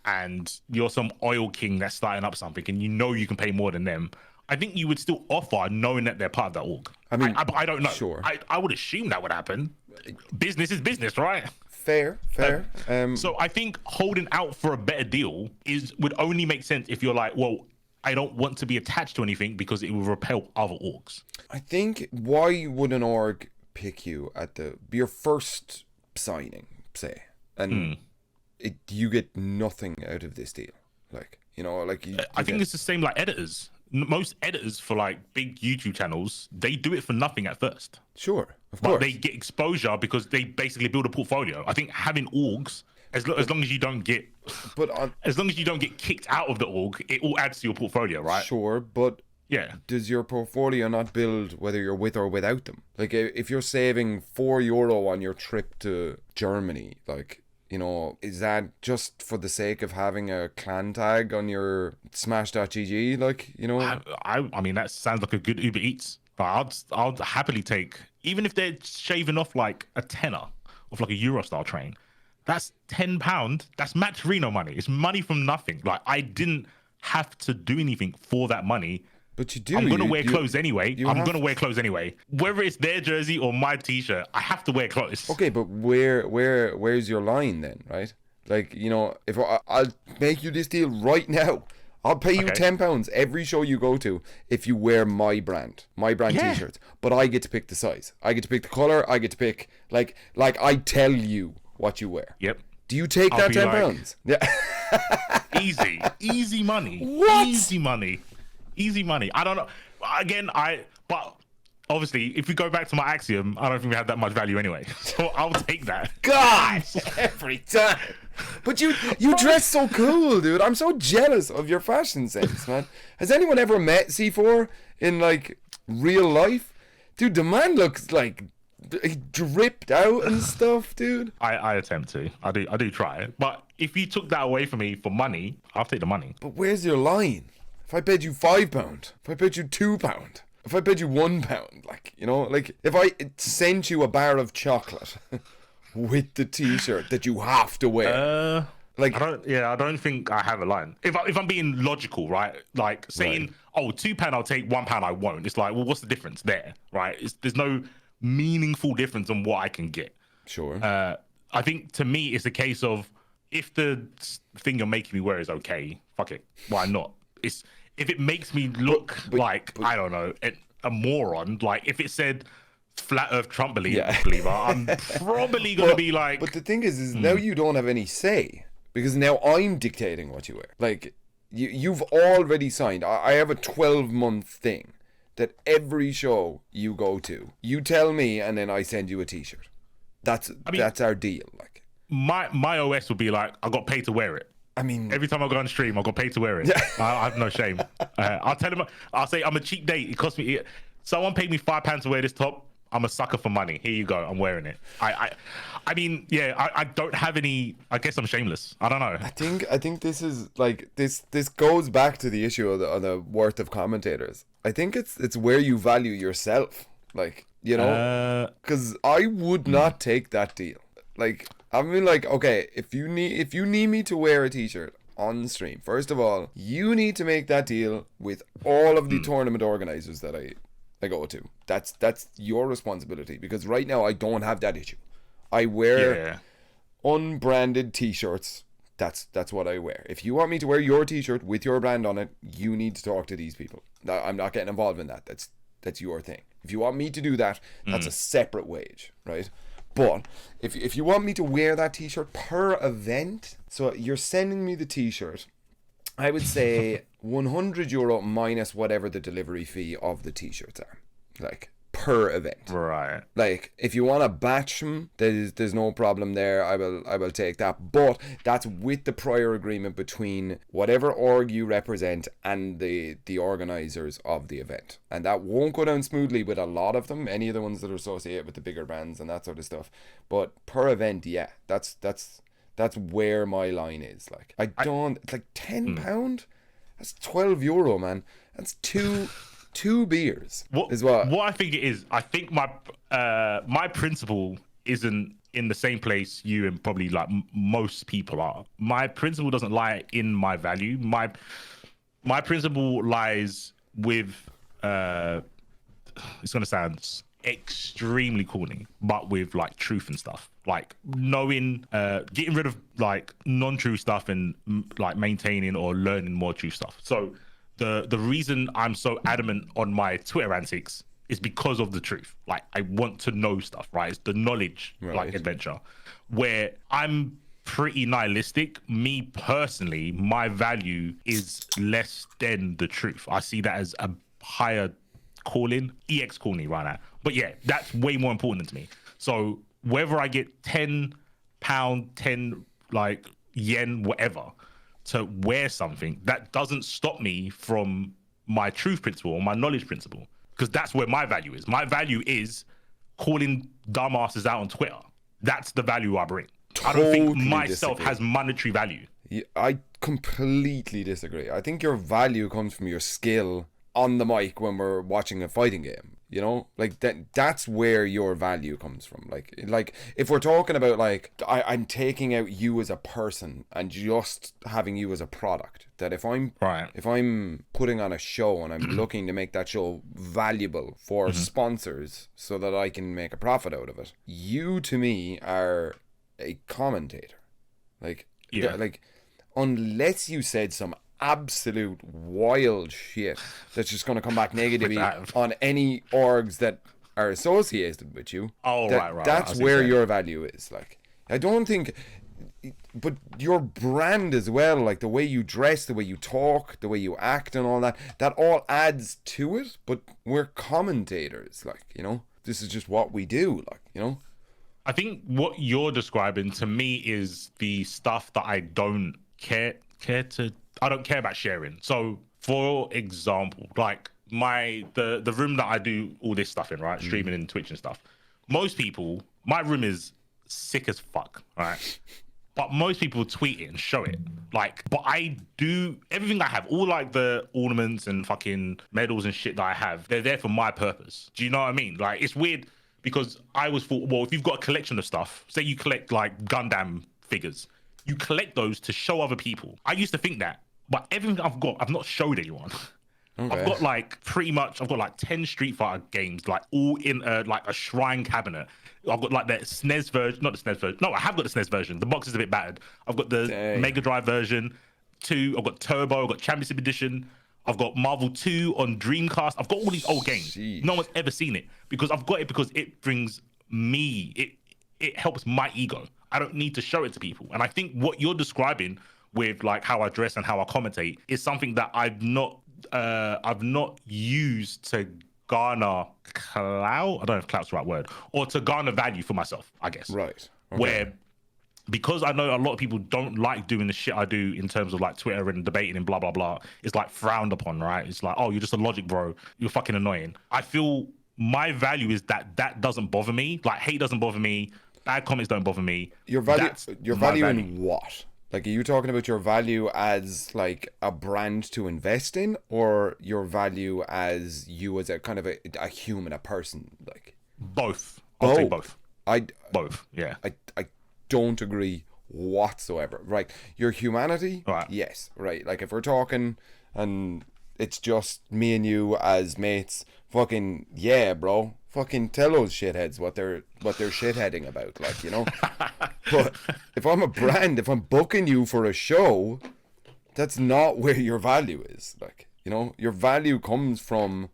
and you're some oil king that's starting up something, and you know you can pay more than them, I think you would still offer, knowing that they're part of that org. I mean, I don't know. Sure. I would assume that would happen. Business is business, right? Fair. So I think holding out for a better deal would only make sense if you're like, well, I don't want to be attached to anything because it will repel other orgs. I think, why would an org pick you at your first signing, say, and you get nothing out of this deal? Like, you know, like I think it's the same like editors. Most editors for like big YouTube channels, they do it for nothing at first. Sure, of course. But they get exposure because they basically build a portfolio. I think having orgs, as long as you don't get, as long as you don't get kicked out of the org, it all adds to your portfolio, right? Sure, but yeah, does your portfolio not build whether you're with or without them? Like, if you're saving €4 on your trip to Germany, like, you know, is that just for the sake of having a clan tag on your smash.gg? Like, you know, I mean, that sounds like a good Uber Eats. I'll happily take, even if they're shaving off like a tenner off like a Eurostar train. That's £10. That's Match Reno money. It's money from nothing. Like, I didn't have to do anything for that money. But you do. I'm gonna wear clothes anyway. Whether it's their jersey or my t-shirt, I have to wear clothes. Okay, but where's your line then, right? Like, you know, if I'll make you this deal right now, I'll pay you £10 every show you go to if you wear my brand t-shirts. But I get to pick the size. I get to pick the color. I get to pick like I tell you what you wear. Yep. Do you take that £10? Yeah. Easy money. What? Easy money. I don't know. Again, but obviously, if we go back to my axiom, I don't think we have that much value anyway. So I'll take that. God, every time. But you dress so cool, dude. I'm so jealous of your fashion sense, man. Has anyone ever met C4 in like real life? Dude, the man looks like he dripped out and stuff, dude. I attempt to. I do try it. But if you took that away from me for money, I'll take the money. But where's your line? If I paid you £5, if I paid you £2, if I paid you £1, like, you know, like if I sent you a bar of chocolate with the t-shirt that you have to wear, like, I don't think I have a line. If I'm being logical, right? Like saying, oh, £2 I'll take, £1 I won't. It's like, well, what's the difference there, right? There's no meaningful difference on what I can get. Sure. I think to me it's a case of, if the thing you're making me wear is okay, fuck it, why not? If it makes me look like, I don't know, a moron, like if it said Flat Earth Trump believer, I'm probably going to be like... But the thing is now you don't have any say, because now I'm dictating what you wear. Like, you've already signed. I have a 12-month thing that every show you go to, you tell me, and then I send you a t-shirt. That's our deal. Like, my OS would be like, I got paid to wear it. I mean, every time I go on stream, I got paid to wear it. I have no shame. I'll tell them. I'll say I'm a cheap date. It cost me. Someone paid me £5 to wear this top. I'm a sucker for money. Here you go. I'm wearing it. I mean, yeah. I don't have any. I guess I'm shameless. I don't know. I think this is like this goes back to the issue of the worth of commentators. I think it's where you value yourself. Like, you know, because I would not take that deal. Like, I mean, like, okay, if you need me to wear a t-shirt on stream, first of all, you need to make that deal with all of the tournament organizers that I go to. That's your responsibility, because right now I don't have that issue. I wear unbranded t-shirts. That's what I wear. If you want me to wear your t-shirt with your brand on it, you need to talk to these people. I'm not getting involved in that. That's your thing. If you want me to do that, that's a separate wage, right? But if you want me to wear that t-shirt per event, so you're sending me the t-shirt, I would say €100 minus whatever the delivery fee of the t-shirts are, like, per event. Right. Like, if you want to batch them, there's no problem there. I will take that. But that's with the prior agreement between whatever org you represent and the organizers of the event. And that won't go down smoothly with a lot of them, any of the ones that are associated with the bigger brands and that sort of stuff. But per event, yeah, that's where my line is. Like, it's like £10. That's €12, man. That's two beers. What I think it is, I think my principle isn't in the same place you and probably like most people are. My principle doesn't lie in my value. My principle lies with it's gonna sound extremely corny, but with like truth and stuff, like knowing, getting rid of like non-true stuff and like maintaining or learning more true stuff. So the reason I'm so adamant on my Twitter antics is because of the truth. Like, I want to know stuff, right? It's the knowledge, like, adventure, where I'm pretty nihilistic. Me personally, my value is less than the truth. I see that as a higher calling, EX calling right now. But yeah, that's way more important to me. So whether I get £10, 10 like yen, whatever, to wear something, that doesn't stop me from my truth principle or my knowledge principle, because that's where my value is. My value is calling dumbasses out on Twitter. That's the value I bring. Totally. I don't think myself has monetary value. Yeah, I completely disagree. I think your value comes from your skill on the mic when we're watching a fighting game. You know, like that's where your value comes from. Like if we're talking about like, I'm taking out you as a person and just having you as a product, that if I'm putting on a show and I'm looking to make that show valuable for sponsors so that I can make a profit out of it, you to me are a commentator. Like, like, unless you said some absolute wild shit that's just going to come back negatively on any orgs that are associated with you. Right. That's where your value is. Like, I don't think, but your brand as well, like the way you dress, the way you talk, the way you act and all that all adds to it. But we're commentators, like, you know, this is just what we do, like, you know. I think what you're describing to me is the stuff that I don't care about sharing. So for example, like the room that I do all this stuff in, right? Streaming and Twitch and stuff. Most people, my room is sick as fuck, right? But most people tweet it and show it. Like, but I do everything I have, all like the ornaments and fucking medals and shit that I have, they're there for my purpose. Do you know what I mean? Like, it's weird because I always thought, well, if you've got a collection of stuff, say you collect like Gundam figures, you collect those to show other people. I used to think that, but everything I've got, I've not showed anyone. Okay. I've got like I've got like 10 Street Fighter games, like all in like a shrine cabinet. I've got like the SNES version, not the SNES version. No, I have got the SNES version. The box is a bit battered. I've got the Mega Drive version 2. I've got Turbo. I've got Championship Edition. I've got Marvel 2 on Dreamcast. I've got all these old games. Jeez. No one's ever seen it because I've got it because it brings me, it helps my ego. I don't need to show it to people. And I think what you're describing with like how I dress and how I commentate is something that I've not used to garner clout. I don't know if clout's the right word, or to garner value for myself, I guess. Right. Okay. Where, because I know a lot of people don't like doing the shit I do in terms of like Twitter and debating and blah, blah, blah. It's like frowned upon, right? It's like, oh, you're just a logic bro. You're fucking annoying. I feel my value is that doesn't bother me. Like, hate doesn't bother me. Bad comments don't bother me. Your value in what? Like, are you talking about your value as like a brand to invest in, or your value as you as a kind of a human, a person? Like, both. I'll say both. Both. Yeah. I don't agree whatsoever. Right. Your humanity. Right. Yes. Right. Like, if we're talking and it's just me and you as mates, fucking yeah, bro. Fucking tell those shitheads what they're shitheading about, like, you know. But if I'm a brand, if I'm booking you for a show, that's not where your value is. Like, you know, your value comes from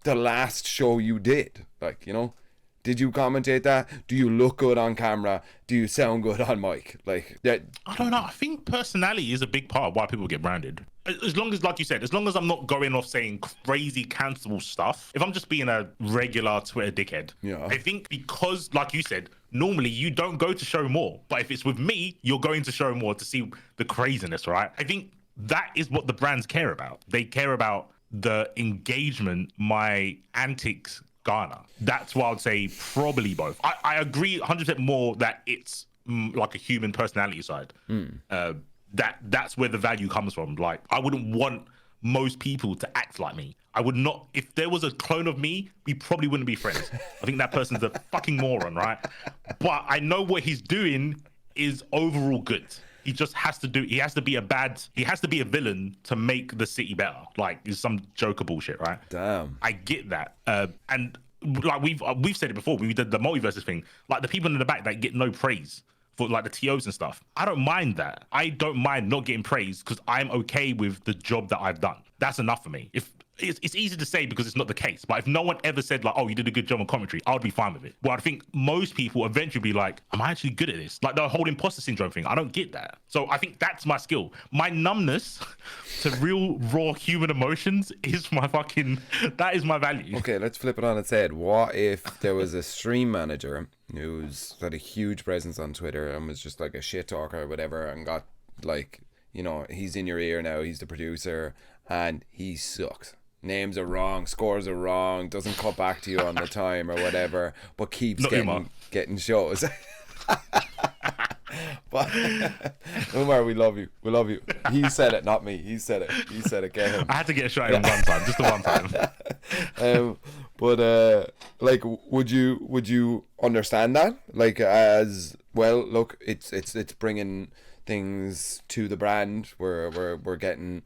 the last show you did. Like, you know, Did you commentate that? Do you look good on camera? Do you sound good on mic? Like that. I don't know. I think personality is a big part of why people get branded. As long as, like you said, as long as I'm not going off saying crazy cancelable stuff, if I'm just being a regular Twitter dickhead, yeah. I think because, like you said, normally you don't go to show more. But if it's with me, you're going to show more to see the craziness, right? I think that is what the brands care about. They care about the engagement my antics garner. That's why I would say probably both. I agree 100% more that it's like a human personality side. That's where the value comes from. Like, I wouldn't want most people to act like me. I would not. If there was a clone of me, we probably wouldn't be friends. I think that person's a fucking moron, right? But I know what he's doing is overall good. He just has to do. He has to be a villain to make the city better. Like, it's some Joker bullshit, right? Damn. I get that. And like we've said it before. We did the multiverses thing. Like, the people in the back that get no praise for like the TOs and stuff. I don't mind that. I don't mind not getting praise because I'm okay with the job that I've done. That's enough for me. If it's easy to say because it's not the case, but if no one ever said like, oh, you did a good job on commentary, I would be fine with it. Well, I think most people eventually be like, am I actually good at this? Like the whole imposter syndrome thing. I don't get that. So I think that's my skill. My numbness to real raw human emotions is that is my value. Okay, let's flip it on its head. What if there was a stream manager who's had a huge presence on Twitter and was just like a shit talker or whatever and got like, you know, he's in your ear now, he's the producer and he sucks. Names are wrong, scores are wrong, doesn't cut back to you on the time or whatever, but keeps getting shows. But Umar, we love you. We love you. He said it, not me. He said it. Get him. I had to get a shot in one time, just the one time. But like, would you understand that? Like, as well, look, it's bringing things to the brand. We're getting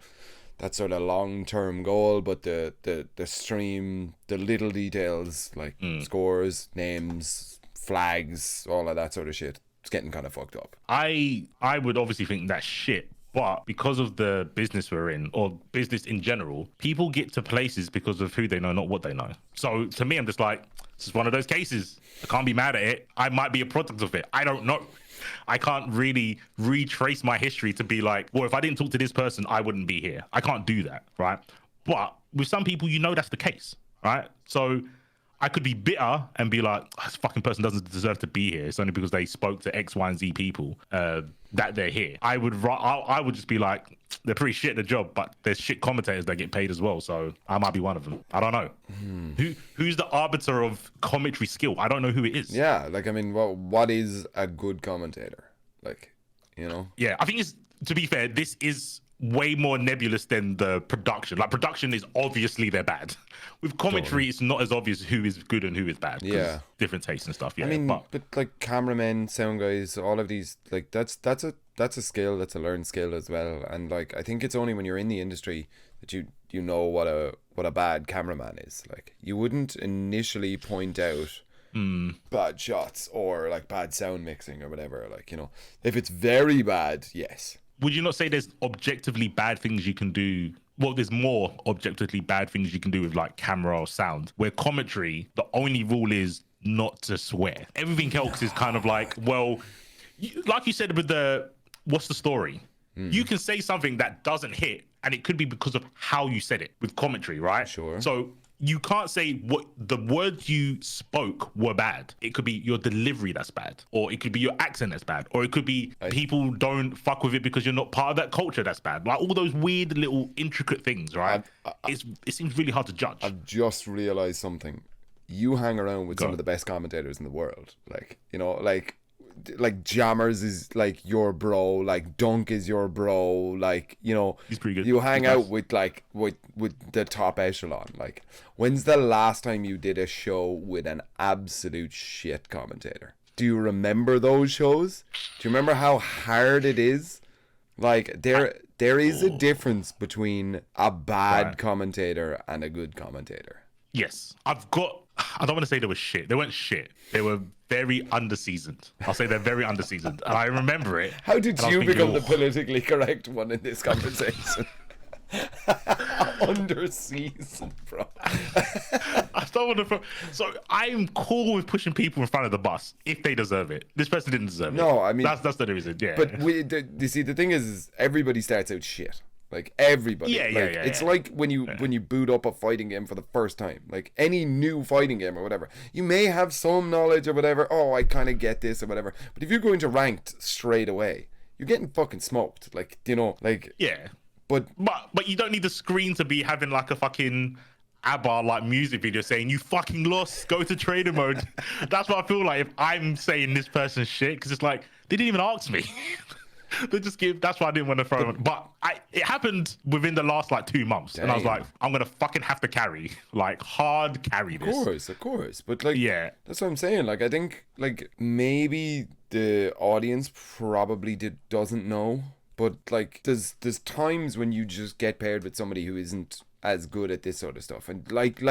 that sort of long-term goal, but the stream, the little details like scores, names, flags, all of that sort of shit, it's getting kind of fucked up. I would obviously think that's shit, but because of the business we're in, or business in general, people get to places because of who they know, not what they know. So to me, I'm just like, this is one of those cases. I can't be mad at it. I might be a product of it. I don't know. I can't really retrace my history to be like, well, if I didn't talk to this person, I wouldn't be here. I can't do that, right? But with some people, you know that's the case, right? So I could be bitter and be like, oh, this fucking person doesn't deserve to be here. It's only because they spoke to X, Y, and Z people that they're here. I would just be like, they're pretty shit at the job, but there's shit commentators that get paid as well. So I might be one of them. I don't know. Who's the arbiter of commentary skill? I don't know who it is. Yeah, like, I mean, what is a good commentator? Like, you know? Yeah, I think to be fair, this is way more nebulous than the production. Like, production is obviously they're bad. With commentary, It's not as obvious who is good and who is bad. Yeah, different tastes and stuff. Yeah, I mean, but like cameramen, sound guys, all of these, like that's a skill, that's a learned skill as well. And like, I think it's only when you're in the industry that you know what a bad cameraman is. Like, you wouldn't initially point out bad shots or like bad sound mixing or whatever. Like, you know, if it's very bad, yes. Would you not say there's objectively bad things you can do? Well, there's more objectively bad things you can do with like camera or sound, where commentary, the only rule is not to swear. Everything else is kind of like, well, like you said with what's the story? You can say something that doesn't hit, and it could be because of how you said it with commentary, right? Sure. So you can't say what the words you spoke were bad. It could be your delivery that's bad, or it could be your accent that's bad, or it could be people don't fuck with it because you're not part of that culture that's bad. Like all those weird little intricate things, right? It seems really hard to judge. I've just realized something. You hang around with some of the best commentators in the world. Like, you know, like Jammers is like your bro, like Dunk is your bro, like, you know, he's pretty good. You hang out with like with the top echelon. Like, when's the last time you did a show with an absolute shit commentator? Do you remember those shows? Do you remember how hard it is? Like, there is a difference between a bad commentator and a good commentator. Yes, I don't want to say they were shit. They weren't shit. They were very underseasoned. I'll say they're very underseasoned. And I remember it. How did you become the politically correct one in this conversation? Underseasoned, bro. I don't want to. So I'm cool with pushing people in front of the bus if they deserve it. This person didn't deserve it. No, I mean that's the reason. Yeah. But you see, the thing is everybody starts out shit. Like everybody. Yeah. It's like when you boot up a fighting game for the first time. Like any new fighting game or whatever, you may have some knowledge or whatever. Oh, I kind of get this or whatever. But if you're going to ranked straight away, you're getting fucking smoked. Like, you know, like yeah. But you don't need the screen to be having like a fucking ABBA like music video saying you fucking lost, go to trainer mode. That's what I feel like if I'm saying this person's shit, because it's like they didn't even ask me. They just give. That's why I didn't want to throw him. But it happened within the last like 2 months, and I was like, I'm gonna fucking have to carry, like hard carry this. Of course. But like, yeah, that's what I'm saying. Like, I think like maybe the audience probably doesn't know, but like, there's times when you just get paired with somebody who isn't as good at this sort of stuff, and like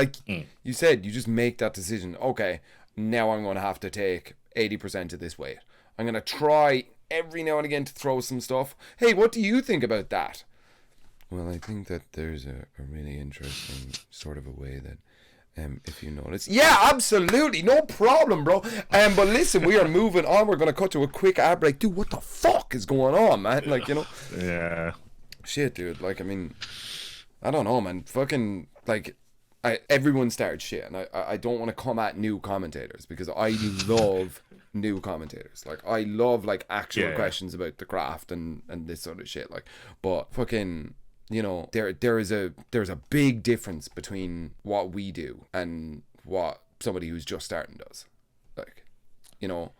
you said, you just make that decision. Okay, now I'm gonna have to take 80% of this weight. I'm gonna try every now and again to throw some stuff. Hey, what do you think about that? Well, I think that there's a really interesting sort of a way that if you notice. Yeah, absolutely, no problem, bro. But listen, we are moving on. We're gonna cut to a quick ad break. Dude, what the fuck is going on, man? Like, you know. Yeah. Shit, dude. Like, I mean, I don't know, man. Fucking like, everyone started shit, and I don't want to come at new commentators because I love new commentators. Like, I love like actual questions about the craft and this sort of shit. Like, but fucking, you know, there's a big difference between what we do and what somebody who's just starting does. Like, you know.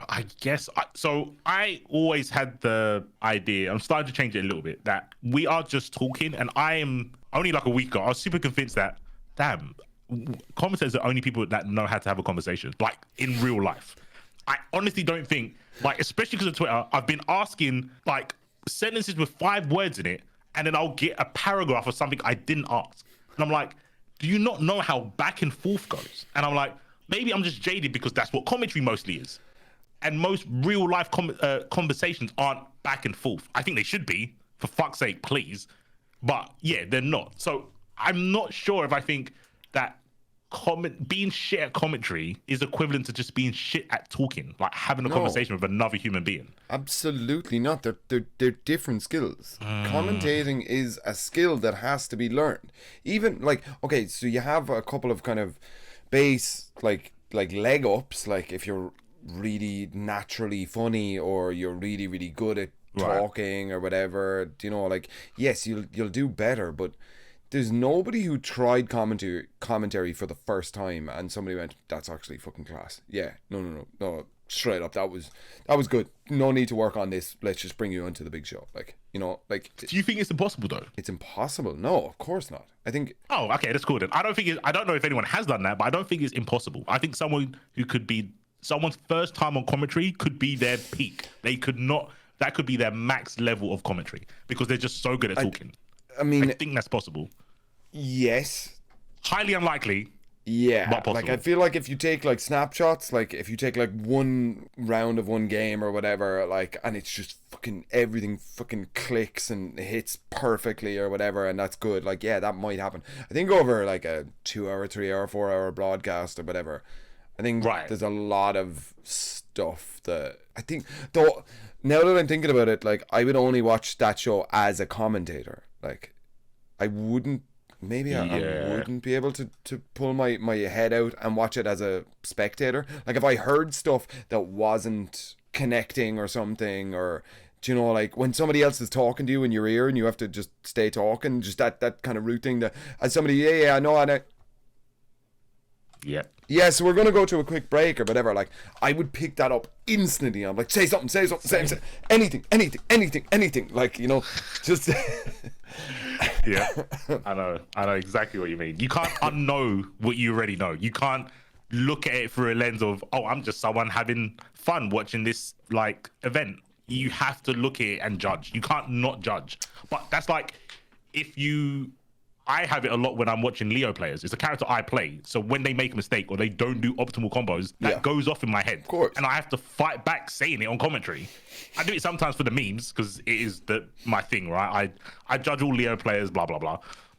I guess so. I always had the idea, I'm starting to change it a little bit, that we are just talking, and I am only like a week ago, I was super convinced that, damn, commentators are only people that know how to have a conversation, like in real life. I honestly don't think, like, especially because of Twitter, I've been asking like sentences with 5 words in it, and then I'll get a paragraph or something I didn't ask. And I'm like, do you not know how back and forth goes? And I'm like, maybe I'm just jaded because that's what commentary mostly is. And most real life conversations aren't back and forth. I think they should be, for fuck's sake, please. But yeah, they're not. So I'm not sure if I think that being shit at commentary is equivalent to just being shit at talking, like having a conversation with another human being. Absolutely not. They're different skills. Commentating is a skill that has to be learned. Even like, okay, so you have a couple of kind of base like leg ups, like if you're really naturally funny or you're really really good at talking or whatever, you know, like, yes, you'll do better. But there's nobody who tried commentary for the first time and somebody went, that's actually fucking class. Yeah, no, straight up, that was good. No need to work on this, let's just bring you onto the big show. Like, you know, like, do you think it's impossible though? It's impossible? No, of course not. I think, oh, okay, that's cool then. I don't know if anyone has done that, but I don't think it's impossible. I think someone who could be someone's first time on commentary could be their peak. That could be their max level of commentary because they're just so good at talking. I mean, I think that's possible. Yes. Highly unlikely. Yeah. But possible. Like, I feel like if you take like snapshots, like if you take like one round of one game or whatever, like, and it's just fucking everything fucking clicks and hits perfectly or whatever, and that's good. Like, yeah, that might happen. I think over like a 2 hour, 3 hour, 4 hour broadcast or whatever, I think there's a lot of stuff that I think, though, now that I'm thinking about it, like, I would only watch that show as a commentator. Like, I wouldn't, maybe I wouldn't be able to pull my head out and watch it as a spectator. Like, if I heard stuff that wasn't connecting or something, or, you know, like when somebody else is talking to you in your ear and you have to just stay talking, just that kind of root thing, that as somebody, I know, and yeah, so we're going to go to a quick break or whatever. Like, I would pick that up instantly. I'm like, say something, say anything. Like, you know, just... Yeah, I know exactly what you mean. You can't unknow what you already know. You can't look at it through a lens of, oh, I'm just someone having fun watching this, like, event. You have to look at it and judge. You can't not judge. But that's like, I have it a lot when I'm watching Leo players. It's a character I play. So when they make a mistake or they don't do optimal combos, that goes off in my head. Of course. And I have to fight back saying it on commentary. I do it sometimes for the memes because it is my thing, right? I judge all Leo players, blah, blah, blah.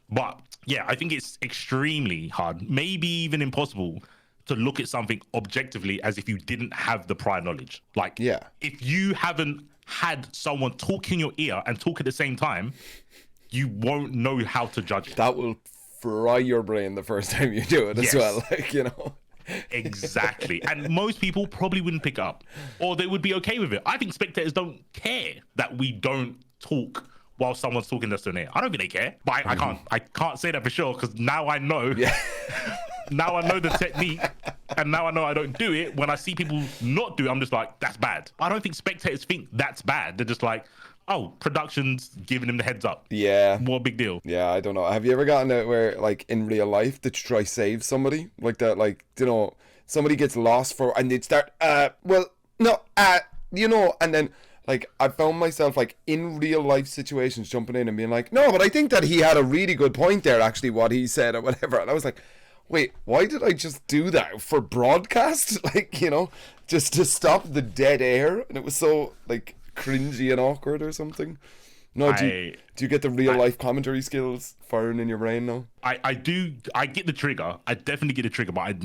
But yeah, I think it's extremely hard, maybe even impossible, to look at something objectively as if you didn't have the prior knowledge. Like, if you haven't had someone talk in your ear and talk at the same time, you won't know how to judge it. That will fry your brain the first time you do it as well. Like, you know. Exactly. And most people probably wouldn't pick up, or they would be okay with it. I think spectators don't care that we don't talk while someone's talking to us in there. I don't think they care, but I can't say that for sure, because now I know. Now I know the technique, and now I know I don't do it. When I see people not do it, I'm just like, that's bad. I don't think spectators think that's bad. They're just like, oh, production's giving them the heads up. Yeah. What a big deal. Yeah, I don't know. Have you ever gotten it where, like, in real life, that you try save somebody? Like that, like, you know, somebody gets lost and they'd start, you know, and then, like, I found myself, like, in real life situations jumping in and being like, no, but I think that he had a really good point there, actually, what he said or whatever. And I was like, wait, why did I just do that? For broadcast? Like, you know, just to stop the dead air? And it was so, like, cringy and awkward or something. No, do you get the real life commentary skills firing in your brain now? I do. I get the trigger. I definitely get the trigger, but I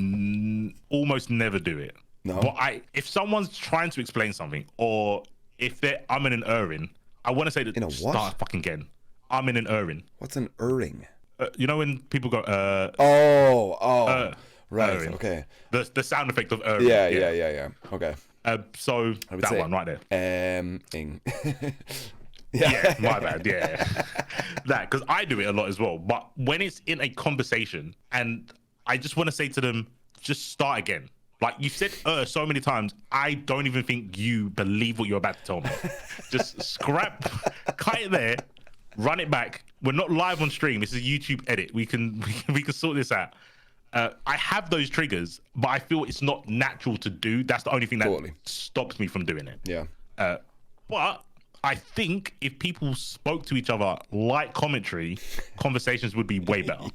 almost never do it. No. But if someone's trying to explain something, or if they're umming and erring, I want to say that. In a what? Start fucking again. Umming and erring. What's an erring? You know when people go right, erring. Okay. The sound effect of erring. Yeah. Okay. So that one right there. Ing. Yeah, my bad. Yeah, that, because I do it a lot as well. But when it's in a conversation, and I just want to say to them, just start again. Like, you said so many times, I don't even think you believe what you're about to tell me. Just cut it there, run it back. We're not live on stream. This is a YouTube edit. We can sort this out. I have those triggers, but I feel it's not natural to do. That's the only thing that stops me from doing it. Yeah. But I think if people spoke to each other like commentary, conversations would be way better.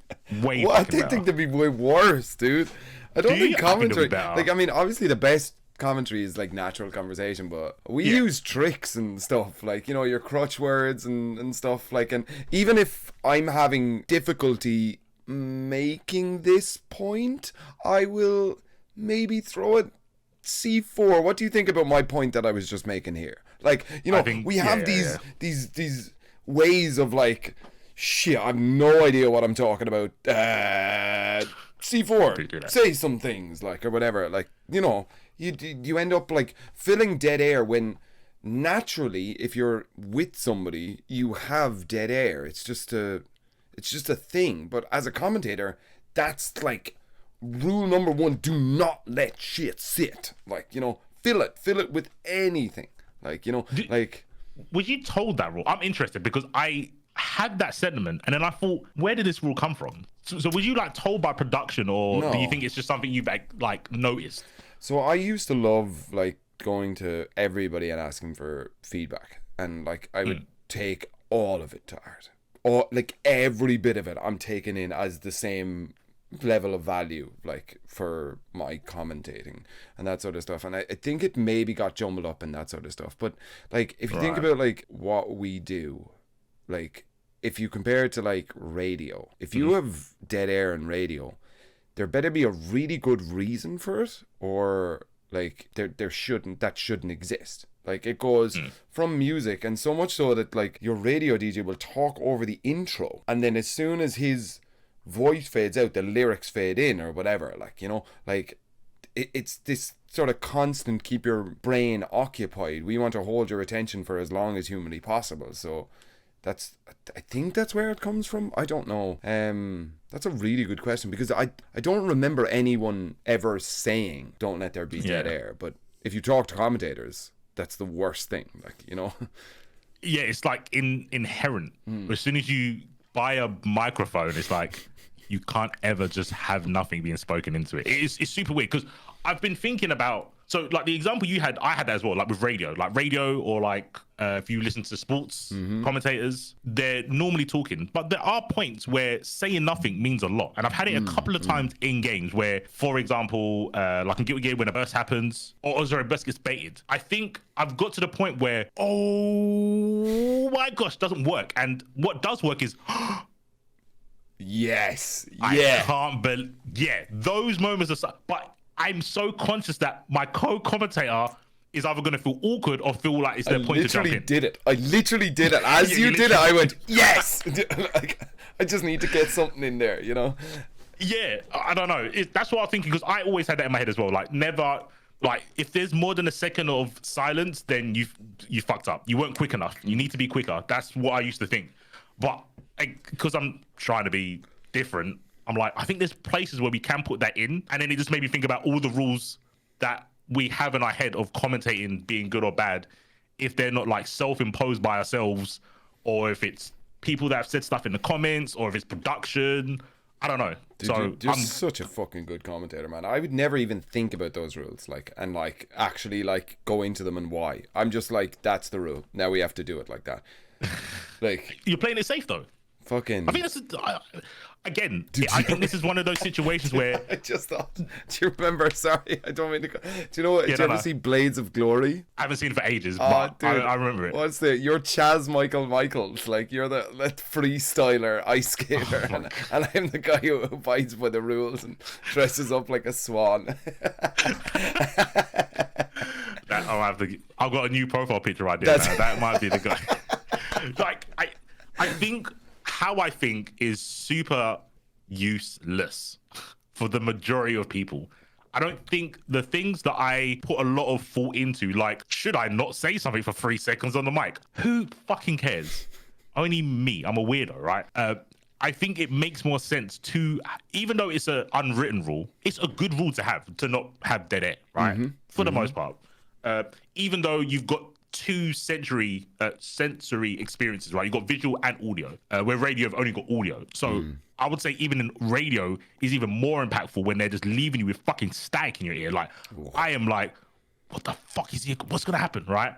Way well, I better. think they'd be way worse, dude. I don't think commentary. Like, I mean, obviously the best commentary is like natural conversation, but we use tricks and stuff, like, you know, your crutch words and stuff, like, and even if I'm having difficulty making this point, I will maybe throw it C4. What do you think about my point that I was just making here? Like, you know, we have these ways of, like, shit, I have no idea what I'm talking about. C4, say some things, like, or whatever. Like, you know, you end up, like, filling dead air when naturally, if you're with somebody, you have dead air. It's just a thing. But as a commentator, that's, like, rule number one: do not let shit sit. Like, you know, fill it with anything. Like, you know, like. Was you told that rule? I'm interested, because I had that sentiment, and then I thought, where did this rule come from? So was you, like, told by production, or do you think it's just something you've like noticed? So I used to love, like, going to everybody and asking for feedback, and, like, I would take all of it to heart. Or, like, every bit of it I'm taking in as the same level of value, like, for my commentating and that sort of stuff. And I think it maybe got jumbled up in that sort of stuff. But, like, if you think about, like, what we do, like, if you compare it to, like, radio, if you have dead air in radio, there better be a really good reason for it, or, like, that shouldn't exist. Like, it goes from music, and so much so that, like, your radio DJ will talk over the intro, and then as soon as his voice fades out, the lyrics fade in, or whatever. Like, you know, like, it's this sort of constant keep your brain occupied. We want to hold your attention for as long as humanly possible. So I think that's where it comes from. I don't know. That's a really good question, because I don't remember anyone ever saying don't let there be dead air. But if you talk to commentators, that's the worst thing. Like, you know. Yeah, it's like inherent. As soon as you buy a microphone, it's like you can't ever just have nothing being spoken into it. It's super weird, because I've been thinking about, so, like, the example you had, I had that as well, like with radio, or like if you listen to sports commentators, they're normally talking, but there are points where saying nothing means a lot. And I've had it a couple of times in games where, for example, like in Guilty Gear, when a burst happens, or sorry, a burst gets baited, I think I've got to the point where, oh my gosh, doesn't work. And what does work is Yes. I can't believe. Yeah, those moments are. But I'm so conscious that my co-commentator is either going to feel awkward or feel like it's their point to jump in. I literally did it. As you did it, I went, yes! Like, I just need to get something in there, you know? Yeah, I don't know. That's what I was thinking, because I always had that in my head as well. Like, never, like, if there's more than a second of silence, then you fucked up. You weren't quick enough. You need to be quicker. That's what I used to think. But because I'm trying to be different, I'm like, I think there's places where we can put that in. And then it just made me think about all the rules that we have in our head of commentating being good or bad, if they're not like self-imposed by ourselves, or if it's people that have said stuff in the comments, or if it's production. I don't know. Dude, you're such a fucking good commentator, man. I would never even think about those rules, like, and like actually like go into them and why. I'm just like, that's the rule. Now we have to do it like that. Like, you're playing it safe though. Fucking. I think that's again. I think this is one of those situations where I just thought. Do you remember? Sorry, I don't mean to. Do you know what? Yeah, do you ever see Blades of Glory? I haven't seen it for ages, but dude, I remember it. You're Chaz Michaels, like you're the freestyler, ice skater, and I'm the guy who abides by the rules and dresses up like a swan. I've got a new profile picture idea now. That might be the guy. Like I think how I think is super useless for the majority of people. I don't think the things that I put a lot of thought into, like, should I not say something for 3 seconds on the mic? Who fucking cares? Only me. I'm a weirdo, right? I think it makes more sense to, even though it's an unwritten rule, it's a good rule to not have dead air, right? Mm-hmm. For the most part. Even though you've got two sensory experiences, right? You've got visual and audio, where radio have only got audio. So I would say even in radio is even more impactful when they're just leaving you with fucking static in your ear. Like, I am like, what the fuck is here? What's going to happen, right?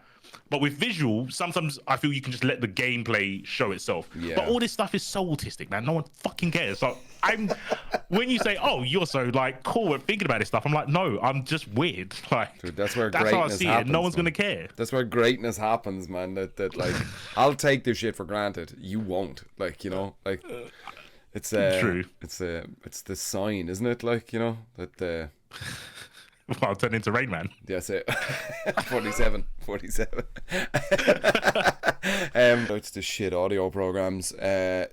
But with visual, sometimes I feel you can just let the gameplay show itself. Yeah. But all this stuff is so autistic, man. No one fucking cares. So when you say, "Oh, you're so like cool at thinking about this stuff," I'm like, "No, I'm just weird." Like, dude, that's how I see happens, it. No one's gonna care. That's where greatness happens, man. That like, I'll take this shit for granted. You won't. Like, you know, like it's true. It's the sign, isn't it? Like, you know that. Well, I'll turn into Rain Man. That's it. 47. It's the shit audio programs that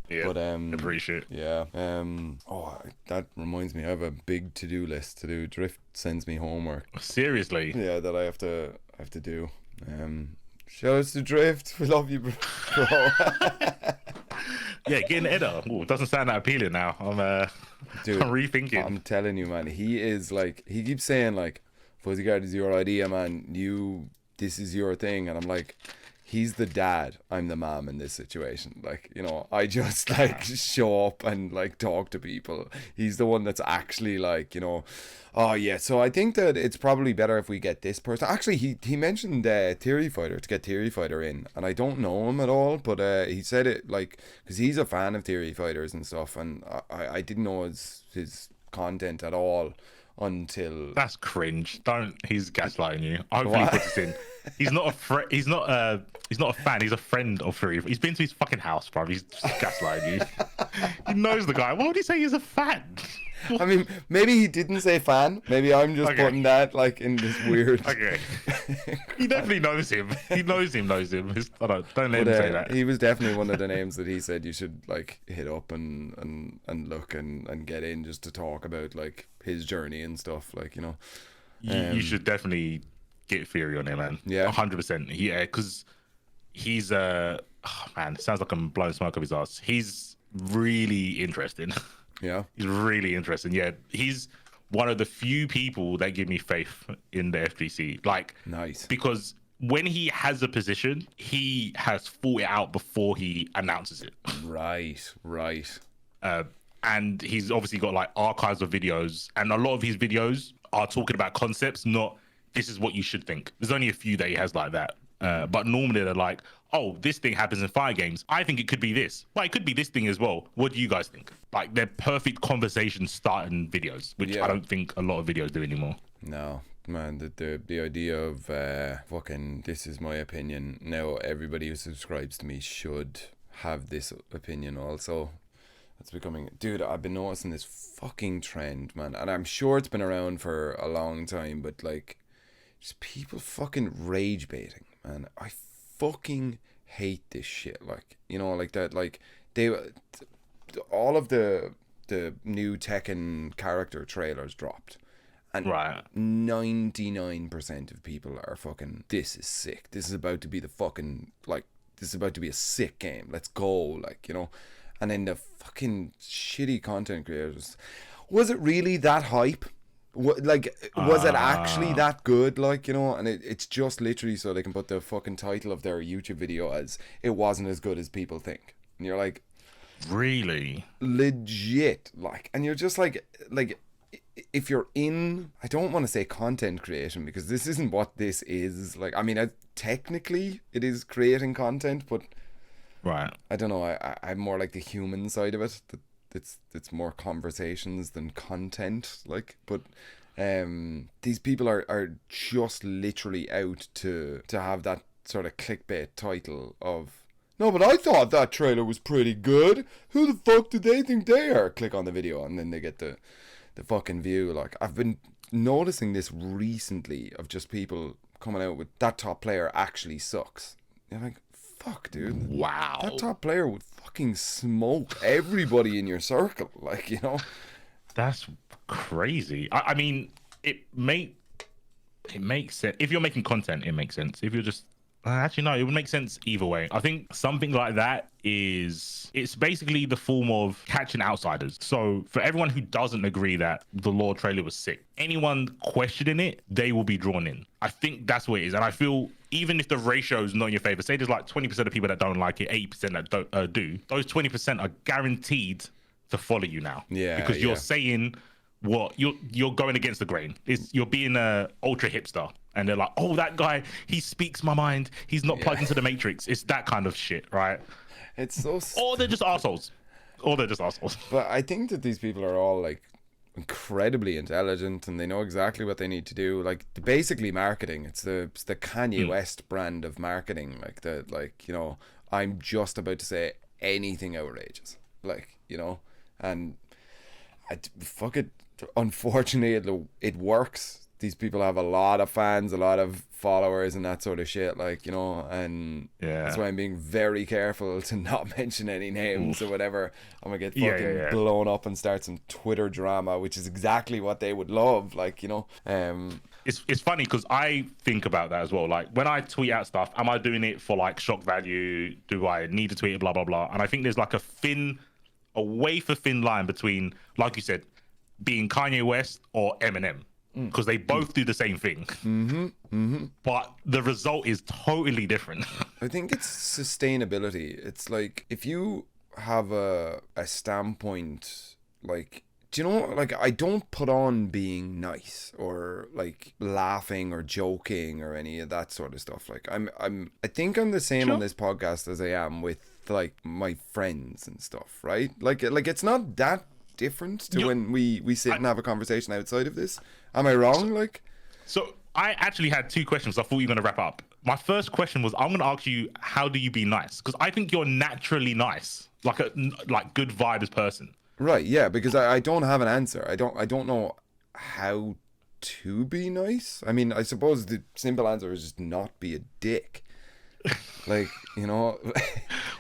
yeah, but appreciate. Yeah. That reminds me, I have a big to-do list to do. Drift sends me homework. Seriously? Yeah, that I have to do. Show us to Drift. We love you, bro. Yeah, getting Edda. Ooh, doesn't sound that appealing now. Dude, I'm rethinking. I'm telling you, man. He is like, he keeps saying like, Fuzzy Guard is your idea, man. This is your thing. And I'm like, he's the dad. I'm the mom in this situation. Like, you know, I just like show up and like talk to people. He's the one that's actually like, you know, oh yeah. So I think that it's probably better if we get this person. Actually, he mentioned Theory Fighter, to get Theory Fighter in, and I don't know him at all, but he said it like, because he's a fan of Theory Fighters and stuff, and I didn't know his content at all until. That's cringe. He's gaslighting you. Hopefully he puts this in. He's not a he's not a fan. He's a friend of Theory. He's been to his fucking house, bro. He's just gaslighting you. He knows the guy. Why would he say he's a fan? I mean, maybe he didn't say fan. Maybe I'm just putting that like in this weird. Okay. He definitely knows him. He knows him. Don't let him say that. He was definitely one of the names that he said you should like hit up and look and get in, just to talk about like his journey and stuff. Like, you know, you should definitely get Theory on there, man. Yeah, 100%. Yeah, because he's man, it sounds like I'm blowing smoke up his ass. He's really interesting. Yeah, he's really interesting. Yeah, he's one of the few people that give me faith in the FGC. Like, nice, because when he has a position, he has thought it out before he announces it. Right. And he's obviously got like archives of videos, and a lot of his videos are talking about concepts, not this is what you should think. There's only a few that he has like that. But normally they're like, oh, this thing happens in fire games. I think it could be this. But it could be this thing as well. What do you guys think? Like, they're perfect conversation starting videos, which I don't think a lot of videos do anymore. No, man, the idea of fucking, this is my opinion. Now everybody who subscribes to me should have this opinion also. That's becoming, dude, I've been noticing this fucking trend, man, and I'm sure it's been around for a long time, but like, just people fucking rage baiting, man. I fucking hate this shit. Like, you know, like that, like they, all of the new Tekken character trailers dropped, and 99% of people are fucking, this is sick. This is about to be the fucking, like, this is about to be a sick game. Let's go, like, you know. And then the fucking shitty content creators, was it really that hype? Like, was it actually that good? Like, you know, and it's just literally so they can put the fucking title of their YouTube video as it wasn't as good as people think. And you're like, really? Legit. Like, and you're just like, if you're in, I don't want to say content creation because this isn't what this is. Like, I mean, technically it is creating content, but right. I don't know. I'm more like the human side of it. It's more conversations than content. Like, but these people are just literally out to have that sort of clickbait title of, no, but I thought that trailer was pretty good. Who the fuck did they think they are? Click on the video and then they get the fucking view. Like, I've been noticing this recently of just people coming out with that top player actually sucks. You're like, fuck, dude. Wow. That top player would fucking smoke everybody in your circle. Like, you know. That's crazy. I mean, it makes sense. If you're making content, it makes sense. If you're just actually, no, it would make sense either way. I think something like that it's basically the form of catching outsiders. So for everyone who doesn't agree that the Lore trailer was sick, anyone questioning it, they will be drawn in. I think that's what it is. And I feel even if the ratio is not in your favor, say there's like 20% of people that don't like it, 80% that don't do, those 20% are guaranteed to follow you now. Yeah. Because you're saying what you're going against the grain. You're being a ultra hipster. And they're like, oh, that guy, he speaks my mind. He's not plugged into the matrix. It's that kind of shit, right? It's so... Or they're just assholes. But I think that these people are all, like, incredibly intelligent and they know exactly what they need to do. Like, basically marketing. It's the Kanye West brand of marketing. Like, you know, I'm just about to say anything outrageous. Like, you know, and fuck it. Unfortunately, it works. These people have a lot of fans, a lot of followers and that sort of shit, like, you know, and that's why I'm being very careful to not mention any names or whatever. I'm gonna get fucking blown up and start some Twitter drama, which is exactly what they would love, like, you know. It's funny because I think about that as well. Like, when I tweet out stuff, am I doing it for like shock value? Do I need to tweet it, blah blah blah? And I think there's like a wafer thin line between, like you said, being Kanye West or Eminem. Because they both do the same thing. But the result is totally different. I think it's sustainability. It's like, if you have a standpoint, like, do you know, like, I don't put on being nice or like laughing or joking or any of that sort of stuff. Like, I think I'm the same on this podcast as I am with like my friends and stuff, right? Like it's not that different to when we sit and have a conversation outside of this. Am I wrong? So I actually had two questions. I thought you were going to wrap up. My first question was, I'm going to ask you, how do you be nice? Because I think you're naturally nice, like good vibes person. Right? Yeah, because I don't have an answer. I don't know how to be nice. I mean, I suppose the simple answer is just not be a dick. Like, you know.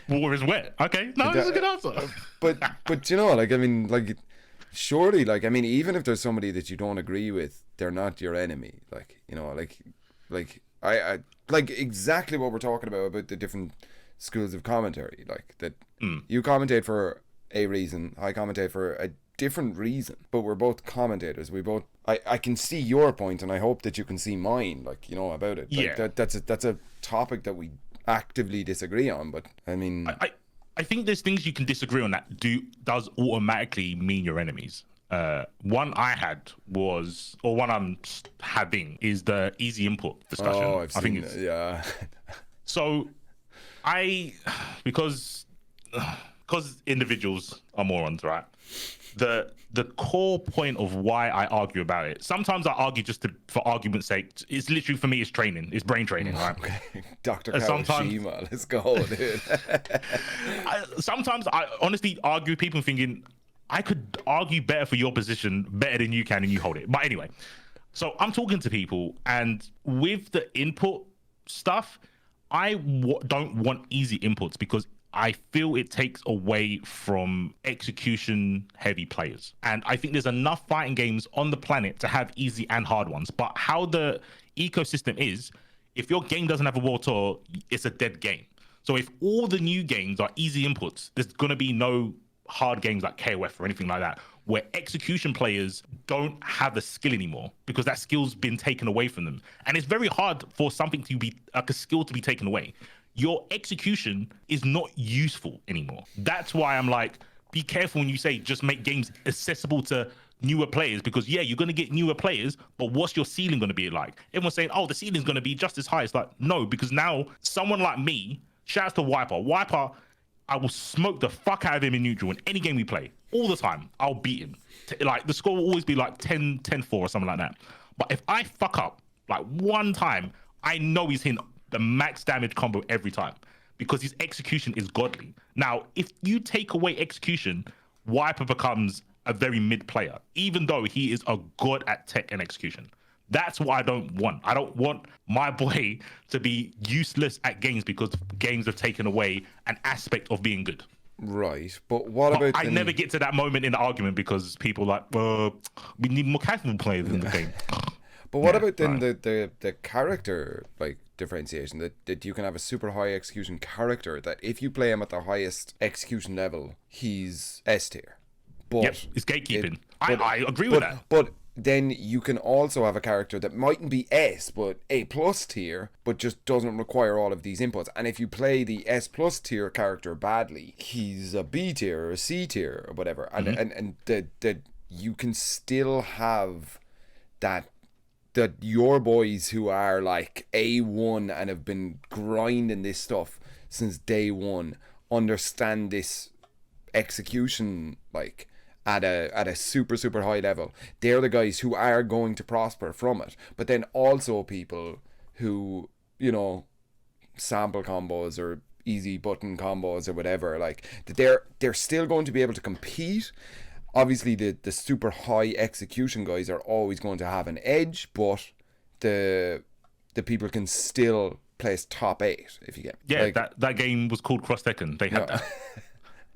War is wet. Okay, no, that's a good answer. But you know, like, I mean, like, surely, like, I mean, even if there's somebody that you don't agree with, they're not your enemy. Like, you know, like I like exactly what we're talking about the different schools of commentary. Like, that you commentate for a reason, I commentate for a different reason, but we're both commentators. We both, I can see your point, and I hope that you can see mine. Like, you know, about it. Like, that's a topic that we actively disagree on. But I mean, I think there's things you can disagree on that does automatically mean you're enemies. One I had was, or one I'm having, is the easy input discussion. Oh, I've seen it. Yeah. So because because individuals are morons, right? The core point of why I argue about it. Sometimes I argue just for argument's sake. It's literally for me. It's training. It's brain training, right? Okay. Dr. Kawashima, let's go, dude. Sometimes I honestly argue with people thinking I could argue better for your position better than you can, and you hold it. But anyway, so I'm talking to people, and with the input stuff, I don't want easy inputs because I feel it takes away from execution heavy players. And I think there's enough fighting games on the planet to have easy and hard ones. But how the ecosystem is, if your game doesn't have a world tour, it's a dead game. So if all the new games are easy inputs, there's going to be no hard games like KOF or anything like that, where execution players don't have the skill anymore because that skill's been taken away from them. And it's very hard for something to be like a skill to be taken away. Your execution is not useful anymore. That's why I'm like, be careful when you say just make games accessible to newer players, because yeah, you're going to get newer players, but what's your ceiling going to be like? Everyone's saying, oh, the ceiling's going to be just as high. It's like, no, because now someone like me, shout out to Wiper, I will smoke the fuck out of him in neutral in any game we play. All the time, I'll beat him. Like the score will always be like 10-4 or something like that. But if I fuck up like one time, I know he's hitting the max damage combo every time because his execution is godly. Now, if you take away execution, Wiper becomes a very mid player, even though he is a god at tech and execution. That's what I don't want. I don't want my boy to be useless at games because games have taken away an aspect of being good. Right, but what about... I never get to that moment in the argument because people are like, we need more casual players in the game. But what about then the character like differentiation that you can have a super high execution character that if you play him at the highest execution level, he's S tier. But yep, it's gatekeeping. I agree with that. But then you can also have a character that mightn't be S but A plus tier, but just doesn't require all of these inputs. And if you play the S plus tier character badly, he's a B tier or a C tier or whatever. And that you can still have that your boys who are like A1 and have been grinding this stuff since day one understand this execution like at a super high level. They're the guys who are going to prosper from it. But then also people who, you know, sample combos or easy button combos or whatever, like they're still going to be able to compete. Obviously, the super high execution guys are always going to have an edge, but the people can still place top 8 if you get. Yeah, like, that game was called Cross Tekken. They had that.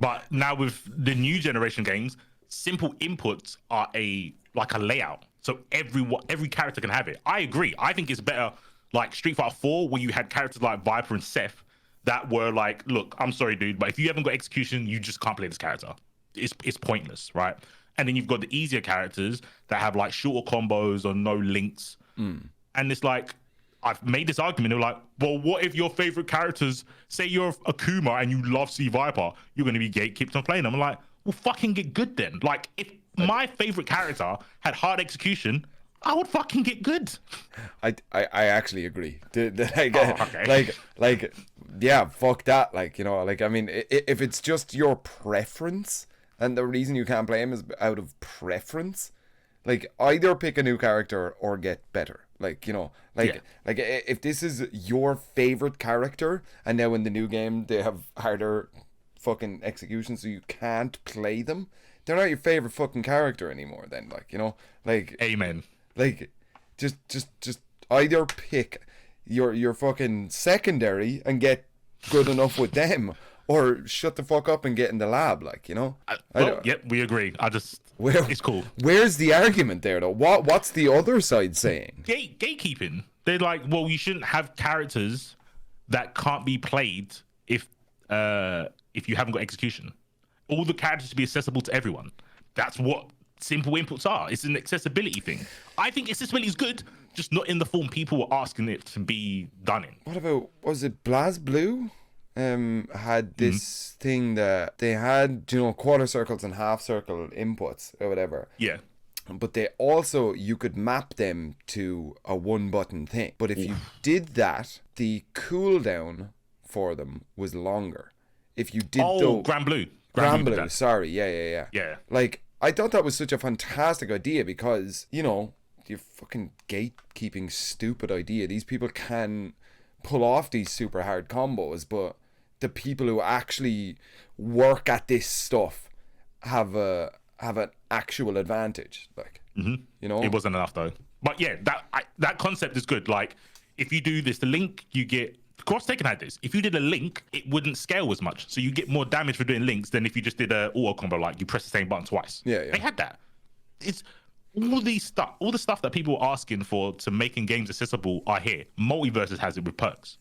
But now with the new generation games, simple inputs are a layout, so every character can have it. I agree. I think it's better like Street Fighter 4, where you had characters like Viper and Seth that were like, look, I'm sorry, dude, but if you haven't got execution, you just can't play this character. It's pointless, right? And then you've got the easier characters that have like shorter combos or no links. And it's like, I've made this argument. They're like, well, what if your favorite characters, say you're Akuma and you love C Viper, you're going to be gatekept on playing them. I'm like, well, fucking get good then. Like, if my favorite character had hard execution, I would fucking get good. I actually agree. Like, yeah, fuck that. Like, you know, like, I mean, if it's just your preference and the reason you can't play him is out of preference, like, either pick a new character or get better. Like, you know, like if this is your favorite character and now in the new game they have harder fucking execution so you can't play them, they're not your favorite fucking character anymore then, like, you know, like, amen. Like, just either pick your fucking secondary and get good enough with them, or shut the fuck up and get in the lab, like, you know. Yep, we agree. It's cool. Where's the argument there though? What's the other side saying? Gatekeeping. They're like, well, you shouldn't have characters that can't be played if you haven't got execution. All the characters should be accessible to everyone. That's what simple inputs are. It's an accessibility thing. I think accessibility is good, just not in the form people were asking it to be done in. What about, was it BlazBlue? Had this thing that they had, you know, quarter circles and half circle inputs or whatever. Yeah. But they also, you could map them to a one button thing. But if you did that, the cooldown for them was longer. If you did Grand Blue. Granblue, sorry. Yeah. Like, I thought that was such a fantastic idea because, you know, your fucking gatekeeping stupid idea. These people can pull off these super hard combos, but the people who actually work at this stuff have an actual advantage. Like, you know, it wasn't enough though. But yeah, that concept is good. Like, if you do this, the link you get. Cross-Tekken had this. If you did a link, it wouldn't scale as much, so you get more damage for doing links than if you just did a auto combo, like you press the same button twice. Yeah. They had that. It's all the stuff that people are asking for to making games accessible are here. Multiverses has it with perks.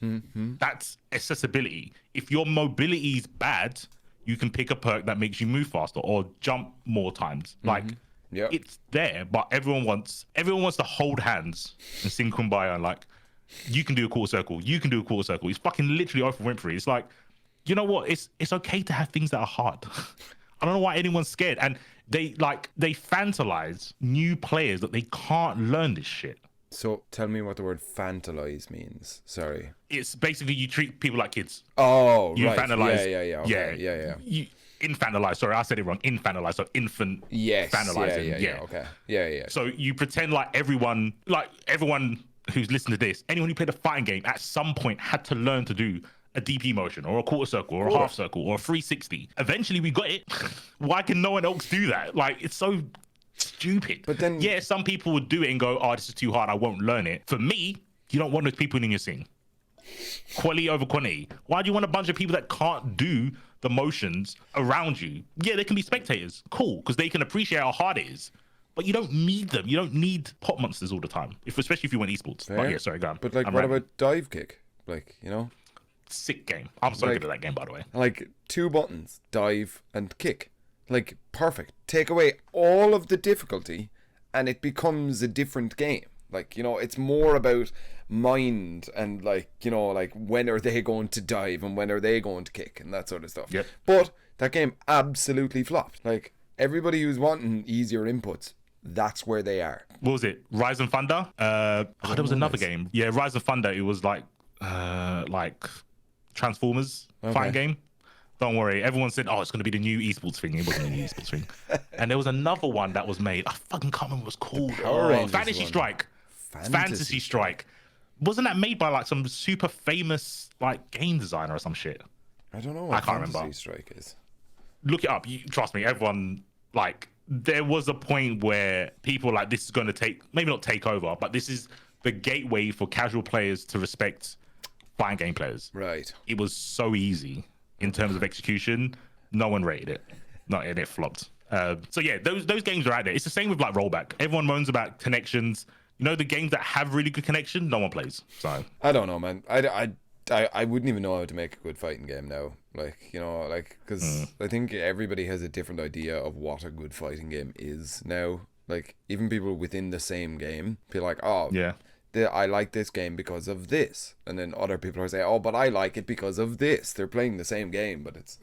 That's accessibility. If your mobility is bad, you can pick a perk that makes you move faster or jump more times. Like, it's there, but everyone wants to hold hands and sing Kumbaya and like, you can do a quarter circle. You can do a quarter circle. It's fucking literally Oprah Winfrey. It's like, you know what? It's okay to have things that are hard. I don't know why anyone's scared. And they fantalize new players that they can't learn this shit. So tell me what the word fantalize means. Sorry. It's basically you treat people like kids. Oh, you right. Fantalize, Yeah. Okay. Yeah. You infantilize. Sorry, I said it wrong. Infantilize. So infant. Yes. Fantalizing. Yeah. Okay. Yeah. So you pretend like everyone who's listening to this, anyone who played a fighting game at some point had to learn to do a DP motion or a quarter circle or a half circle or a 360. Eventually we got it. Why can no one else do that? Like, it's so stupid. But then, yeah, some people would do it and go, oh, this is too hard, I won't learn it. For me, you don't want those people in your scene. Quality over quantity. Why do you want a bunch of people that can't do the motions around you? Yeah, they can be spectators. Cool, because they can appreciate how hard it is. But you don't need them. You don't need pot monsters all the time, especially if you want esports. But yeah, sorry, go on. But like, what about dive kick? Like, you know? Sick game. I'm so good at that game, by the way. Like, 2 buttons, dive and kick. Like, perfect. Take away all of the difficulty and it becomes a different game. Like, you know, it's more about mind and like, you know, like when are they going to dive and when are they going to kick and that sort of stuff. Yep. But that game absolutely flopped. Like, everybody who's wanting easier inputs, that's where they are. What was it? Rise and Thunder? There was another game. Yeah, Rise and Thunder. It was like Transformers fighting game. Don't worry. Everyone said, oh, it's going to be the new esports thing. It wasn't a new esports thing. And there was another one that was made. I fucking can't remember what it was called. Fantasy Strike. Fantasy Strike. Wasn't that made by like some super famous like game designer or some shit? I don't know what Fantasy Strike is. Look it up. Trust me, everyone, like, there was a point where people like, this is going to maybe not take over, but this is the gateway for casual players to respect fighting game players. Right. It was so easy in terms of execution. No one rated it. And it flopped. So yeah, those games are out there. It's the same with like rollback. Everyone moans about connections. You know, the games that have really good connection, no one plays. So I don't know, man. I wouldn't even know how to make a good fighting game now. Like, you know, like, because I think everybody has a different idea of what a good fighting game is now. Like, even people within the same game be like, oh, yeah, I like this game because of this. And then other people are saying, oh, but I like it because of this. They're playing the same game, but it's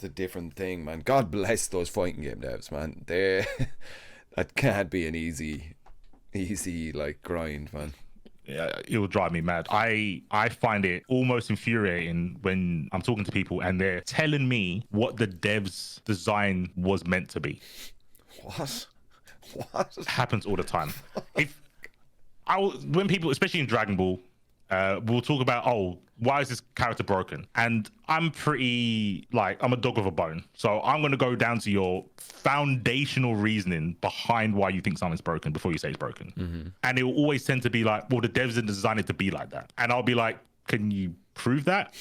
a different thing, man. God bless those fighting game devs, man. That can't be an easy like grind, man. Yeah, it will drive me mad. I find it almost infuriating when I'm talking to people and they're telling me what the dev's design was meant to be. What? It happens all the time. When people, especially in Dragon Ball, we'll talk about, oh, why is this character broken? And I'm pretty, like, I'm a dog with a bone. So I'm going to go down to your foundational reasoning behind why you think something's broken before you say it's broken. Mm-hmm. And it will always tend to be like, well, the devs didn't design it to be like that. And I'll be like, can you prove that?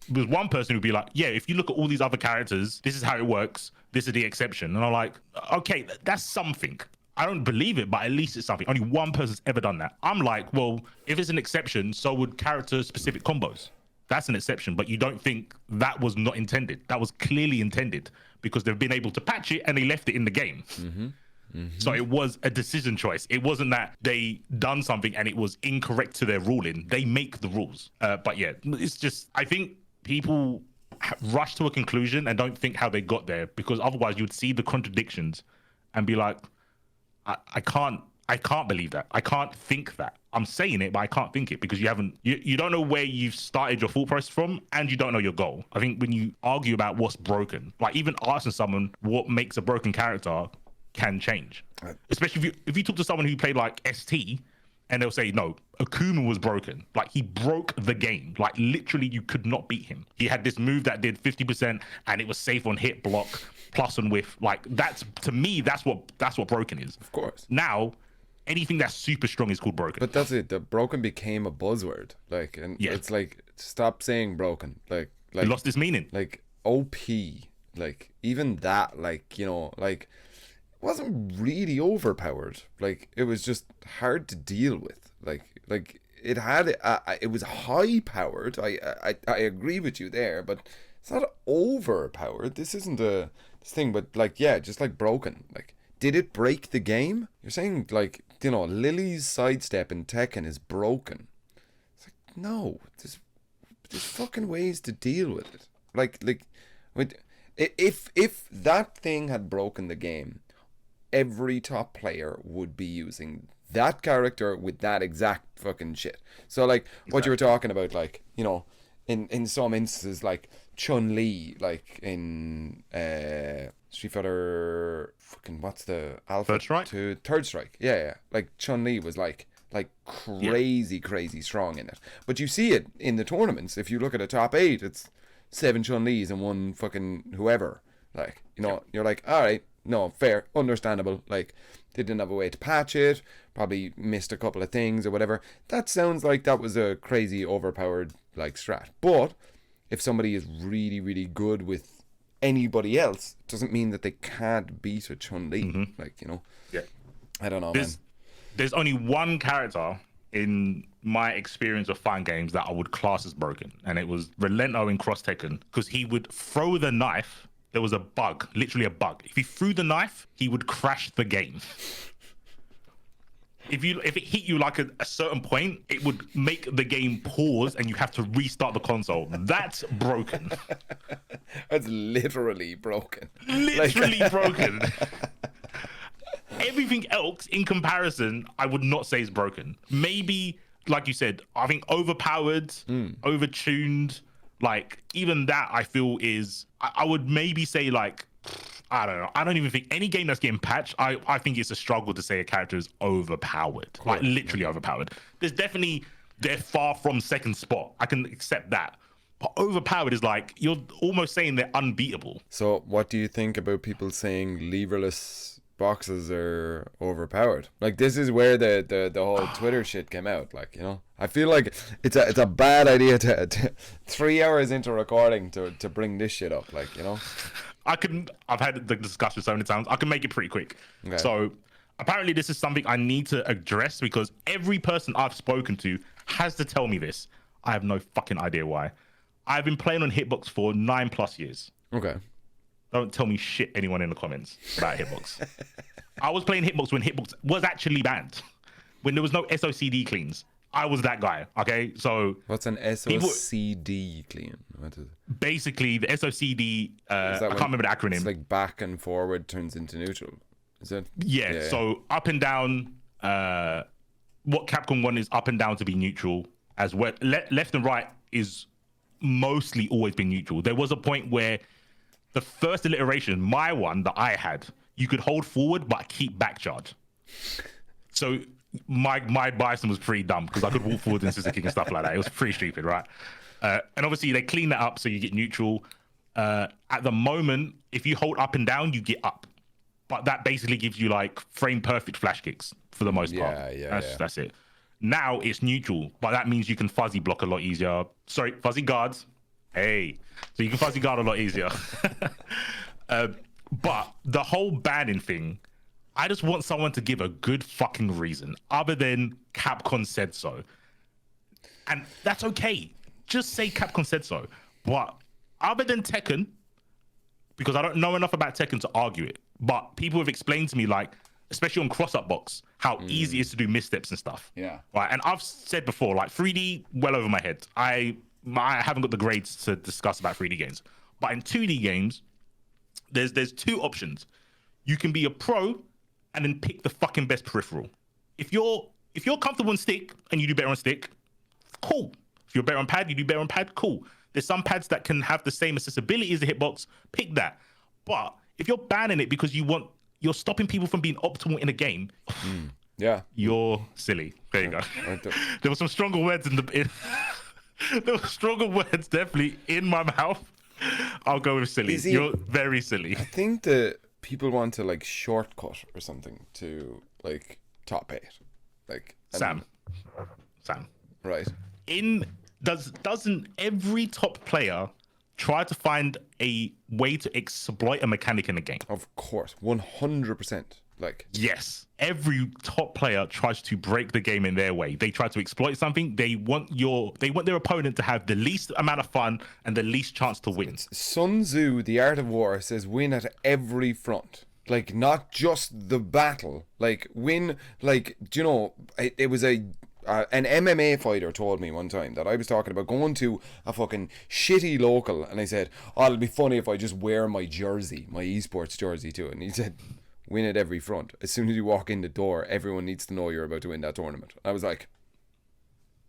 There's one person who'd be like, yeah, if you look at all these other characters, this is how it works. This is the exception. And I'm like, okay, that's something. I don't believe it, but at least it's something. Only one person's ever done that. I'm like, well, if it's an exception, so would character-specific combos. That's an exception, but you don't think that was not intended. That was clearly intended because they've been able to patch it and they left it in the game. Mm-hmm. Mm-hmm. So it was a decision choice. It wasn't that they done something and it was incorrect to their ruling. They make the rules. But yeah, it's just, I think people rush to a conclusion and don't think how they got there, because otherwise you'd see the contradictions and be like, I can't believe that. I can't think that. I'm saying it, but I can't think it because you don't know where you've started your thought process from, and you don't know your goal. I think when you argue about what's broken, like even asking someone what makes a broken character can change. Right. Especially if you talk to someone who played like ST, and they'll say, no, Akuma was broken. Like, he broke the game. Like, literally, you could not beat him. He had this move that did 50%, and it was safe on hit, block, plus and whiff. Like, to me, that's what broken is. Of course. Now, anything that's super strong is called broken. But that's it. The broken became a buzzword. Like, and it's like, stop saying broken. Like it lost its meaning. Like, OP. Like, even that, like, you know, like, wasn't really overpowered. Like, it was just hard to deal with. Like it had it was high powered. I agree with you there, but it's not overpowered. This isn't this thing, but like, yeah, just like broken. Like, did it break the game? You're saying, like, you know, Lily's sidestep in Tekken is broken. It's like, no, there's fucking ways to deal with it. Like if that thing had broken the game, every top player would be using that character with that exact fucking shit. So like what you were talking about, like, you know, in some instances, like Chun-Li, like in Street Fighter, fucking what's the Alpha Third Strike? to Third Strike. Yeah. Like Chun-Li was like crazy strong in it. But you see it in the tournaments. If you look at a top 8, it's 7 Chun-Lis and 1 fucking whoever. Like, you know, you're like, all right, no, fair, understandable. Like, they didn't have a way to patch it, probably missed a couple of things or whatever. That sounds like that was a crazy overpowered like strat. But if somebody is really, really good with anybody else, it doesn't mean that they can't beat a Chun-Li. Mm-hmm. Like, you know, I don't know, man. There's only one character in my experience of fighting games that I would class as broken, and it was Relento in Cross Tekken, because he would throw the knife. There was a bug, literally a bug. If he threw the knife, he would crash the game. If it hit you like a certain point, it would make the game pause and you have to restart the console. That's broken. That's literally broken. Literally broken. Everything else in comparison, I would not say is broken. Maybe, like you said, I think overpowered, overtuned, like even that I feel is, I would maybe say like, I don't know. I don't even think any game that's getting patched, I think it's a struggle to say a character is overpowered. Cool. Like literally overpowered. They're far from second spot. I can accept that. But overpowered is like, you're almost saying they're unbeatable. So what do you think about people saying leverless boxes are overpowered? Like, this is where the whole Twitter shit came out. Like, you know, I feel like it's a bad idea to 3 hours into recording to bring this shit up. Like, you know, I've had the discussion so many times. I can make it pretty quick. Okay. So apparently this is something I need to address because every person I've spoken to has to tell me this. I have no fucking idea why. I've been playing on Hitbox for 9+ years. Okay. Don't tell me shit, anyone in the comments about Hitbox. I was playing Hitbox when Hitbox was actually banned. When there was no SOCD cleans. I was that guy, okay? So what's an SOCD clean? What is it? Basically, the SOCD, I can't remember the acronym. It's like back and forward turns into neutral. Is it? Yeah, so up and down, what Capcom want is up and down to be neutral, as well. Left and right is mostly always been neutral. There was a point where the first iteration, my one that I had, you could hold forward but keep back charge. So my bison was pretty dumb because I could walk forward and scissor kick and stuff like that. It was pretty stupid, right? And obviously they clean that up so you get neutral. At the moment, if you hold up and down, you get up. But that basically gives you like frame perfect flash kicks for the most part. That's it. Now it's neutral, but that means you can fuzzy block a lot easier. Sorry, fuzzy guards. Hey, so you can fuzzy guard a lot easier. But the whole banning thing, I just want someone to give a good fucking reason other than Capcom said so. And that's okay. Just say Capcom said so. But other than Tekken, because I don't know enough about Tekken to argue it, but people have explained to me, like, especially on cross-up box, how easy it is to do missteps and stuff. Yeah. Right. And I've said before, like 3D, well over my head. I haven't got the grades to discuss about 3D games. But in 2D games, there's 2 options. You can be a pro and then pick the fucking best peripheral. If you're If you're comfortable on stick and you do better on stick, cool. If you're better on pad, you do better on pad, cool. There's some pads that can have the same accessibility as the Hitbox, pick that. But if you're banning it because you're stopping people from being optimal in a game, you're silly. There you go. There were some stronger words there were stronger words definitely in my mouth. I'll go with silly. You're very silly. I think that people want to like shortcut or something to like top 8. Like Sam. Right. Doesn't every top player try to find a way to exploit a mechanic in the game? Of course, 100%. Like, yes, every top player tries to break the game in their way. They try to exploit something. They want their opponent to have the least amount of fun and the least chance to win. Sun Tzu, The Art of War, says win at every front. Like, not just the battle. Like, win, like, do you know, it was an MMA fighter told me one time that I was talking about going to a fucking shitty local, and I said, oh, it'll be funny if I just wear my jersey, my esports jersey to it. And he said, win at every front. As soon as you walk in the door, everyone needs to know you're about to win that tournament. I was like,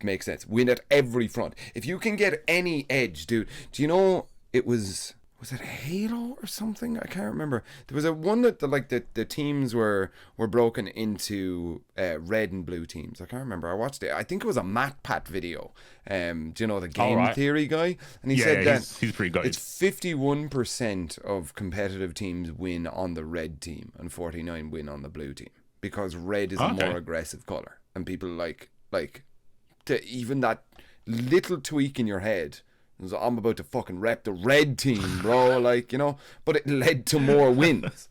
makes sense. Win at every front. If you can get any edge, dude. Do you know it was it Halo or something? I can't remember. There was a one that the teams were broken into red and blue teams. I can't remember. I watched it. I think it was a MatPat video. Do you know the game theory guy? And he said that he's pretty good. It's 51% of competitive teams win on the red team and 49 win on the blue team, because red is a more aggressive color, and people like to even that little tweak in your head. So I'm about to fucking rep the red team, bro. Like, you know, but it led to more wins.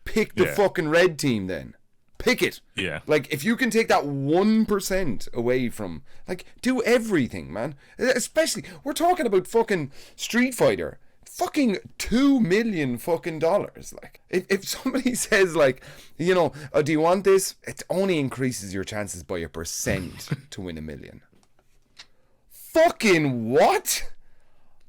Pick the fucking red team then. Pick it. Yeah. Like, if you can take that 1% away from, like, do everything, man. Especially, we're talking about fucking Street Fighter. Fucking $2 million fucking dollars. Like, if somebody says, like, you know, do you want this? It only increases your chances by 1% to win $1 million. Fucking what?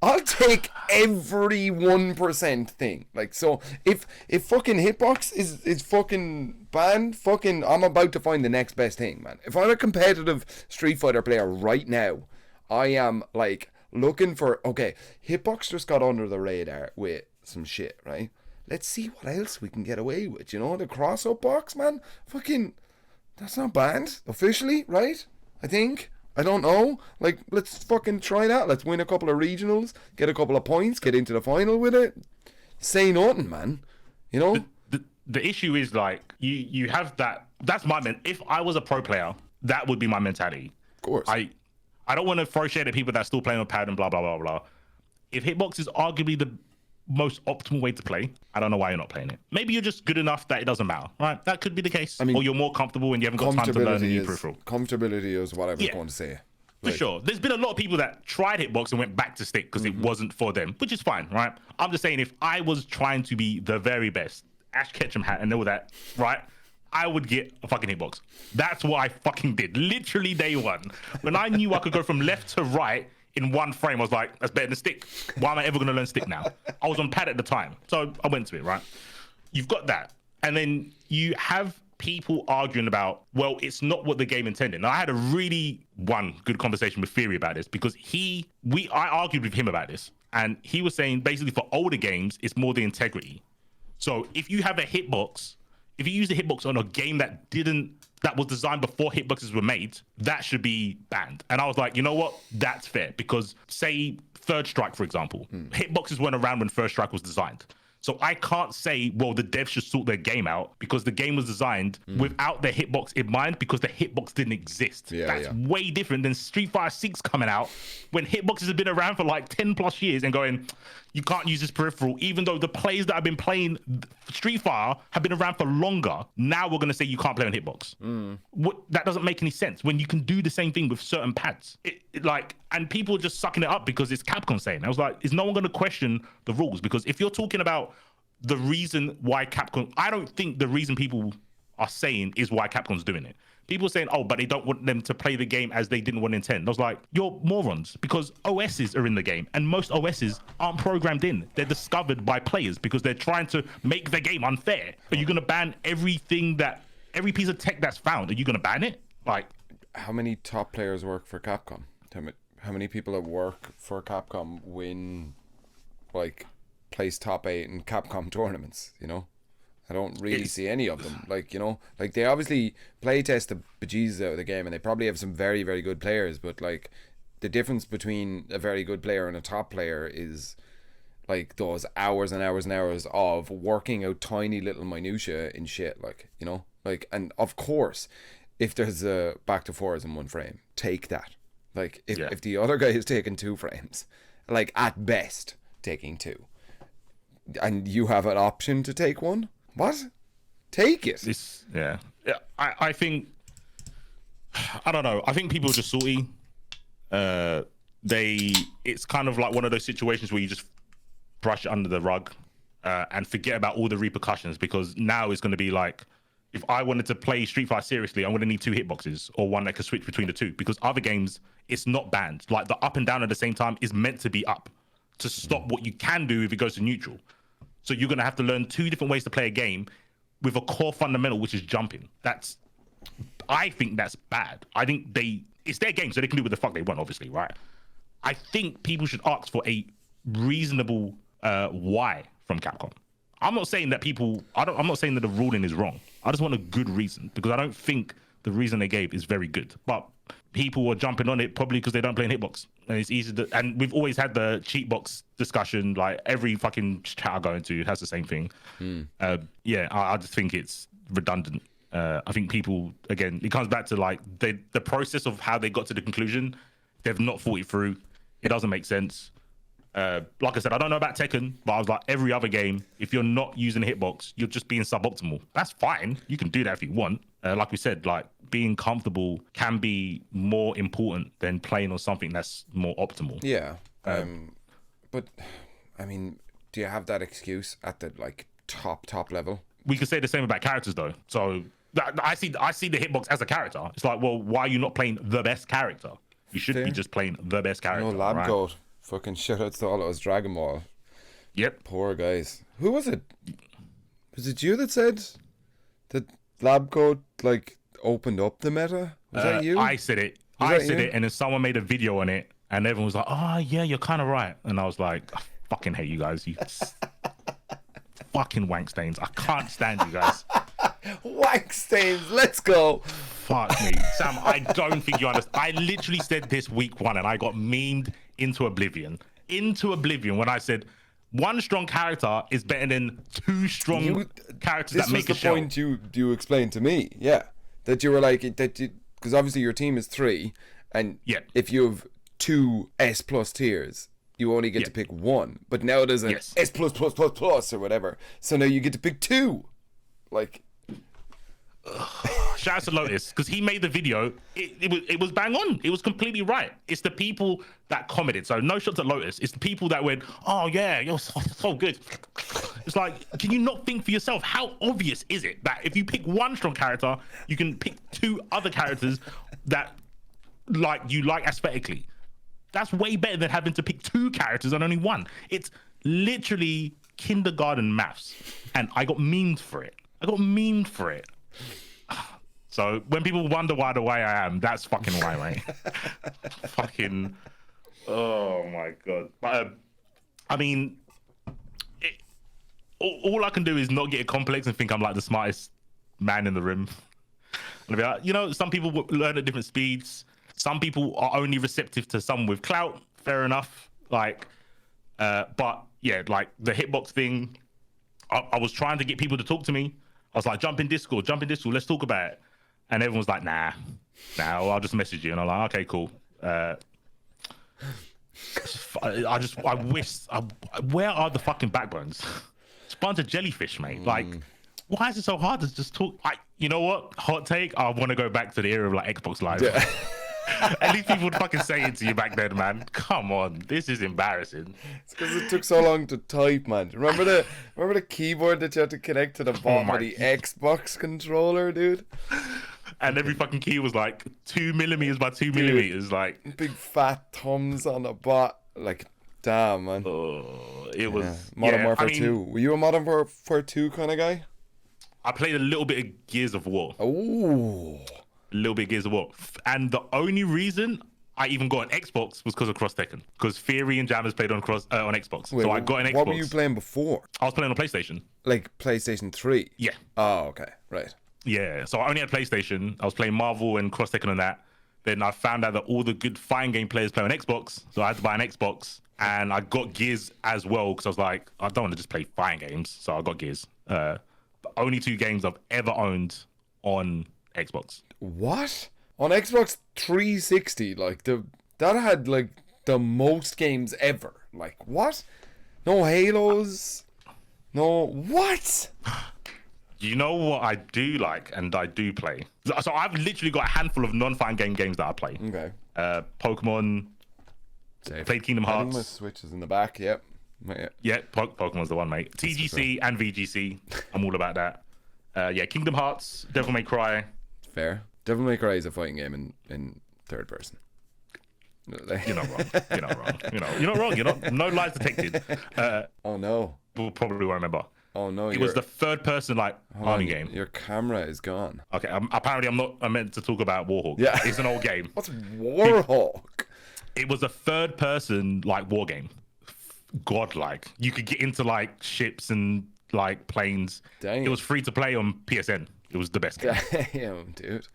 I'll take every 1% thing. Like, so if fucking Hitbox is fucking banned, fucking I'm about to find the next best thing, man. If I'm a competitive Street Fighter player right now, I am like looking for, okay, Hitbox just got under the radar with some shit, right? Let's see what else we can get away with. You know, the cross-up box, man. Fucking, that's not banned officially, right? I think. I don't know. Like, let's fucking try that. Let's win a couple of regionals, get a couple of points, get into the final with it. Say nothing, man. You know? The issue is, like, you have that. That's my if I was a pro player, that would be my mentality. Of course. I don't want to throw shade at people that are still playing with pad and blah, blah, blah, blah. If Hitbox is arguably the most optimal way to play, I don't know why you're not playing it. Maybe you're just good enough that it doesn't matter, right? That could be the case. I mean, or you're more comfortable and you haven't got time to learn a new peripheral. Comfortability is what I was going to say. For sure. There's been a lot of people that tried Hitbox and went back to stick because it wasn't for them, which is fine, right? I'm just saying, if I was trying to be the very best, Ash Ketchum hat and all that, right? I would get a fucking Hitbox. That's what I fucking did. Literally day one. When I knew I could go from left to right in one frame, I was like, that's better than stick. Why am I ever going to learn stick now? I was on pad at the time. So I went to it, right? You've got that. And then you have people arguing about, well, it's not what the game intended. Now, I had a really good conversation with Theory about this, because I argued with him about this. And he was saying, basically, for older games, it's more the integrity. So if you have a hitbox, if you use a hitbox on a game that was designed before hitboxes were made, that should be banned. And I was like, you know what? That's fair, because say Third Strike, for example, hitboxes weren't around when First Strike was designed. So I can't say, well, the devs should sort their game out, because the game was designed without the hitbox in mind, because the hitbox didn't exist. That's way different than Street Fighter 6 coming out when hitboxes have been around for like 10 plus years and going, you can't use this peripheral, even though the players that have been playing Street Fighter have been around for longer. Now we're going to say you can't play on hitbox. That doesn't make any sense when you can do the same thing with certain pads. And people are just sucking it up because it's Capcom saying. I was like, is no one going to question the rules? Because if you're talking about the reason why Capcom, I don't think the reason people are saying is why Capcom's doing it. People are saying, oh, but they don't want them to play the game as they didn't want to intend. I was like, you're morons, because OSs are in the game, and most OSs aren't programmed in. They're discovered by players because they're trying to make the game unfair. Are you going to ban every piece of tech that's found? Are you going to ban it? Like, how many top players work for Capcom? How many people that work for Capcom win, like, place top 8 in Capcom tournaments, you know? I don't really see any of them. Like, you know, like they obviously playtest the bejesus out of the game, and they probably have some very, very good players, but like the difference between a very good player and a top player is like those hours and hours and hours of working out tiny little minutiae in shit, like, you know? Like, and of course, if there's a back to fours in one frame, take that. Like, if the other guy is taking 2 frames, like at best taking 2, and you have an option to take 1, what? Take it. I think, I don't know. I think people are just salty. It's kind of like one of those situations where you just brush it under the rug and forget about all the repercussions, because now it's going to be like, if I wanted to play Street Fighter seriously, I'm going to need 2 hitboxes or one that can switch between the 2, because other games, it's not banned. Like the up and down at the same time is meant to be up to stop what you can do if it goes to neutral. So you're going to have to learn 2 different ways to play a game with a core fundamental, which is jumping. I think that's bad. I think it's their game, so they can do what the fuck they want, obviously, right? I think people should ask for a reasonable why from Capcom. I'm not saying that I'm not saying that the ruling is wrong. I just want a good reason, because I don't think the reason they gave is very good. But people are jumping on it probably because they don't play in Hitbox. And it's easy to, and we've always had the cheat box discussion. Like every fucking chat I go into has the same thing. I just think it's redundant. I think people, again, it comes back to like the process of how they got to the conclusion. They've not thought it through. It doesn't make sense. Like I said, I don't know about Tekken, but I was like, every other game, if you're not using a hitbox, you're just being suboptimal. That's fine. You can do that if you want. Like we said, like being comfortable can be more important than playing on something that's more optimal. Yeah. But I mean, do you have that excuse at the like top level? We could say the same about characters though. So I see the hitbox as a character. It's like, well, why are you not playing the best character? You should be just playing the best character. No, lab coat. Fucking shoutouts to all those Dragon Ball. Yep. Poor guys. Who was it? Was it you that said that lab coat like opened up the meta? Was that you? I said it. I said it, and then someone made a video on it, and everyone was like, "Oh yeah, you're kind of right." And I was like, "I fucking hate you guys. You fucking wank stains. I can't stand you guys." Wank stains. Let's go. Fuck me, Sam. I don't think you understand. I literally said this week 1, and I got memed into oblivion. When I said 1 strong character is better than 2 strong characters that make a show. This was the point you explained to me. Yeah, that you were like that, because obviously your team is 3, and if you have 2 S+ tiers, you only get to pick 1. But now there's an S+++ or whatever, so now you get to pick 2. Like. Shout out to Lotus, because he made the video. It was bang on. It was completely right. It's the people that commented. So no shots at Lotus. It's the people that went, "Oh yeah, you're so good." It's like, can you not think for yourself? How obvious is it that if you pick 1 strong character, you can pick 2 other characters that you like aesthetically? That's way better than having to pick 2 characters and only 1. It's literally kindergarten maths, and I got memed for it. So when people wonder why the way I am, that's fucking why, mate. Fucking, oh my god. But I mean, all I can do is not get a complex and think I'm like the smartest man in the room. And be like, you know, some people learn at different speeds. Some people are only receptive to someone with clout. Fair enough. Like, but yeah, like the hitbox thing. I was trying to get people to talk to me. I was like, jump in Discord, let's talk about it. And everyone was like, nah, I'll just message you. And I'm like, okay, cool. I wish, where are the fucking backbones? It's a bunch of jellyfish, mate. Like, why is it so hard to just talk? You know what? Hot take, I want to go back to the era of like Xbox Live. Yeah. At least people would fucking say it to you back then, man. Come on, this is embarrassing. It's because it took so long to type, man. Remember the keyboard that you had to connect to the bottom of the Xbox controller, dude? And every fucking key was like 2 millimeters by 2 millimeters, like big fat thumbs on the bot. Like, damn, man. It was Modern Warfare 2. Were you a Modern Warfare 2 kind of guy? I played a little bit of Gears of War. Oh. a little bit Gears of War. And the only reason I even got an Xbox was because of Cross Tekken. Because Theory and Jammers played on Xbox. Wait, so I got an Xbox. What were you playing before? I was playing on PlayStation. Like PlayStation 3? Yeah. Oh, okay. Right. Yeah. So I only had PlayStation. I was playing Marvel and Cross Tekken on that. Then I found out that all the good fighting game players play on Xbox. So I had to buy an Xbox. And I got Gears as well because I was like, I don't want to just play fighting games. So I got Gears. The only 2 games I've ever owned on Xbox. What? On Xbox 360, like that had like the most games ever. Like what? No Halos. No what? You know what I do like and I do play. So I've literally got a handful of non-fighting games that I play. Okay. Pokemon. Safe. Played Kingdom Hearts. I think my Switch is in the back. Yep. Yeah, Pokemon's the one, mate. TGC and VGC. I'm all about that. Yeah, Kingdom Hearts, Devil May Cry. Fair. Devil May Cry is a fighting game in third person. You're not wrong. You're not wrong. You're not wrong. You're not. No lies detected. Oh no. We'll probably won't remember. Oh no. It was the third person army game. Your camera is gone. Okay. Apparently, I'm meant to talk about Warhawk. Yeah. It's an old game. What's Warhawk? It was a third person war game. Godlike. You could get into ships and planes. Dang. It was free to play on PSN. It was the best game. Damn, dude.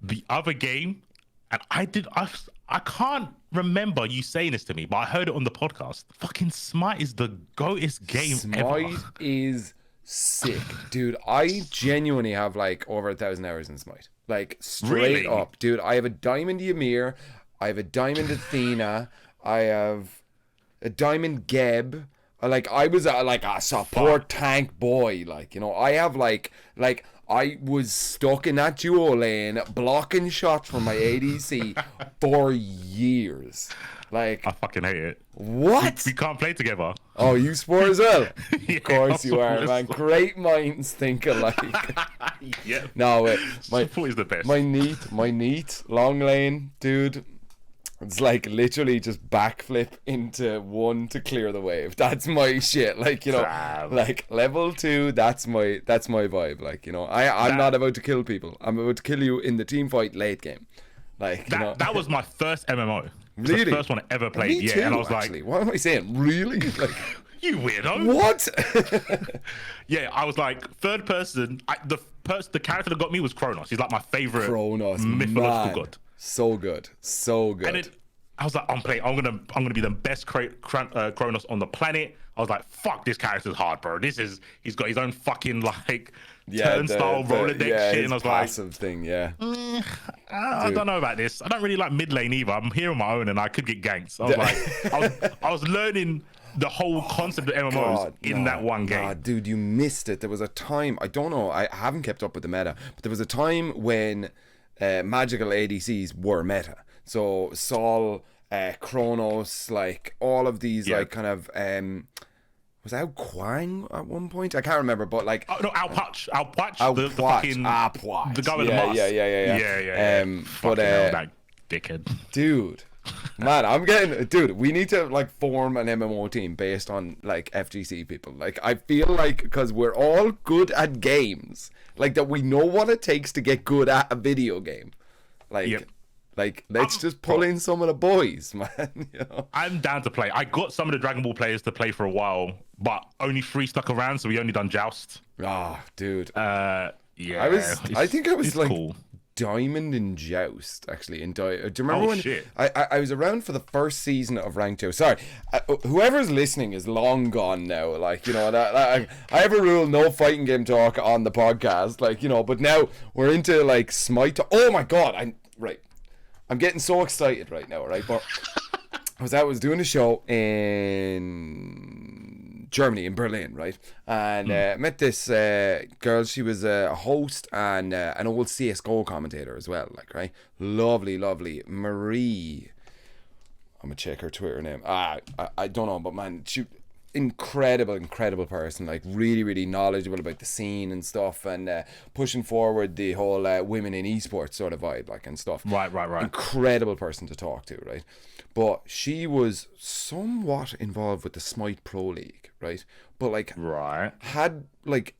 The other game, and I can't remember you saying this to me, but I heard it on the podcast. Fucking Smite is the goatest game ever. Smite is sick, dude. I genuinely have over 1,000 hours in Smite. Straight up, dude. I have a Diamond Ymir, I have a Diamond Athena, I have a Diamond Geb. I was a support tank boy. I have I was stuck in that duo lane blocking shots from my ADC for years. I fucking hate it. What? We can't play together. Oh, you sport as well? Yeah, of course you are, man. Great minds think alike. Yeah. No, my support is the best. My neat, long lane, dude. It's literally just backflip into 1 to clear the wave. That's my shit. Level 2, that's my vibe. I'm not about to kill people. I'm about to kill you in the team fight late game. That was my first MMO. Really? The first one I ever played. Me too, and I was actually. What am I saying? Really? You weirdo. What? Yeah, I was third person. The character that got me was Kronos. He's my favorite mythological god. So good. And I was I'm gonna be the best Kronos on the planet. I was fuck, this character's hard, bro. He's got his own fucking turnstile roller deck shit. And I was passive thing, yeah. I don't know about this. I don't really like mid lane either. I'm here on my own and I could get ganked. So I was learning the whole concept of MMOs that one game. God, dude, you missed it. There was a time, I don't know, I haven't kept up with the meta, but there was a time when magical ADCs were meta. So Sol, Kronos, all of these kind of was that Kwang at one point? I can't remember, but oh no, Alpatch, the fucking the guy with the mask. Yeah. But that dickhead, dude. Man, we need to form an MMO team based on FGC people. I feel because we're all good at games, that we know what it takes to get good at a video game. Let's just pull in some of the boys, man. I'm down to play. I got some of the Dragon Ball players to play for a while, but only 3 stuck around, so we only done Joust. Ah, dude. Yeah. I think I was cool. Diamond in Joust, actually. Do you remember when shit. I was around for the first season of Ranked Joust? Sorry, whoever's listening is long gone now. I have a rule: no fighting game talk on the podcast. But now we're into Smite. Oh my god! I'm getting so excited right now, right? But I was doing a show in Germany, in Berlin, right? And met this girl. She was a host and an old CSGO commentator as well, right? Lovely Marie. I'm gonna check her Twitter name. I don't know, but man, she incredible person, really knowledgeable about the scene and stuff, and pushing forward the whole women in esports sort of vibe and stuff. Right. Incredible person to talk to, right? But she was somewhat involved with the Smite Pro League, right? But had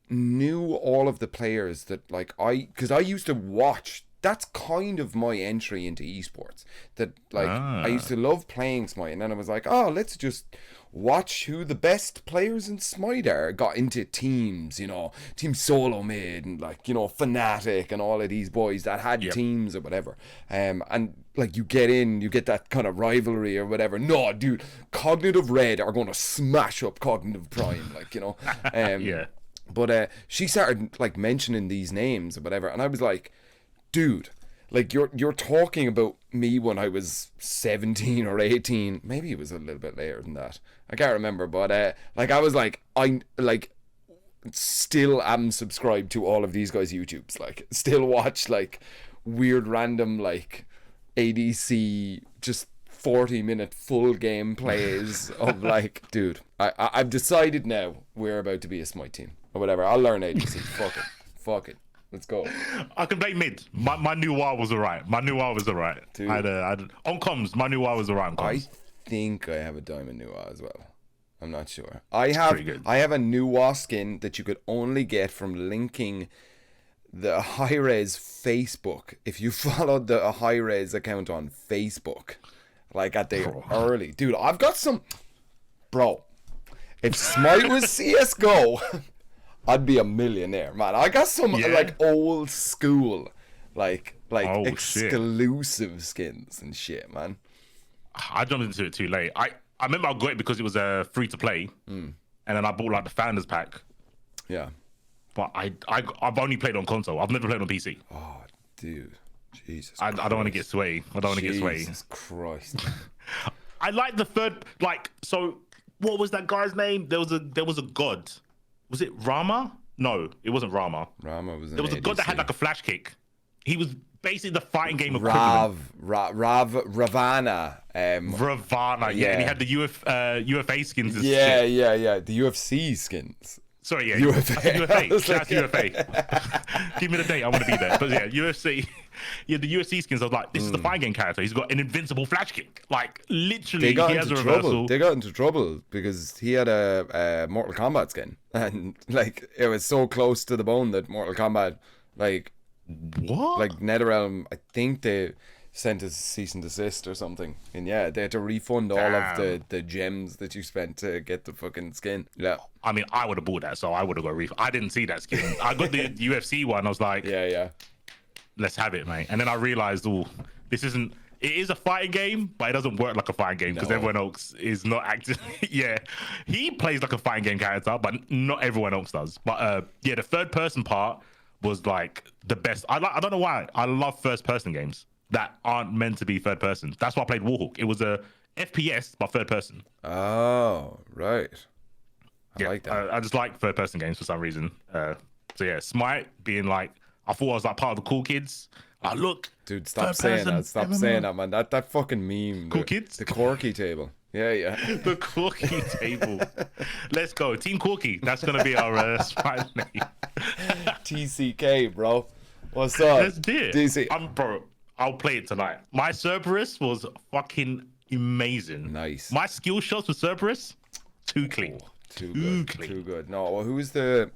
knew all of the players that because I used to watch that's kind of my entry into esports. That like I used to love playing Smite, and then I was like, oh, let's just watch who the best players in Smite are. Got into teams, you know, Team Solo Mid and like, you know, Fnatic and all of these boys that had teams or whatever. And like you get in, you get that kind of rivalry or whatever. No, dude, Cognitive Red are going to smash up Cognitive Prime, like, you know. Yeah. But she started like mentioning these names or whatever, and I was like, dude, like you're talking about me when I was 17 or 18. Maybe it was a little bit later than that. I can't remember, but like I was like, I like still am subscribed to all of these guys' YouTubes. Like still watch like weird random like ADC just 40-minute full game plays of like, dude, I've decided now we're about to be a Smite team or whatever. I'll learn ADC. Fuck it. Let's go. I can play mid. My new WoW was alright. Dude. On comms, my new WoW was alright on comms. I think I have a diamond new WoW as well. I'm not sure. I have a new WoW skin that you could only get from linking the Hi-Rez Facebook. If you followed the Hi-Rez account on Facebook, like at the early, dude, I've got some, bro. If Smite was CS:GO, I'd be a millionaire, man. I got some like old school, like exclusive skins and shit, man. I jumped into it too late. I remember I got it because it was free to play, and then I bought like the Founders Pack. Yeah. But I've only played on console. I've never played on PC. Oh, dude. Jesus I don't want to get swayed. Jesus Christ. I like the third, like, so what was that guy's name? There was a god. Was it Rama? No, it wasn't Rama. Rama was an There was a god that had like a flash kick. He was basically the fighting game Ravana. Ravana, yeah. And he had the UFA skins. Yeah. The UFC skins. Sorry, yeah. UFA. Shout out to UFA. Give me the date. I want to be there. But yeah, UFC. Yeah, the UFC skins. I was like, this is the fighting game character. He's got an invincible flash kick. Like literally, he has a reversal. They got into trouble because he had a Mortal Kombat skin, and like it was so close to the bone that Mortal Kombat, like what? Like NetherRealm, I think they sent a cease and desist or something, and yeah, they had to refund all of the gems that you spent to get the fucking skin. Yeah, I mean, I would have bought that, so I would have got a refund. I didn't see that skin. I got the UFC one. I was like, yeah, let's have it, mate. And then I realized, this isn't. It is a fighting game, but it doesn't work like a fighting game because everyone else is not acting. Yeah, he plays like a fighting game character, but not everyone else does. But yeah, the third person part was like the best. I don't know why. I love first person games that aren't meant to be third person. That's why I played Warhawk. It was a FPS but third person. Oh, right. I like that. I just like third person games for some reason. So yeah, Smite being like, I thought I was like part of the cool kids. Like, look, dude, stop saying that. Stop saying that, man. That fucking meme. Cool kids. The Corky table. Yeah. The Corky table. Let's go, Team Corky. That's gonna be our Smite name. TCK, bro. What's up? Let's do it. DC. Bro, I'll play it tonight. My Cerberus was fucking amazing. Nice. My skill shots with Cerberus, too clean. Too good. No, well, who's the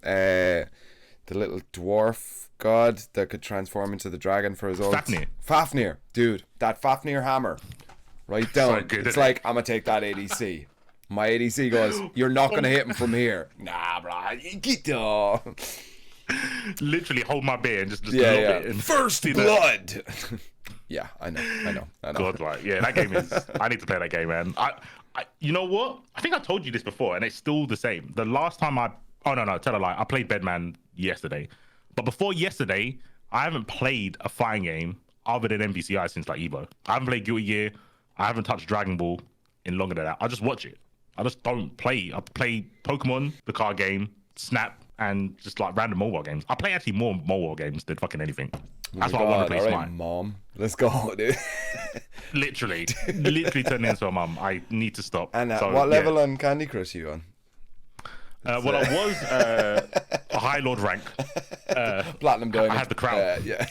little dwarf god that could transform into the dragon for his old Fafnir, dude. That Fafnir hammer, right down. So good, it's like, I'm gonna take that ADC. My ADC goes, you're not gonna hit him from here. Nah, bro. Get off. Literally hold my beer and just a little bit. And first blood. Yeah, I know. God, like, yeah, that game is. I need to play that game, man. You know what? I think I told you this before, and it's still the same. The last time tell a lie. I played Bedman yesterday, but before yesterday, I haven't played a fighting game other than MVCI since like Evo. I haven't played Guilty Gear. I haven't touched Dragon Ball in longer than that. I just watch it. I just don't play. I play Pokemon, the card game, Snap, and just like random mobile games. I play actually more mobile games than fucking anything. That's why I want to play Smite. Right, Mom, let's go, dude. literally turning into a mum. I need to stop. And what level on Candy Crush are you on? Well, I was a High Lord rank. Platinum Diamond. I had the crown. Yeah.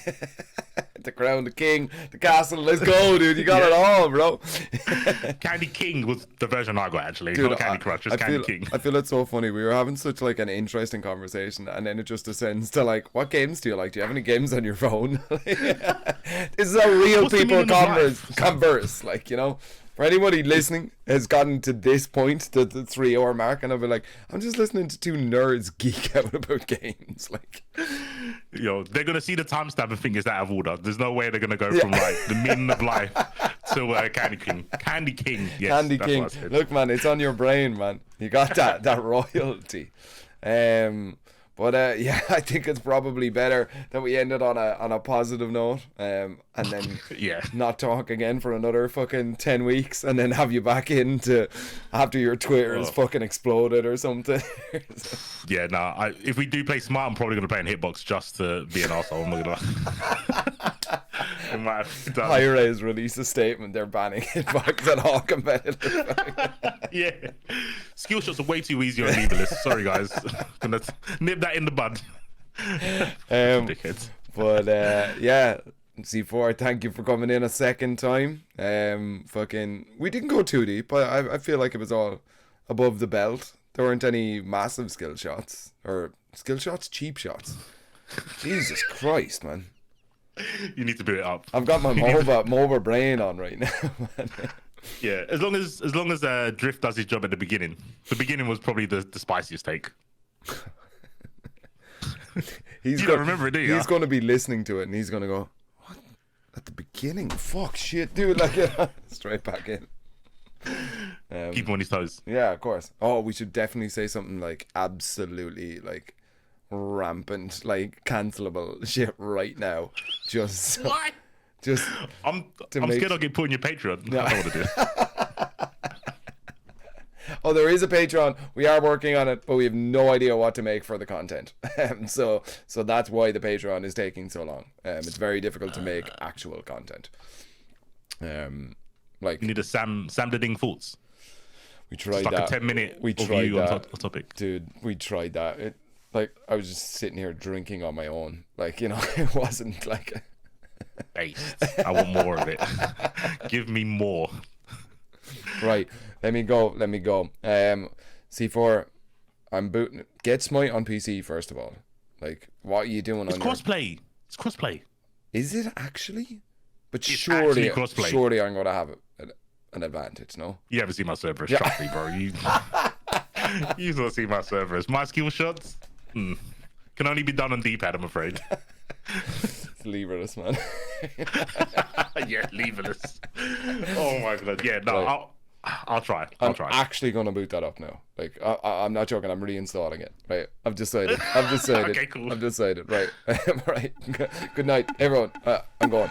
the crown, the king, the castle. Let's go, dude. You got it all, bro. Candy King was the version I got, actually. Dude, not Candy Crush, just Candy King. I feel it's so funny. We were having such like an interesting conversation, and then it just descends to like, what games do you like? Do you have any games on your phone? This is how real people converse. Like, you know, for anybody listening has gotten to this point, the 3-hour mark, and I'll be like, I'm just listening to two nerds geek out about games. Like, yo, they're gonna see the timestamp and think it's out of order. There's no way they're gonna go from like the meaning of life to Candy King. Candy King, yes. Candy King. Look, man, it's on your brain, man. You got that royalty. But yeah, I think it's probably better that we ended on a positive note, and then not talk again for another fucking 10 weeks, and then have you back in to after your Twitter has fucking exploded or something. Yeah, nah. If we do play smart, I'm probably gonna play in Hitbox just to be an arsehole. I'm not gonna. Hi-Rez released a statement they're banning Hitbox at all competitive. Yeah, skill shots are way too easy on Leaverless. Sorry, guys. Gonna nip that in the bud. But yeah, C4, thank you for coming in a second time. We didn't go too deep, but I feel like it was all above the belt. There weren't any massive skill shots, cheap shots. Jesus Christ, man. You need to boot it up. I've got my MOBA brain on right now, man. Yeah, as long as Drift does his job at the beginning. The beginning was probably the spiciest take. You don't remember it, do you? He's going to be listening to it and he's going to go, what? At the beginning? Fuck, shit, dude. Like, straight back in. Keep him on his toes. Yeah, of course. Oh, we should definitely say something like absolutely like rampant, like cancelable shit right now. Just what? Just I'm scared I'll get put on your Patreon. No. I don't want to do it. Oh, there is a Patreon. We are working on it, but we have no idea what to make for the content. So that's why the Patreon is taking so long. It's very difficult to make actual content. Like you need a Sam the Ding Thoughts. We tried just like that. a 10-minute we tried that on topic. Dude, we tried that. Like I was just sitting here drinking on my own. Like, you know, it wasn't like based. I want more of it. Give me more. Right, let me go. C4, I'm booting. Get Smite on PC first of all. Like, what are you doing? It's crossplay. It's crossplay. Is it actually? But it's surely crossplay. I'm going to have an advantage. No. You haven't seen my servers, trust me, bro. You've not seen my servers. My skill shots can only be done on D-pad, I'm afraid. Leaverless, man. Yeah, leaverless. Oh my god. Yeah, no, right. I'll try. I'm actually gonna boot that up now. Like, I'm not joking. I'm reinstalling it. Right. I've decided. Okay, cool. I've decided. Right. Right. Good night, everyone. I'm going.